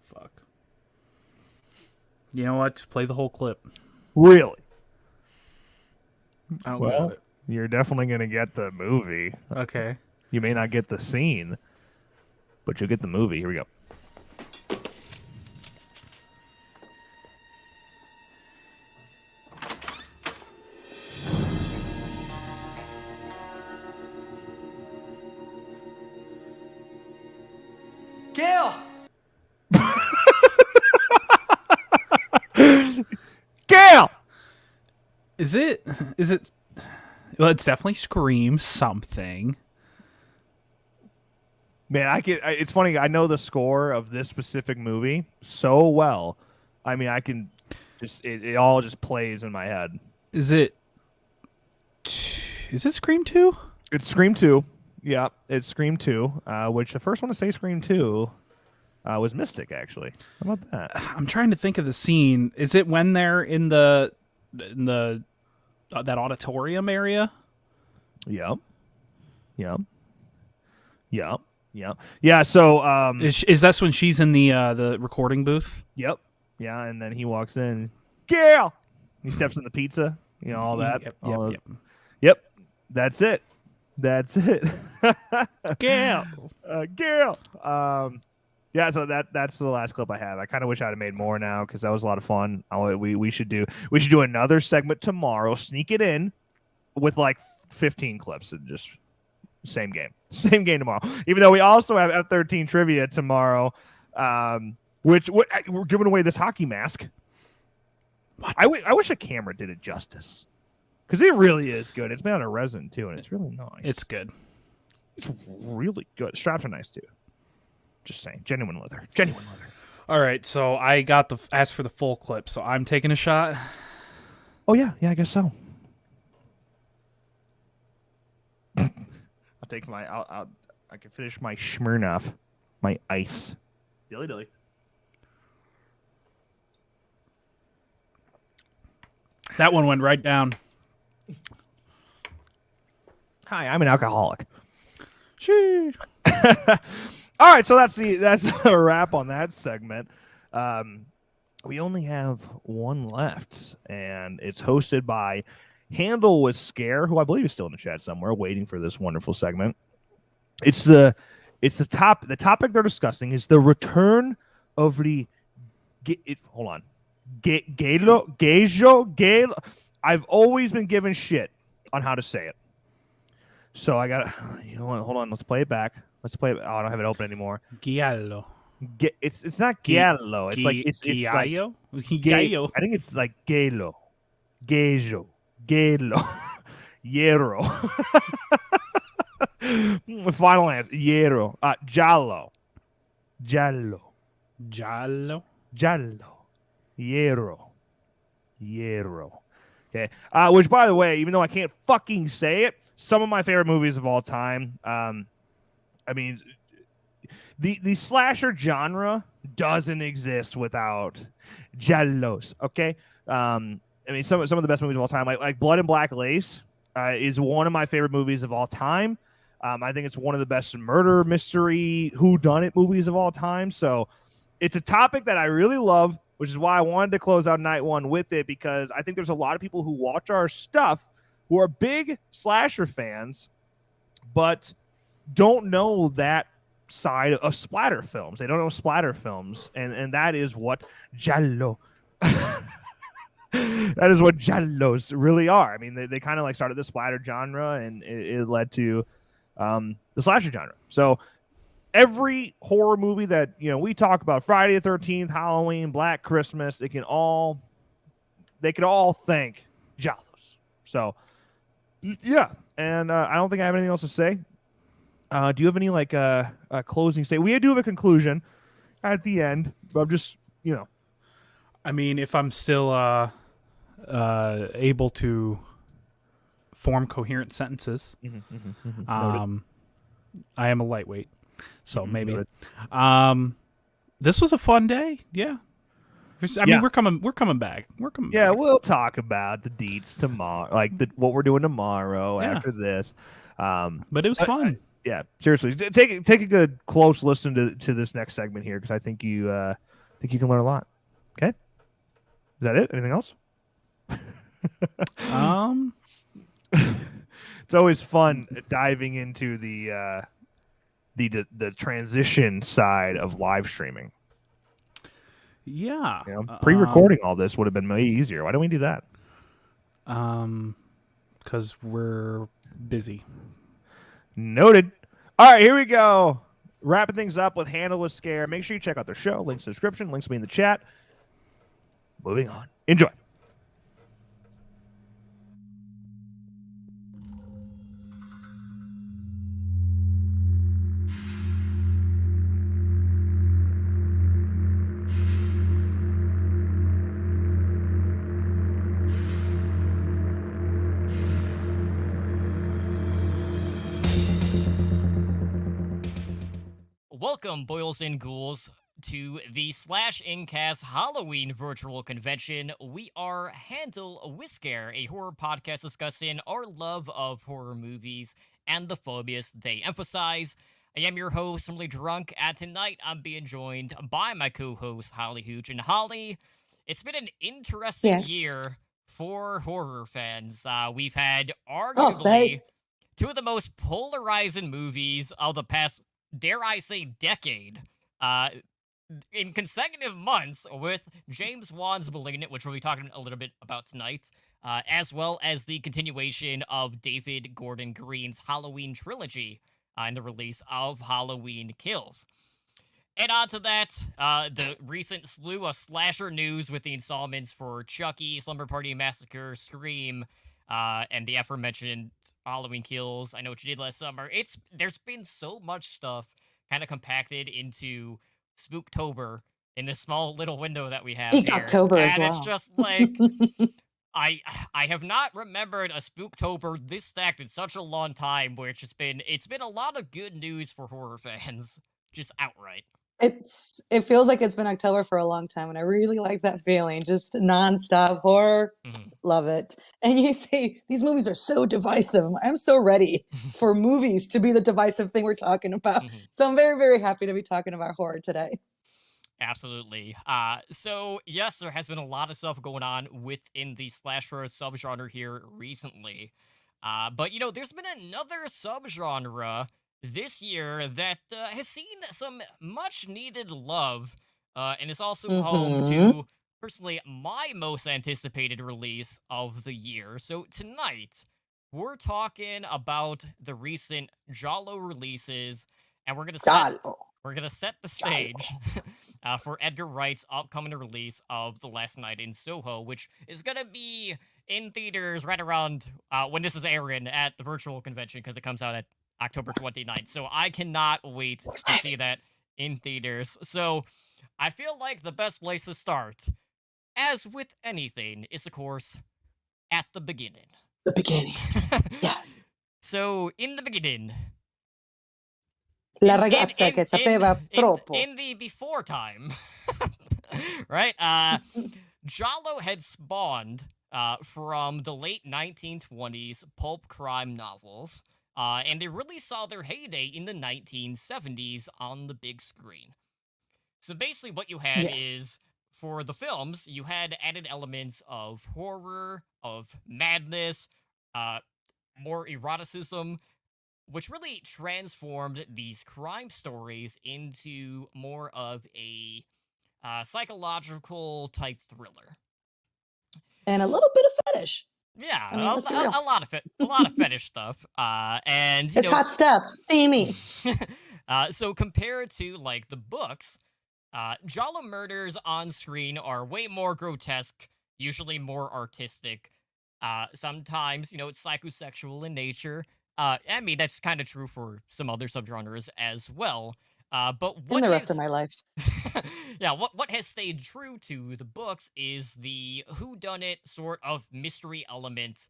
Fuck. You know what? Just play the whole clip. Really? I don't Well, got it. you're definitely going to get the movie. Okay. You may not get the scene, but you'll get the movie. Here we go. Gail! Gail! Is it? Well, it's definitely Scream something. Man, it's funny. I know the score of this specific movie so well. I mean, I can just it all just plays in my head. Is it Scream 2? It's Scream 2. Yeah, it's Scream 2. Which the first one to say Scream 2 was Mystic. Actually, how about that? I'm trying to think of the scene. Is it when they're in the that auditorium area? Yep. Yeah. So, is that when she's in the recording booth? Yep. Yeah, and then he walks in. Gail. He steps in the pizza. All that. Yep. That's it. Gail. Gail. Yeah. So that's the last clip I have. I kind of wish I'd have made more now because that was a lot of fun. We should do another segment tomorrow. Sneak it in with like 15 clips and just. Same game tomorrow. Even though we also have F13 trivia tomorrow, which we're giving away this hockey mask. What? I wish a camera did it justice, because it really is good. It's made out of resin too, and it's really nice. It's good. It's really good. Straps are nice too. Just saying, genuine leather. All right, so I got asked for the full clip, so I'm taking a shot. Oh yeah, I guess so. I'll take I can finish my Smirnoff, my ice. Dilly. That one went right down. Hi, I'm an alcoholic. Sheesh. All right, so that's a wrap on that segment. We only have one left, and it's hosted by Handle with Scare, who I believe is still in the chat somewhere, waiting for this wonderful segment. The topic they're discussing is the return of the hold on. Giallo. I've always been given shit on how to say it. So I got you know what, hold on, let's play it back. Let's play it. Oh, I don't have it open anymore. Giallo. It's not Giallo. It's like it's Giallo. like Giallo. I think it's like Giallo. Giallo. Hierro. Final answer. Hierro. Giallo. Hierro. Okay. Which, by the way, even though I can't fucking say it, some of my favorite movies of all time. I mean, the slasher genre doesn't exist without giallos. Okay. I mean, some of the best movies of all time, like Blood and Black Lace, is one of my favorite movies of all time. I think it's one of the best murder mystery whodunit movies of all time. So it's a topic that I really love, which is why I wanted to close out night one with it, because I think there's a lot of people who watch our stuff who are big slasher fans, but don't know that side of splatter films. They don't know splatter films, and that is what Giallo. That is what giallos really are. I mean, they kind of like started the splatter genre, and it led to the slasher genre. So every horror movie that we talk about, Friday the 13th, Halloween, Black Christmas, they could all thank giallos. So yeah, and I don't think I have anything else to say. Do you have any closing statement? We do have a conclusion at the end, but I'm just I mean, if I'm still able to form coherent sentences, I am a lightweight, so maybe. This was a fun day. Yeah, I mean, we're coming back. Yeah, we'll talk about the deets tomorrow, like what we're doing tomorrow after this. But it was fun. Yeah, seriously, take a good close listen to this next segment here, because I think you can learn a lot. Okay, is that it? Anything else? It's always fun diving into the transition side of live streaming. Yeah, pre-recording all this would have been way easier. Why don't we do that? Because we're busy. Noted. All right, here we go. Wrapping things up with Handle with Scare. Make sure you check out their show. Links in the description. Links will be in the chat. Moving on. Enjoy. Welcome, boils and ghouls, to the /Incast Halloween virtual convention. We are Handle with Scare, a horror podcast discussing our love of horror movies and the phobias they emphasize. I am your host, Simply Drunk, and tonight I'm being joined by my co-host, Holly Hooch. And Holly, it's been an interesting year for horror fans. We've had arguably two of the most polarizing movies of the past, dare I say, decade, in consecutive months, with James Wan's *Malignant*, which we'll be talking a little bit about tonight, as well as the continuation of David Gordon Green's Halloween trilogy and the release of Halloween Kills. And on to that, the recent slew of slasher news with the installments for Chucky, Slumber Party Massacre, Scream, and the aforementioned Halloween Kills. I Know What You Did Last Summer. There's been so much stuff kind of compacted into Spooktober in this small little window that we have here. October as well. And it's just like I have not remembered a Spooktober this stacked in such a long time, where it's been a lot of good news for horror fans, just outright. It feels like it's been October for a long time, and I really like that feeling. Just nonstop horror. Love it. And you say these movies are so divisive. I'm so ready for movies to be the divisive thing we're talking about. So I'm very, very happy to be talking about horror today. Absolutely. So yes, there has been a lot of stuff going on within the slasher subgenre here recently. But there's been another subgenre this year that has seen some much needed love, and is also home to personally my most anticipated release of the year. So tonight, we're talking about the recent Giallo releases, and we're gonna set the stage for Edgar Wright's upcoming release of The Last Night in Soho, which is gonna be in theaters right around when this is airing at the virtual convention, because it comes out at October 29th. So I cannot wait to see that in theaters. So I feel like the best place to start, as with anything, is of course at the beginning. The beginning. Yes. So in the beginning, La ragazza che sapeva troppo. in the before time, right? Giallo had spawned from the late 1920s pulp crime novels, and they really saw their heyday in the 1970s on the big screen. So basically what you had is, for the films, you had added elements of horror, of madness, more eroticism, which really transformed these crime stories into more of a psychological type thriller. And a little bit of fetish. Yeah, I mean, let's be real. a lot of fetish stuff. And It's hot stuff, steamy. So compared to like the books, Giallo murders on screen are way more grotesque, usually more artistic. Sometimes, it's psychosexual in nature. I mean, that's kind of true for some other subgenres as well. But what In the rest of my life. yeah, what has stayed true to the books is the whodunit sort of mystery element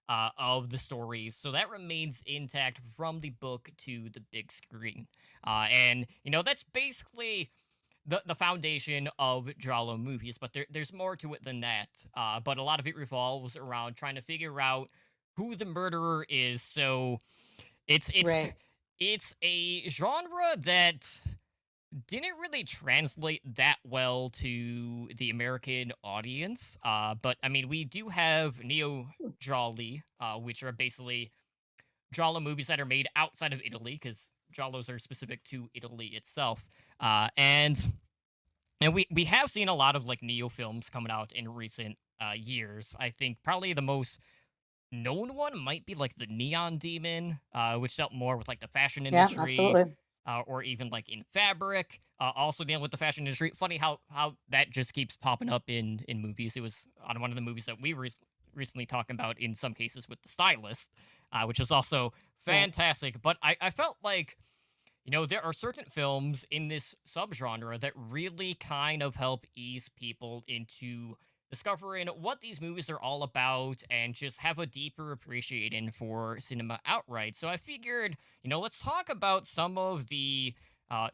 of the stories. So that remains intact from the book to the big screen. And, that's basically the foundation of Giallo movies, but there's more to it than that. But a lot of it revolves around trying to figure out who the murderer is. So it's a genre that didn't really translate that well to the American audience. But I mean, we do have neo-Gialli, which are basically Giallo movies that are made outside of Italy, because Giallos are specific to Italy itself. And we have seen a lot of like neo films coming out in recent years. I think probably the most known one might be like the Neon Demon, which dealt more with like the fashion industry. Yeah, absolutely. Or even like in fabric, also dealing with the fashion industry. Funny how that just keeps popping up in movies. It was on one of the movies that we were recently talking about in some cases with The Stylist, which is also fantastic. But I felt like, there are certain films in this subgenre that really kind of help ease people into discovering what these movies are all about and just have a deeper appreciation for cinema outright. So I figured, let's talk about some of the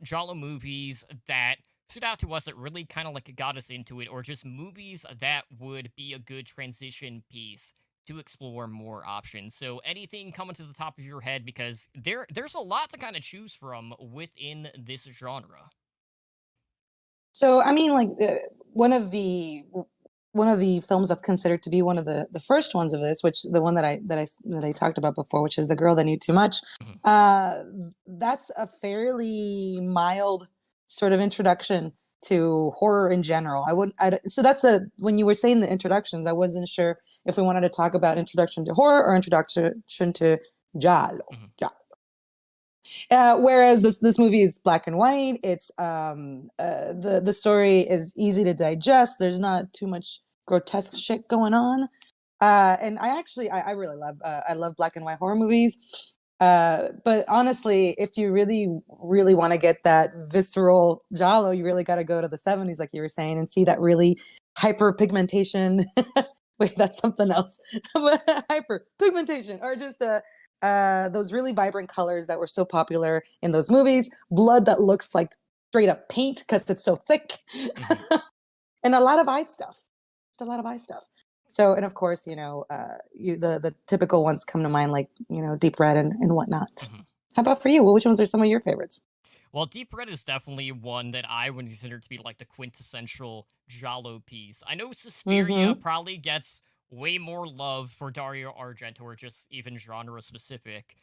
Giallo movies that stood out to us that really kind of like got us into it, or just movies that would be a good transition piece to explore more options. So anything coming to the top of your head, because there's a lot to kind of choose from within this genre. So I mean, like one of the films that's considered to be one of the first ones of this, which the one that I talked about before, which is The Girl That Knew Too Much. That's a fairly mild sort of introduction to horror in general. So that's when you were saying the introductions, I wasn't sure if we wanted to talk about introduction to horror or introduction to Giallo. Whereas this movie is black and white. It's the story is easy to digest. There's not too much grotesque shit going on. And I really love I love black and white horror movies. But honestly, if you really, really want to get that visceral Giallo, you really got to go to the 70s, like you were saying, and see that really hyperpigmentation. Wait, that's something else. Hyperpigmentation, or just those really vibrant colors that were so popular in those movies. Blood that looks like straight up paint because it's so thick, and a lot of eye stuff. Just a lot of eye stuff. So, and of course, the typical ones come to mind, like Deep Red and whatnot. How about for you? Well, which ones are some of your favorites? Well, Deep Red is definitely one that I would consider to be like the quintessential Giallo piece. I know Suspiria probably gets way more love for Dario Argento or just even genre specific.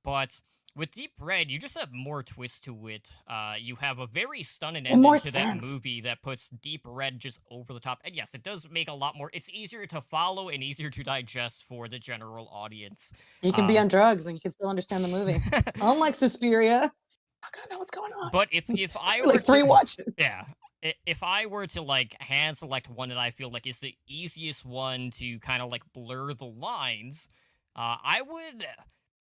But with Deep Red, you just have more twist to it. You have a very stunning ending to that movie that puts Deep Red just over the top. And yes, it does make a lot more. It's easier to follow and easier to digest for the general audience. You can be on drugs and you can still understand the movie. Unlike Suspiria, I gotta know what's going on. But if I like were 3 watches, yeah. If I were to like hand select one that I feel like is the easiest one to kind of like blur the lines, I would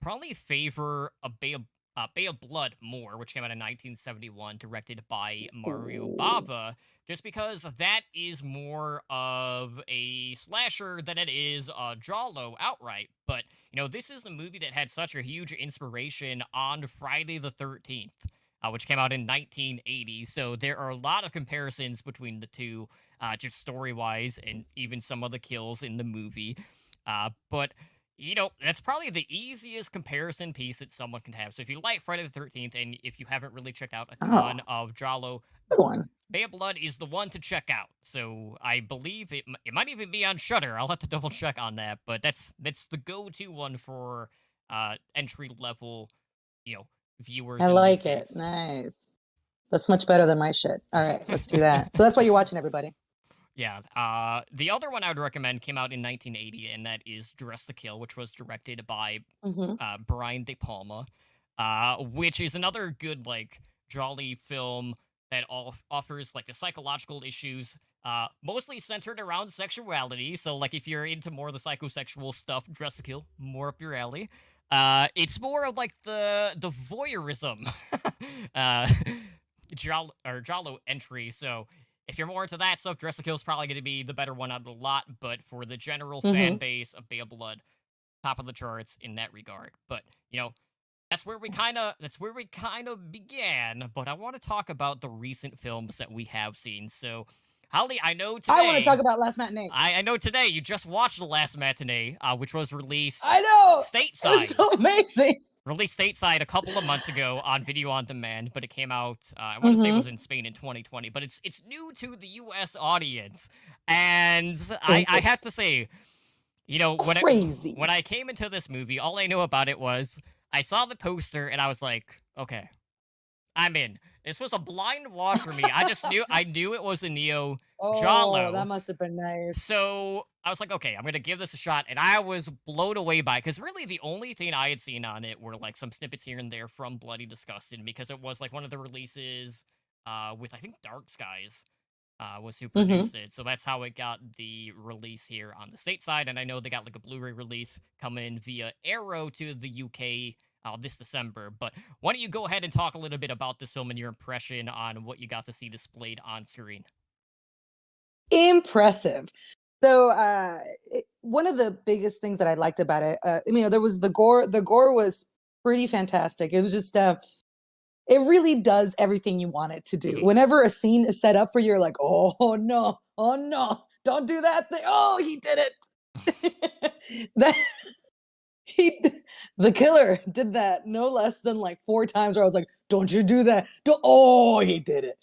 probably favor Bay of Blood more, which came out in 1971, directed by Mario Bava, just because that is more of a slasher than it is a Giallo outright. But, this is a movie that had such a huge inspiration on Friday the 13th. Which came out in 1980. So there are a lot of comparisons between the two, just story-wise, and even some of the kills in the movie. But, that's probably the easiest comparison piece that someone can have. So if you like Friday the 13th, and if you haven't really checked out a ton of Giallo, Bay of Blood is the one to check out. So I believe it might even be on Shudder. I'll have to double check on that. But that's the go-to one for entry-level, viewers. I like it. Nice. That's much better than my shit. All right, let's do that. So that's why you're watching, everybody. Yeah. The other one I would recommend came out in 1980, and that is Dress to Kill, which was directed by Brian De Palma, which is another good like jolly film that offers like the psychological issues, mostly centered around sexuality. So like if you're into more of the psychosexual stuff, Dress to Kill, more up your alley. It's more of like the voyeurism Giallo entry. So if you're more into that stuff, Dress to Kill is probably going to be the better one out of the lot. But for the general fan base of Bay of Blood, top of the charts in that regard. But that's where we kind of began. But I want to talk about the recent films that we have seen. So, Holly, I know today. I want to talk about Last Matinee. I know today you just watched The Last Matinee, which was released. I know. Stateside. It was so amazing. Released stateside a couple of months ago on video on demand, but it came out. I want to say it was in Spain in 2020, but it's new to the U.S. audience, and I have to say, when I came into this movie, all I knew about it was I saw the poster and I was like, okay, I'm in. This was a blind watch for me. I knew it was a Neo Giallo. Oh, that must have been nice. So I was like, okay, I'm going to give this a shot. And I was blown away by it, because really the only thing I had seen on it were like some snippets here and there from Bloody Disgusting, because it was like one of the releases with, I think, Dark Skies was who produced it. So that's how it got the release here on the stateside. And I know they got like a Blu-ray release coming via Arrow to the UK this December. But why don't you go ahead and talk a little bit about this film and your impression on what you got to see displayed on screen? Impressive. So one of the biggest things that I liked about it, there was the gore. The gore was pretty fantastic. It was just, it really does everything you want it to do. Whenever a scene is set up for you, you're like, oh no, don't do that thing. Oh, he did it. The killer did that no less than like 4 times, where I was like, don't you do that. Oh, he did it.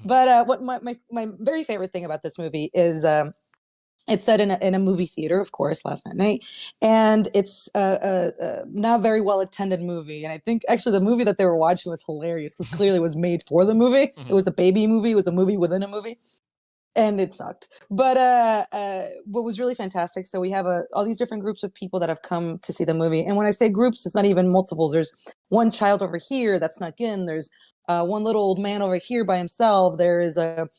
But what my very favorite thing about this movie is it's set in a movie theater, of course, Last Matinee, and it's a not very well attended movie. And I think actually the movie that they were watching was hilarious, because clearly it was made for the movie. It was a baby movie. It was a movie within a movie. And it sucked. But what was really fantastic, so we have all these different groups of people that have come to see the movie. And when I say groups, it's not even multiples. There's one child over here that snuck in. There's one little old man over here by himself. There is a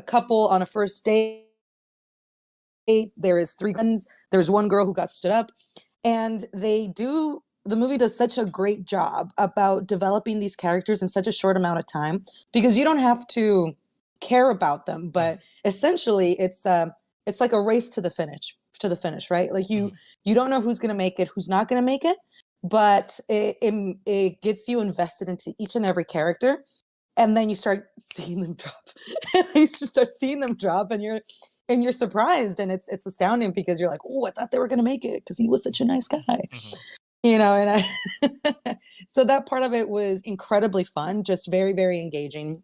couple on a first date. There is 3 guns. There's one girl who got stood up. And the movie does such a great job about developing these characters in such a short amount of time, because you don't have to care about them, but essentially it's like a race to the finish, right? Like you don't know who's going to make it, who's not going to make it, but it gets you invested into each and every character. and then you start seeing them drop. You just start seeing them drop, and you're surprised, and it's astounding because you're like, oh, I thought they were gonna make it because he was such a nice guy, and so that part of it was incredibly fun, just very, very engaging.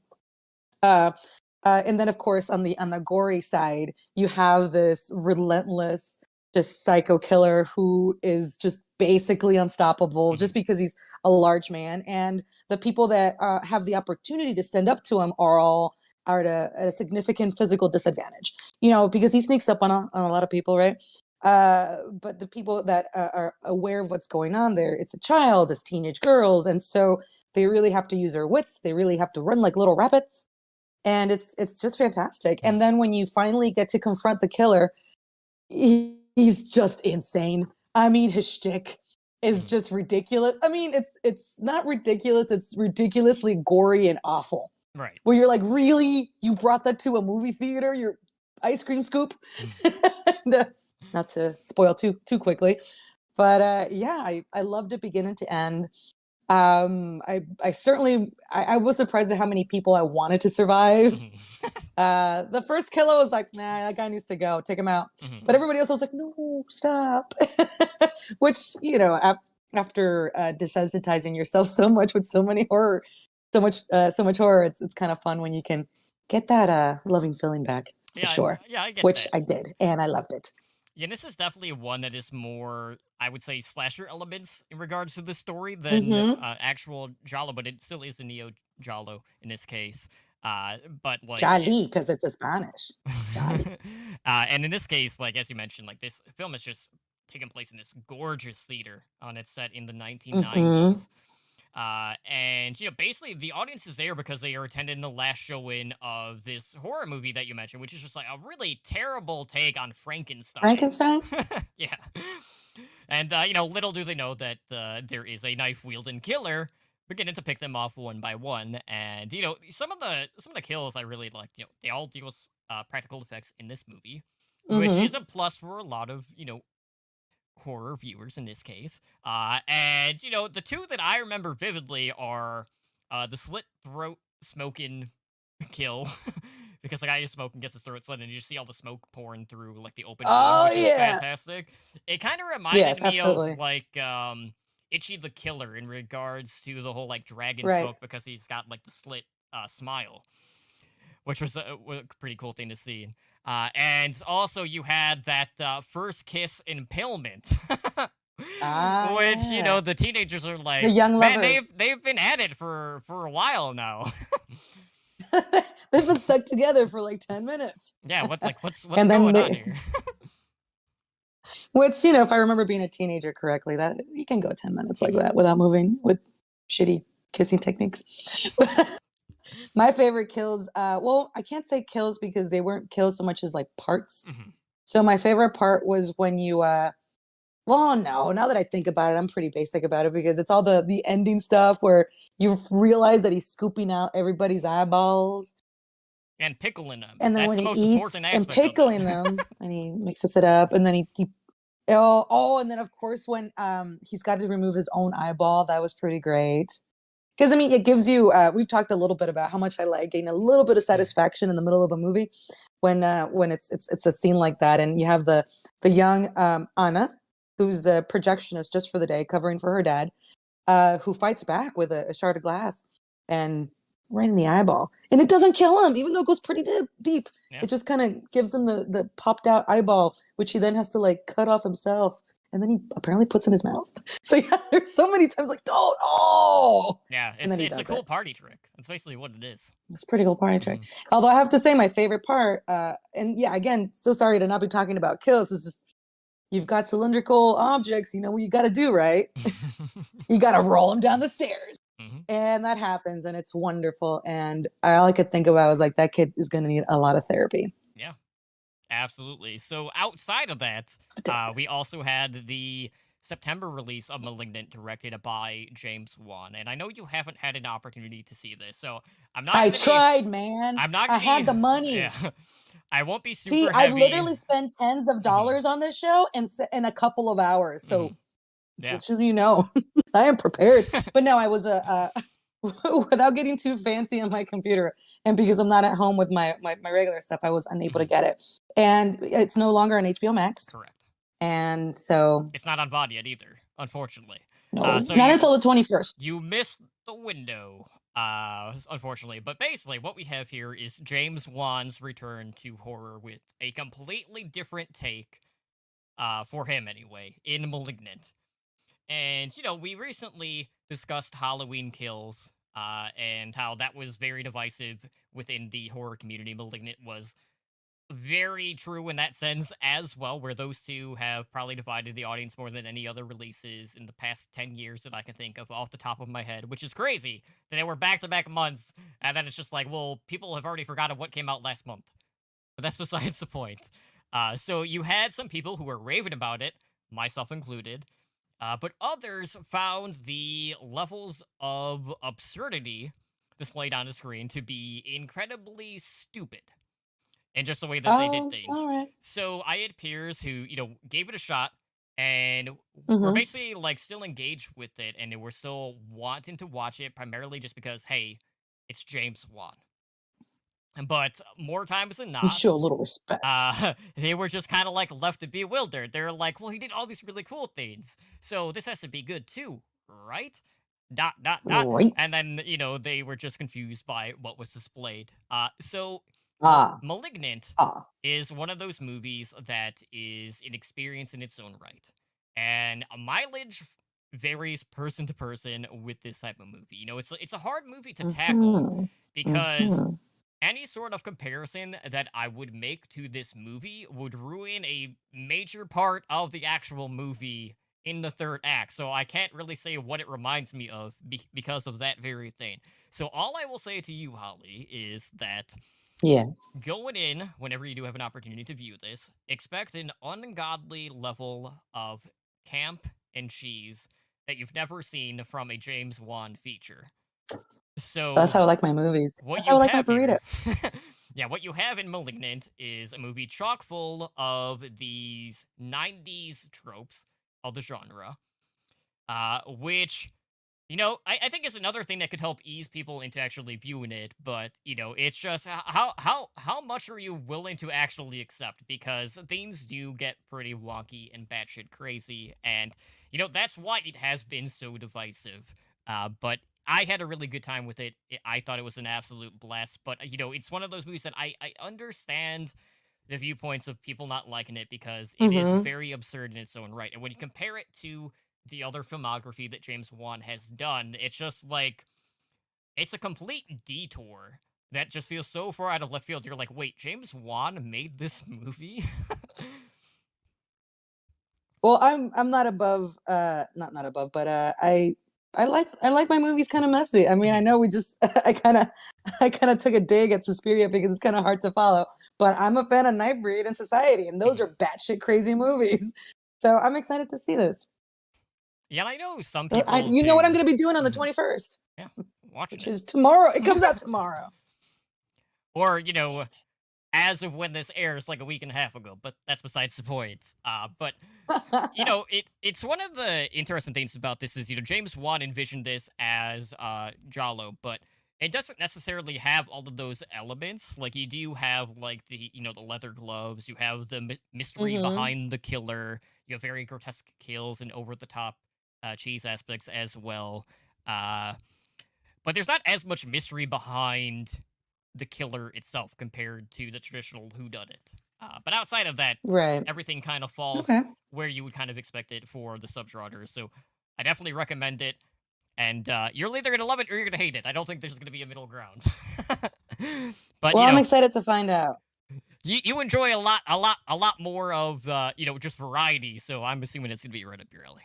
And then, of course, on the gory side, you have this relentless, just psycho killer who is just basically unstoppable, just because he's a large man, and the people that have the opportunity to stand up to him are at a significant physical disadvantage. Because he sneaks up on a lot of people, right? But the people that are aware of what's going on there, it's a child, it's teenage girls, and so they really have to use their wits. They really have to run like little rabbits. And it's just fantastic. And then when you finally get to confront the killer, he's just insane. I mean, his shtick is just ridiculous. I mean, it's not ridiculous. It's ridiculously gory and awful. Right. Where you're like, really? You brought that to a movie theater? Your ice cream scoop? And, not to spoil too quickly, but yeah, I loved it beginning to end. I certainly was surprised at how many people I wanted to survive. The first killer was like, nah, that guy needs to go, take him out. But everybody else was like, no, stop. Which, after desensitizing yourself so much with so much horror, it's kind of fun when you can get that loving feeling back, for sure. Yeah, I get which that. I did, and I loved it. Yeah, this is definitely one that is more, I would say, slasher elements in regards to the story than actual Giallo, but it still is the Neo Giallo in this case. But like Jolly, because it's a Spanish. And in this case, like as you mentioned, like this film is just taking place in this gorgeous theater on its set in the 1990s. And basically the audience is there because they are attending the last showing of this horror movie that you mentioned, which is just like a really terrible take on Frankenstein. Yeah. And little do they know that there is a knife wielding killer beginning to pick them off one by one. And some of the kills I really like. They all deal with practical effects in this movie, which is a plus for a lot of horror viewers in this case. And the two that I remember vividly are the slit throat smoking kill. Because the guy is smoking, gets his throat slit, and you see all the smoke pouring through like the open wound, which is fantastic. It kind of reminded me of like Itchy the Killer in regards to the whole like dragon smoke, because he's got like the slit smile, which was a pretty cool thing to see. And also you had that first kiss impalement, which the teenagers are like, the young lovers. Man, they've been at it for a while now. They've been stuck together for like 10 minutes. Yeah, what's going on here? Which, if I remember being a teenager correctly, that you can go 10 minutes like that without moving with shitty kissing techniques. My favorite kills, well, I can't say kills because they weren't kills so much as like parts. So my favorite part was when you, well, no, now that I think about it, I'm pretty basic about it because it's all the ending stuff where you realize that he's scooping out everybody's eyeballs. And pickling them. And then That's when the he most eats important and aspect pickling them, and he mixes it up, and then he and then of course when he's got to remove his own eyeball, that was pretty great. Because I mean, it gives you. We've talked a little bit about how much I like getting a little bit of satisfaction in the middle of a movie when it's a scene like that, and you have the young Anna, who's the projectionist just for the day, covering for her dad, who fights back with a shard of glass and right in the eyeball, and it doesn't kill him, even though it goes pretty deep. Yeah. It just kind of gives him the popped out eyeball, which he then has to like cut off himself, and then he apparently puts in his mouth. So yeah, there's so many times like, don't, yeah, it's a cool party trick. That's basically what it is. It's a pretty cool party trick. Although I have to say my favorite part, and yeah, again, so sorry to not be talking about kills. It's just you've got cylindrical objects, you know what you got to do, right? You got to roll them down the stairs. And that happens, and it's wonderful. And all I could think about was like, that kid is going to need a lot of therapy. Yeah, absolutely. So outside of that, we also had the September release of Malignant, directed by James Wan. And I know you haven't had an opportunity to see this, so I'm not. I tried, man. I'm not. I had the money. Yeah. I won't be super See, heavy. I've literally spent tens of dollars on this show in a couple of hours. So. Yeah. Just so you know, I am prepared. But no, I was without getting too fancy on my computer, and because I'm not at home with my regular stuff, I was unable to get it. And it's no longer on HBO Max. Correct. And so It's not on VOD yet either, unfortunately. no, So not until the 21st. You missed the window, unfortunately. But basically, what we have here is James Wan's return to horror with a completely different take, for him anyway, in *Malignant*. And, you know, we recently discussed Halloween Kills, and how that was very divisive within the horror community. *Malignant* was very true in that sense as well, where those two have probably divided the audience more than any other releases in the past 10 years that I can think of off the top of my head, which is crazy that they were back-to-back months, and then it's just like, well, people have already forgotten what came out last month. But that's besides the point. So you had some people who were raving about it, myself included, but others found the levels of absurdity displayed on the screen to be incredibly stupid. And just the way that they did things. All right. So I had peers who, you know, gave it a shot and were Mhm. basically like still engaged with it, and they were still wanting to watch it primarily just because, hey, it's James Wan. But more times than You not, show a little respect. they were just kind of like left to bewildered. They're like, well, he did all these really cool things, so this has to be good too, right? Dot dot dot. Right. And then, you know, they were just confused by what was displayed. So Ah. *Malignant* Ah. is one of those movies that is an experience in its own right. And mileage varies person to person with this type of movie. You know, it's a hard movie to tackle Mhm. because Mhm. any sort of comparison that I would make to this movie would ruin a major part of the actual movie in the third act. So I can't really say what it reminds me of because of that very thing. So all I will say to you, Holly, is that Yes. going in, whenever you do have an opportunity to view this, expect an ungodly level of camp and cheese that you've never seen from a James Wan feature. So That's how I like my movies. what That's you how I like my have here, burrito. yeah, what you have in *Malignant* is a movie chock full of these 90s tropes of the genre, which, you know, I think is another thing that could help ease people into actually viewing it. But, you know, it's just how much are you willing to actually accept? Because things do get pretty wonky and batshit crazy, and, you know, that's why it has been so divisive. But I had a really good time with it. I thought it was an absolute blast. But, you know, it's one of those movies that I understand the viewpoints of people not liking it because it is Mhm. very absurd in its own right. And when you compare it to the other filmography that James Wan has done, it's just like, it's a complete detour that just feels so far out of left field. You're like, wait, James Wan made this movie? Well, I'm not above not above, but I like my movies kind of messy. I mean, I know we just I kind of took a dig at Suspiria because it's kind of hard to follow, but I'm a fan of Nightbreed and Society, and those are batshit crazy movies. So I'm excited to see this. Yeah, I know some So people you know what I'm do. going to be doing on the 21st, Yeah, watching which it. is tomorrow. It comes out tomorrow. Or, you know, as of when this airs, like a week and a half ago, but that's besides the point. But you know, it's one of the interesting things about this is, you know, James Wan envisioned this as Giallo, but it doesn't necessarily have all of those elements. Like, you do have like the, you know, the leather gloves, you have the mystery Mhm. behind the killer, you have very grotesque kills and over the top cheese aspects as well. But there's not as much mystery behind the killer itself compared to the traditional whodunit. But outside of that, Right. everything kind of falls Okay. where you would kind of expect it for the subgenres. So I definitely recommend it. And you're either gonna love it or you're gonna hate it. I don't think there's gonna be a middle ground. But Well, you I'm know, excited to find out. you enjoy a lot more of you know, just variety. So I'm assuming it's gonna be right up your alley.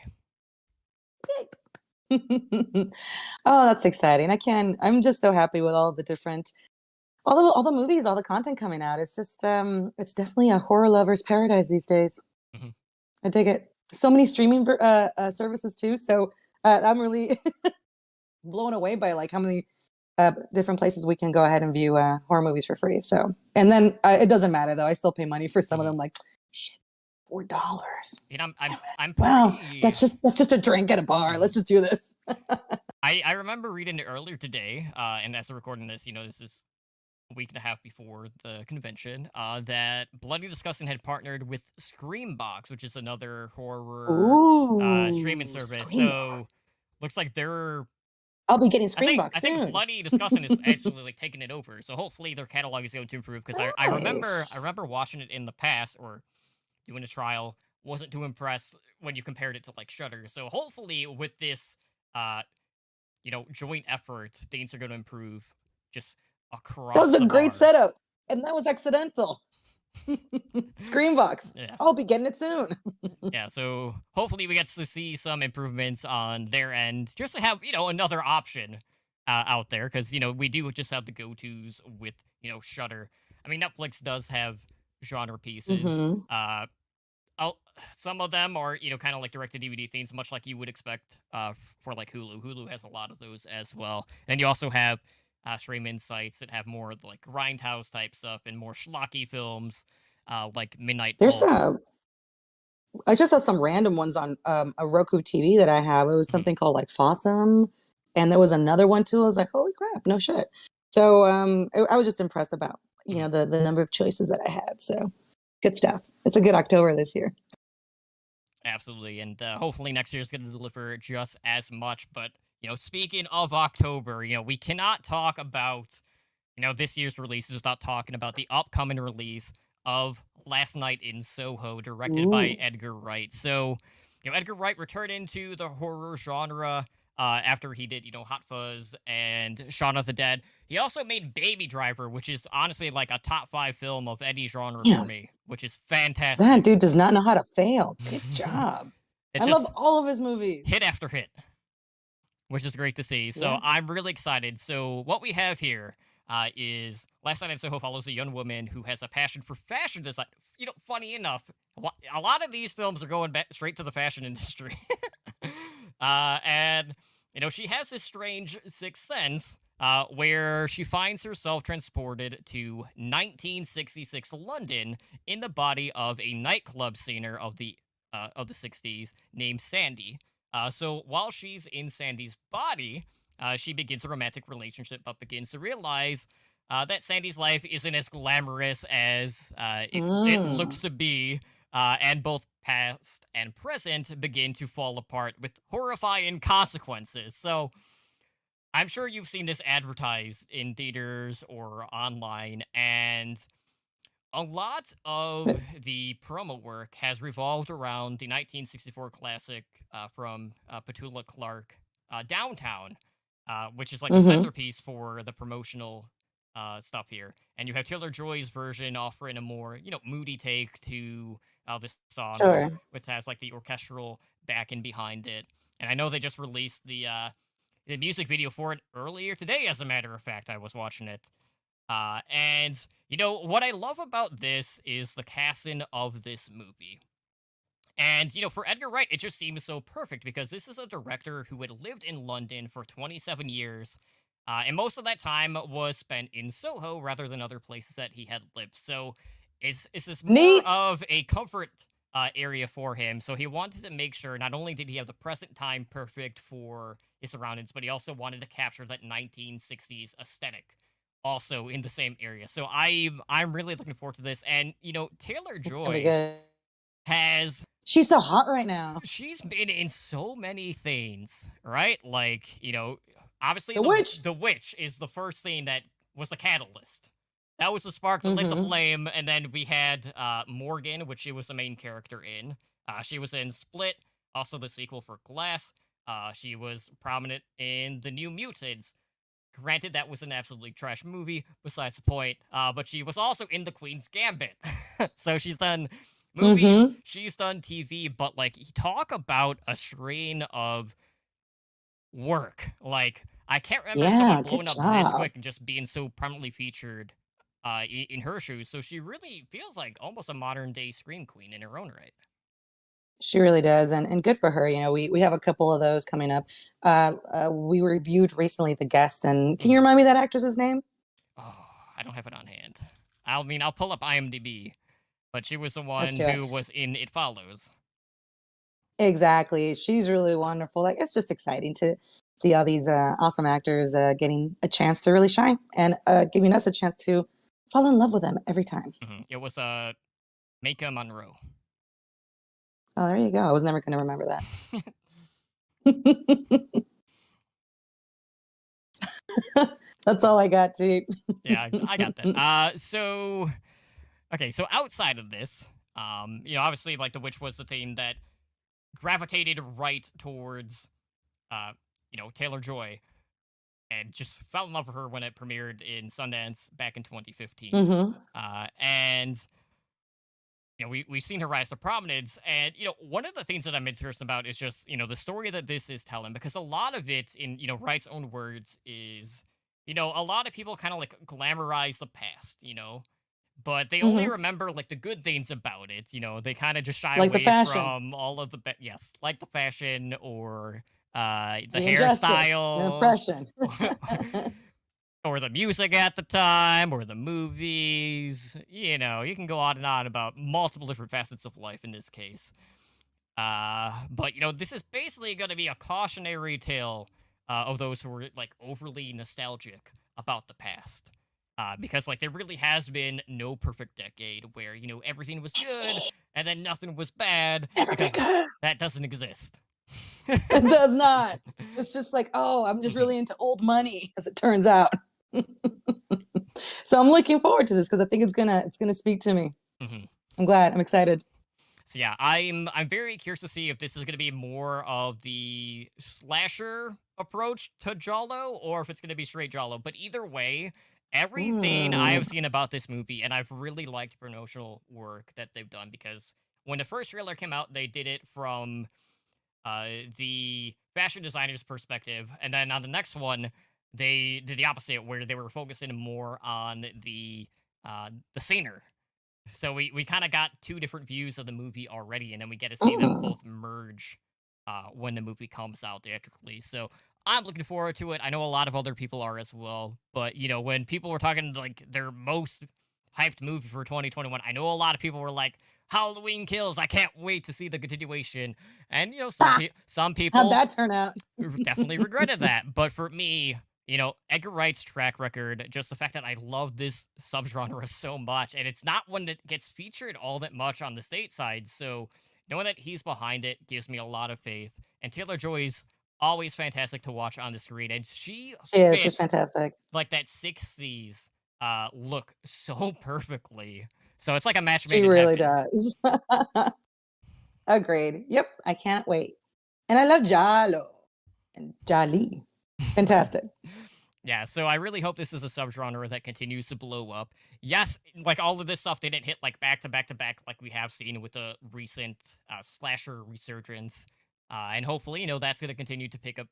Oh, that's exciting. I'm just so happy with all the different all the movies, all the content coming out. It's just it's definitely a horror lover's paradise these days. Mhm. I dig it. So many streaming services too. So I'm really blown away by like how many different places we can go ahead and view horror movies for free. So, and then it doesn't matter though. I still pay money for some of them. Like, shit, $4. And I'm Wow, pretty. that's just a drink at a bar. Let's just do this. I remember reading it earlier today, and as we're recording this, this is a week and a half before the convention, that Bloody Disgusting had partnered with Screambox, which is another horror streaming Ooh, service. Screambox. So looks like they're. I'll be getting I think Screambox soon. Bloody Disgusting is actually like taking it over. So hopefully their catalog is going to improve because I remember watching it in the past or doing a trial, wasn't too impressed when you compared it to like Shudder. So hopefully with this joint effort, things are going to improve just across. That was a the great bar. setup, and that was accidental. Screambox. Yeah. I'll be getting it soon. Yeah, so hopefully we get to see some improvements on their end, just to have another option out there, because we do just have the go-tos with Shudder. I mean, Netflix does have genre pieces. Mhm. Some of them are kind of like direct-to-DVD things, much like you would expect for like Hulu. Hulu has a lot of those as well, and you also have streaming sites that have more of the, like grindhouse type stuff and more schlocky films like Midnight There's Bulk. I just saw some random ones on a Roku TV that I have. It was something called like Fossum, and there was another one too. I was like, holy crap, no shit. So I was just impressed about the number of choices that I had. So good stuff. It's a good October this year. Absolutely, and hopefully next year is going to deliver just as much. But speaking of October, we cannot talk about this year's releases without talking about the upcoming release of Last Night in Soho, directed by Ooh. Edgar Wright. So, Edgar Wright returned into the horror genre after he did Hot Fuzz and Shaun of the Dead. He also made Baby Driver, which is honestly like a top 5 film of any genre Yeah. for me, which is fantastic. That dude does not know how to fail. Good job. It's I just love all of his movies. hit after hit, which is great to see. So Yeah. I'm really excited. So what we have here is Last Night in Soho follows a young woman who has a passion for fashion design. Funny enough, a lot of these films are going back straight to the fashion industry. And she has this strange sixth sense where she finds herself transported to 1966 London in the body of a nightclub singer of the 60s named Sandy. So while she's in Sandy's body, she begins a romantic relationship, but begins to realize that Sandy's life isn't as glamorous as it looks to be, and both past and present begin to fall apart with horrifying consequences. So I'm sure you've seen this advertised in theaters or online, and a lot of the promo work has revolved around the 1964 classic from Petula Clark, Downtown, which is like the centerpiece for the promotional stuff here. And you have Taylor Joy's version offering a more, moody take to this song, Sure. which has like the orchestral backing behind it. And I know they just released the music video for it earlier today, as a matter of fact. I was watching it. And what I love about this is the casting of this movie. And, for Edgar Wright, it just seems so perfect because this is a director who had lived in London for 27 years. And most of that time was spent in Soho rather than other places that he had lived. So it's this more Neat. of a comfort area for him. So he wanted to make sure not only did he have the present time perfect for his surroundings, but he also wanted to capture that 1960s aesthetic also in the same area. So I'm really looking forward to this. And Taylor It's gonna be Joy good. has She's so hot right now. she's been in so many things, right? Like, obviously The Witch. The Witch is the first thing that was the catalyst. That was the spark that lit the flame, and then we had Morgan, which she was the main character in. She was in Split, also the sequel for Glass. She was prominent in The New Mutants. Granted, that was an absolutely trash movie, besides the point. But she was also in The Queen's Gambit. So she's done movies, she's done TV, but like, talk about a strain of work. Like, I can't remember Yeah, someone good blowing up this job. quick and just being so prominently featured in her shoes. So she really feels like almost a modern day scream queen in her own right. She really does, and good for her. We have a couple of those coming up. We reviewed recently The Guest, and can you remind me that actress's name? Oh, I don't have it on hand. I'll pull up IMDb. But she was the That's one true. who was in It Follows. Exactly. She's really wonderful. Like, it's just exciting to see all these awesome actors getting a chance to really shine and giving us a chance to fall in love with them every time. It was Mika Monroe. Oh, there you go. I was never going to remember that. That's all I got, T. Yeah, I got that. So outside of this, obviously, like, The Witch was the thing that gravitated right towards, Taylor-Joy, and just fell in love with her when it premiered in Sundance back in 2015. And we've seen her rise to prominence, and one of the things that I'm interested about is just the story that this is telling, because a lot of it, in Wright's own words, is a lot of people kind of like glamorize the past, but they only remember like the good things about it. They kind of just shy Like the away fashion. from all of the yes, like the fashion, or the injustice, the hairstyle, oppression. or the music at the time, or the movies. You can go on and on about multiple different facets of life in this case. But this is basically going to be a cautionary tale of those who are like overly nostalgic about the past. Because like there really has been no perfect decade where everything was good and then nothing was bad, because that doesn't exist. It does not. It's just like, oh, I'm just really into old money, as it turns out. So I'm looking forward to this because I think it's gonna speak to me. I'm glad. I'm excited. So yeah, I'm very curious to see if this is going to be more of the slasher approach to Giallo, or if it's going to be straight Giallo. But either way, everything I have seen about this movie, and I've really liked promotional work that they've done, because when the first trailer came out, they did it from the fashion designer's perspective, and then on the next one, they did the opposite, where they were focusing more on the singer. So we kind of got two different views of the movie already, and then we get to see them both merge when the movie comes out theatrically. So I'm looking forward to it. I know a lot of other people are as well. But, when people were talking like their most hyped movie for 2021, I know a lot of people were like, Halloween Kills, I can't wait to see the continuation. And, some people... How'd that turn out? definitely regretted that. But for me... Edgar Wright's track record, just the fact that I love this subgenre so much, and it's not one that gets featured all that much on the stateside, so knowing that he's behind it gives me a lot of faith. And Taylor-Joy's always fantastic to watch on the screen, and she's fantastic. Like that 60s look so perfectly. So it's like a match made She in really heaven. does. Agreed. Yep, I can't wait. And I love Giallo and Jali. Fantastic. Yeah, so I really hope this is a subgenre that continues to blow up. Yes, like all of this stuff didn't hit like back to back to back like we have seen with the recent slasher resurgence. And hopefully, that's going to continue to pick up,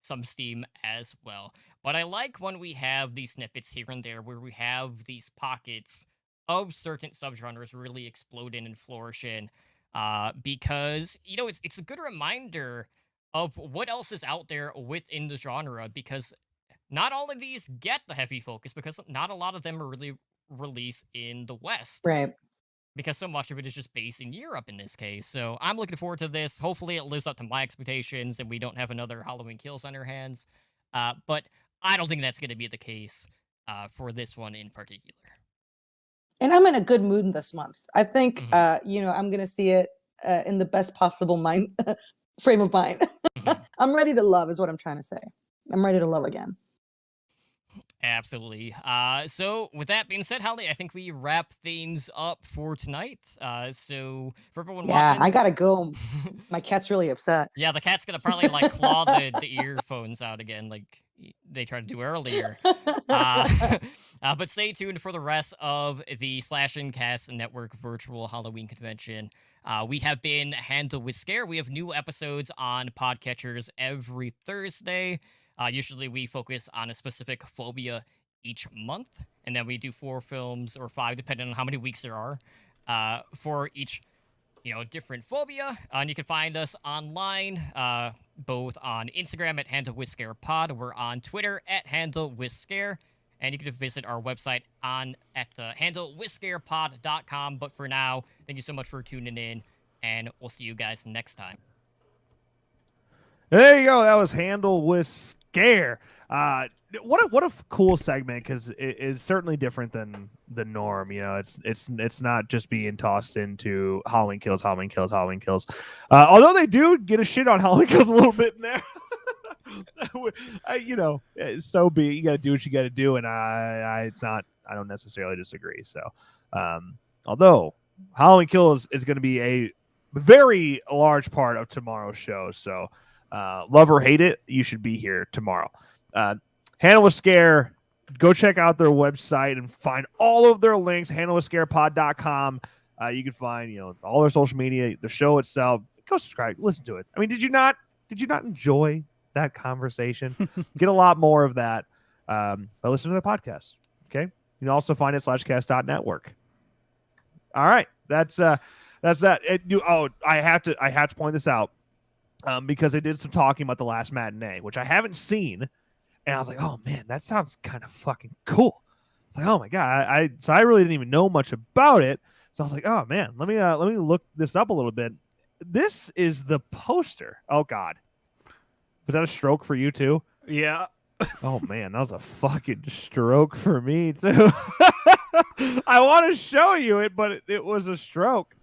some steam as well. But I like when we have these snippets here and there where we have these pockets of certain subgenres really exploding and flourishing. Because, it's a good reminder of what else is out there within the genre, because not all of these get the heavy focus, because not a lot of them are really released in the West. Right. Because so much of it is just based in Europe in this case. So I'm looking forward to this. Hopefully it lives up to my expectations and we don't have another Halloween Kills on our hands. But I don't think that's going to be the case for this one in particular. And I'm in a good mood this month. I think, I'm going to see it in the best possible frame of mind. I'm ready to love is what I'm trying to say. I'm ready to love again. Absolutely. So with that being said, Holly, I think we wrap things up for tonight. So for everyone watching... I gotta go. My cat's really upset. Yeah, the cat's gonna probably like claw the earphones out again, like they tried to do earlier. But stay tuned for the rest of the Slash and Cast Network virtual Halloween convention. We have been Handle with Scare. We have new episodes on podcatchers every Thursday. Usually we focus on a specific phobia each month, and then we do 4 films or 5, depending on how many weeks there are, for each, different phobia. And you can find us online, both on Instagram at HandleWithScarePod. We're on Twitter at HandleWithScare. And you can visit our website at the handle whiscarepod.com. But for now, thank you so much for tuning in, and we'll see you guys next time. There you go. That was Handle with Scare. What a cool segment, because it's certainly different than the norm. You know, it's not just being tossed into Halloween Kills. Although they do get a shit on Halloween Kills a little bit in there. You know, so be it. You got to do what you got to do, and I don't necessarily disagree. So, although Halloween Kills is going to be a very large part of tomorrow's show, so love or hate it, you should be here tomorrow. Handle with Scare, go check out their website and find all of their links. handlewithscarepod.com. You can find, you know, all their social media, the show itself. Go subscribe, listen to it. I mean, did you not enjoy that conversation? Get a lot more of that by listening to the podcast. Okay, you can also find it /cast.network. All right, that's that. I have to point this out because I did some talking about The Last Matinee, which I haven't seen, and I was like, oh man, that sounds kind of fucking cool. It's like, oh my god, I really didn't even know much about it, so I was like, oh man, let me look this up a little bit. This is the poster. Oh god. Was that a stroke for you too? Yeah. Oh man, that was a fucking stroke for me too. I want to show you it, but it was a stroke.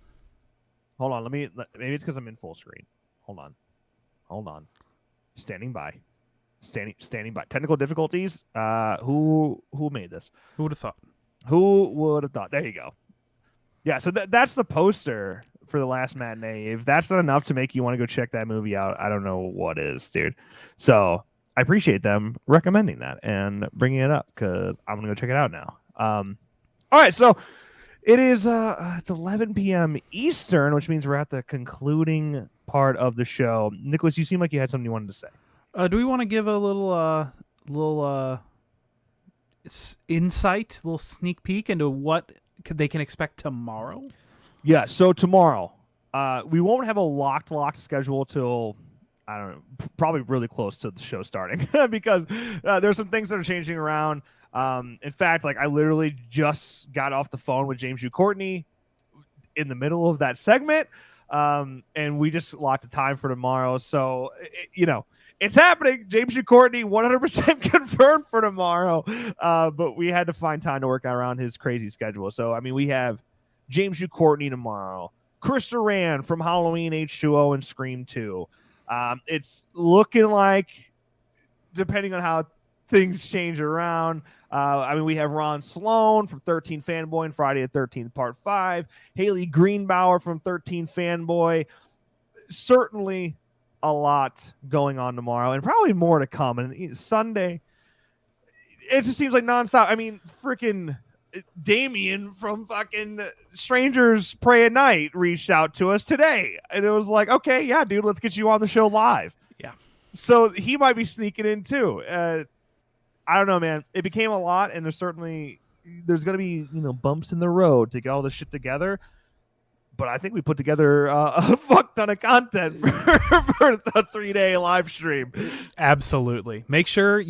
Hold on, maybe it's because I'm in full screen. Hold on. Standing by. Technical difficulties. Who made this? Who would have thought? Who would have thought? There you go. Yeah, so that's the poster for The Last Matinee. If that's not enough to make you want to go check that movie out, I don't know what is, dude. So I appreciate them recommending that and bringing it up, because I'm going to go check it out now. All right, so it is it's 11 p.m. Eastern, which means we're at the concluding part of the show. Nicholas, you seem like you had something you wanted to say. Do we want to give a little insight, a little sneak peek into what they can expect tomorrow? Yeah, so tomorrow, we won't have a locked schedule till, I don't know, probably really close to the show starting because there's some things that are changing around. In fact, like I literally just got off the phone with James U. Courtney in the middle of that segment, and we just locked a time for tomorrow. So, it's happening. James U. Courtney, 100% confirmed for tomorrow, but we had to find time to work around his crazy schedule. So, I mean, we have James U. Courtney tomorrow, Chris Duran from Halloween H2O and Scream 2. It's looking like, depending on how things change around, we have Ron Sloan from 13 Fanboy and Friday the 13th Part 5, Haley Greenbauer from 13 Fanboy. Certainly a lot going on tomorrow, and probably more to come. And Sunday, it just seems like nonstop. I mean, freaking Damien from fucking Strangers Pray at Night reached out to us today, and it was like, okay, yeah, dude, let's get you on the show live. Yeah. So he might be sneaking in too. I don't know, man. It became a lot, and there's going to be, bumps in the road to get all this shit together. But I think we put together a fuck ton of content for the 3-day live stream. Absolutely. Make sure,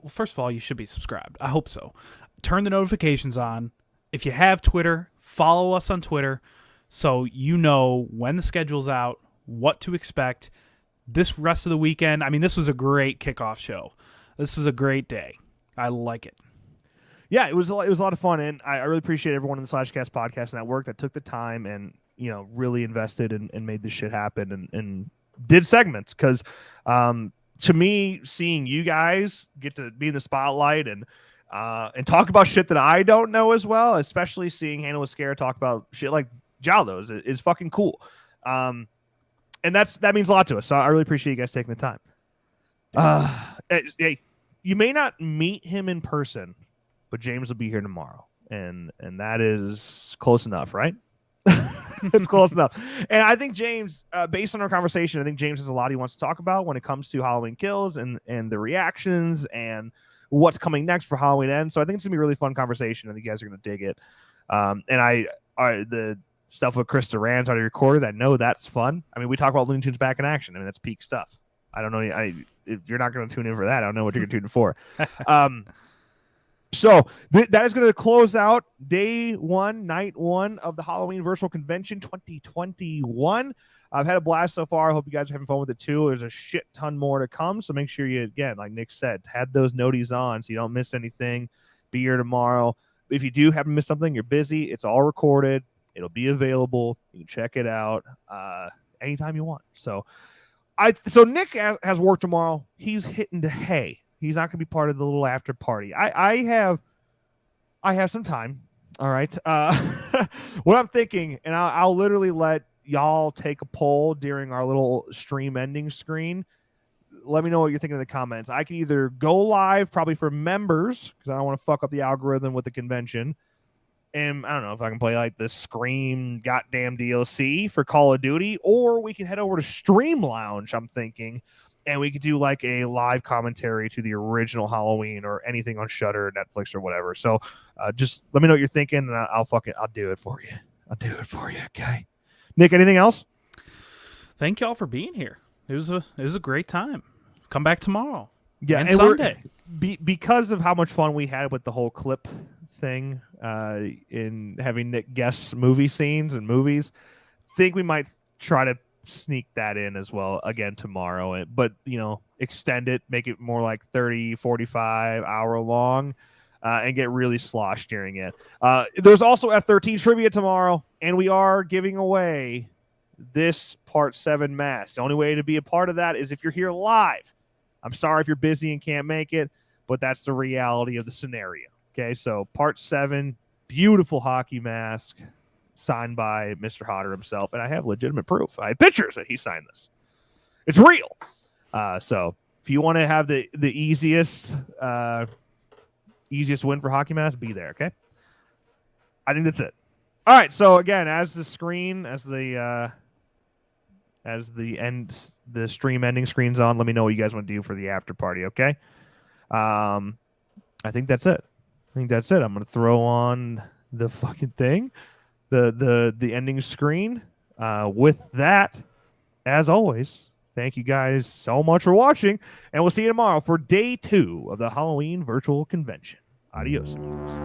first of all, you should be subscribed. I hope so. Turn the notifications on. If you have Twitter, follow us on Twitter so you know when the schedule's out, what to expect. This rest of the weekend, this was a great kickoff show. This is a great day. I like it. Yeah, it was a lot of fun, and I really appreciate everyone in the Slashcast Podcast Network that took the time and really invested and made this shit happen and did segments, because to me, seeing you guys get to be in the spotlight and talk about shit that I don't know as well, especially seeing Handle with Scare talk about shit like Giallo is fucking cool, and that means a lot to us. So I really appreciate you guys taking the time. Hey, you may not meet him in person, but James will be here tomorrow, and that is close enough, right? It's close enough. And I think James, based on our conversation, I think James has a lot he wants to talk about when it comes to Halloween Kills and the reactions and what's coming next for Halloween Ends. So I think it's gonna be a really fun conversation. I think you guys are gonna dig it. And the stuff with Chris Duran's already recorded. I know that's fun. We talk about Looney Tunes Back in Action. That's peak stuff. I don't know. If you're not going to tune in for that, I don't know what you're going to tune in for. So that is going to close out day one, night one of the Halloween Virtual Convention 2021. I've had a blast so far. I hope you guys are having fun with it too. There's a shit ton more to come. So make sure you, again, like Nick said, have those noties on so you don't miss anything. Be here tomorrow. If you do happen to miss something, you're busy. It's all recorded. It'll be available. You can check it out anytime you want. So Nick has work tomorrow. He's hitting the hay. He's not going to be part of the little after party. I have some time. All right. What I'm thinking, and I'll literally let y'all take a poll during our little stream ending screen. Let me know what you're thinking in the comments. I can either go live probably for members because I don't want to fuck up the algorithm with the convention. And I don't know if I can play like the Scream goddamn DLC for Call of Duty, or we can head over to Stream Lounge, I'm thinking, and we could do like a live commentary to the original Halloween or anything on Shudder, Netflix, or whatever. So just let me know what you're thinking, and I'll do it for you. I'll do it for you, okay? Nick, anything else? Thank y'all for being here. It was a great time. Come back tomorrow. Yeah, and Sunday. Because of how much fun we had with the whole clip thing, in having Nick guess movie scenes and movies, think we might try to sneak that in as well again tomorrow, but extend it, make it more like 30, 45 hour long, and get really sloshed during it. There's also F13 trivia tomorrow, and we are giving away this Part 7 mask. The only way to be a part of that is if you're here live. I'm sorry if you're busy and can't make it, but that's the reality of the scenario. Okay, so Part 7, beautiful hockey mask, signed by Mr. Hodder himself, and I have legitimate proof. I have pictures that he signed this. It's real. So if you want to have the easiest win for hockey mask, be there. Okay, I think that's it. All right. So again, as the stream ending screen's on, let me know what you guys want to do for the after party. Okay. I think that's it. I'm gonna throw on the fucking thing, the ending screen. With that, as always, thank you guys so much for watching, and we'll see you tomorrow for day 2 of the Halloween Virtual Convention. Adios, amigos.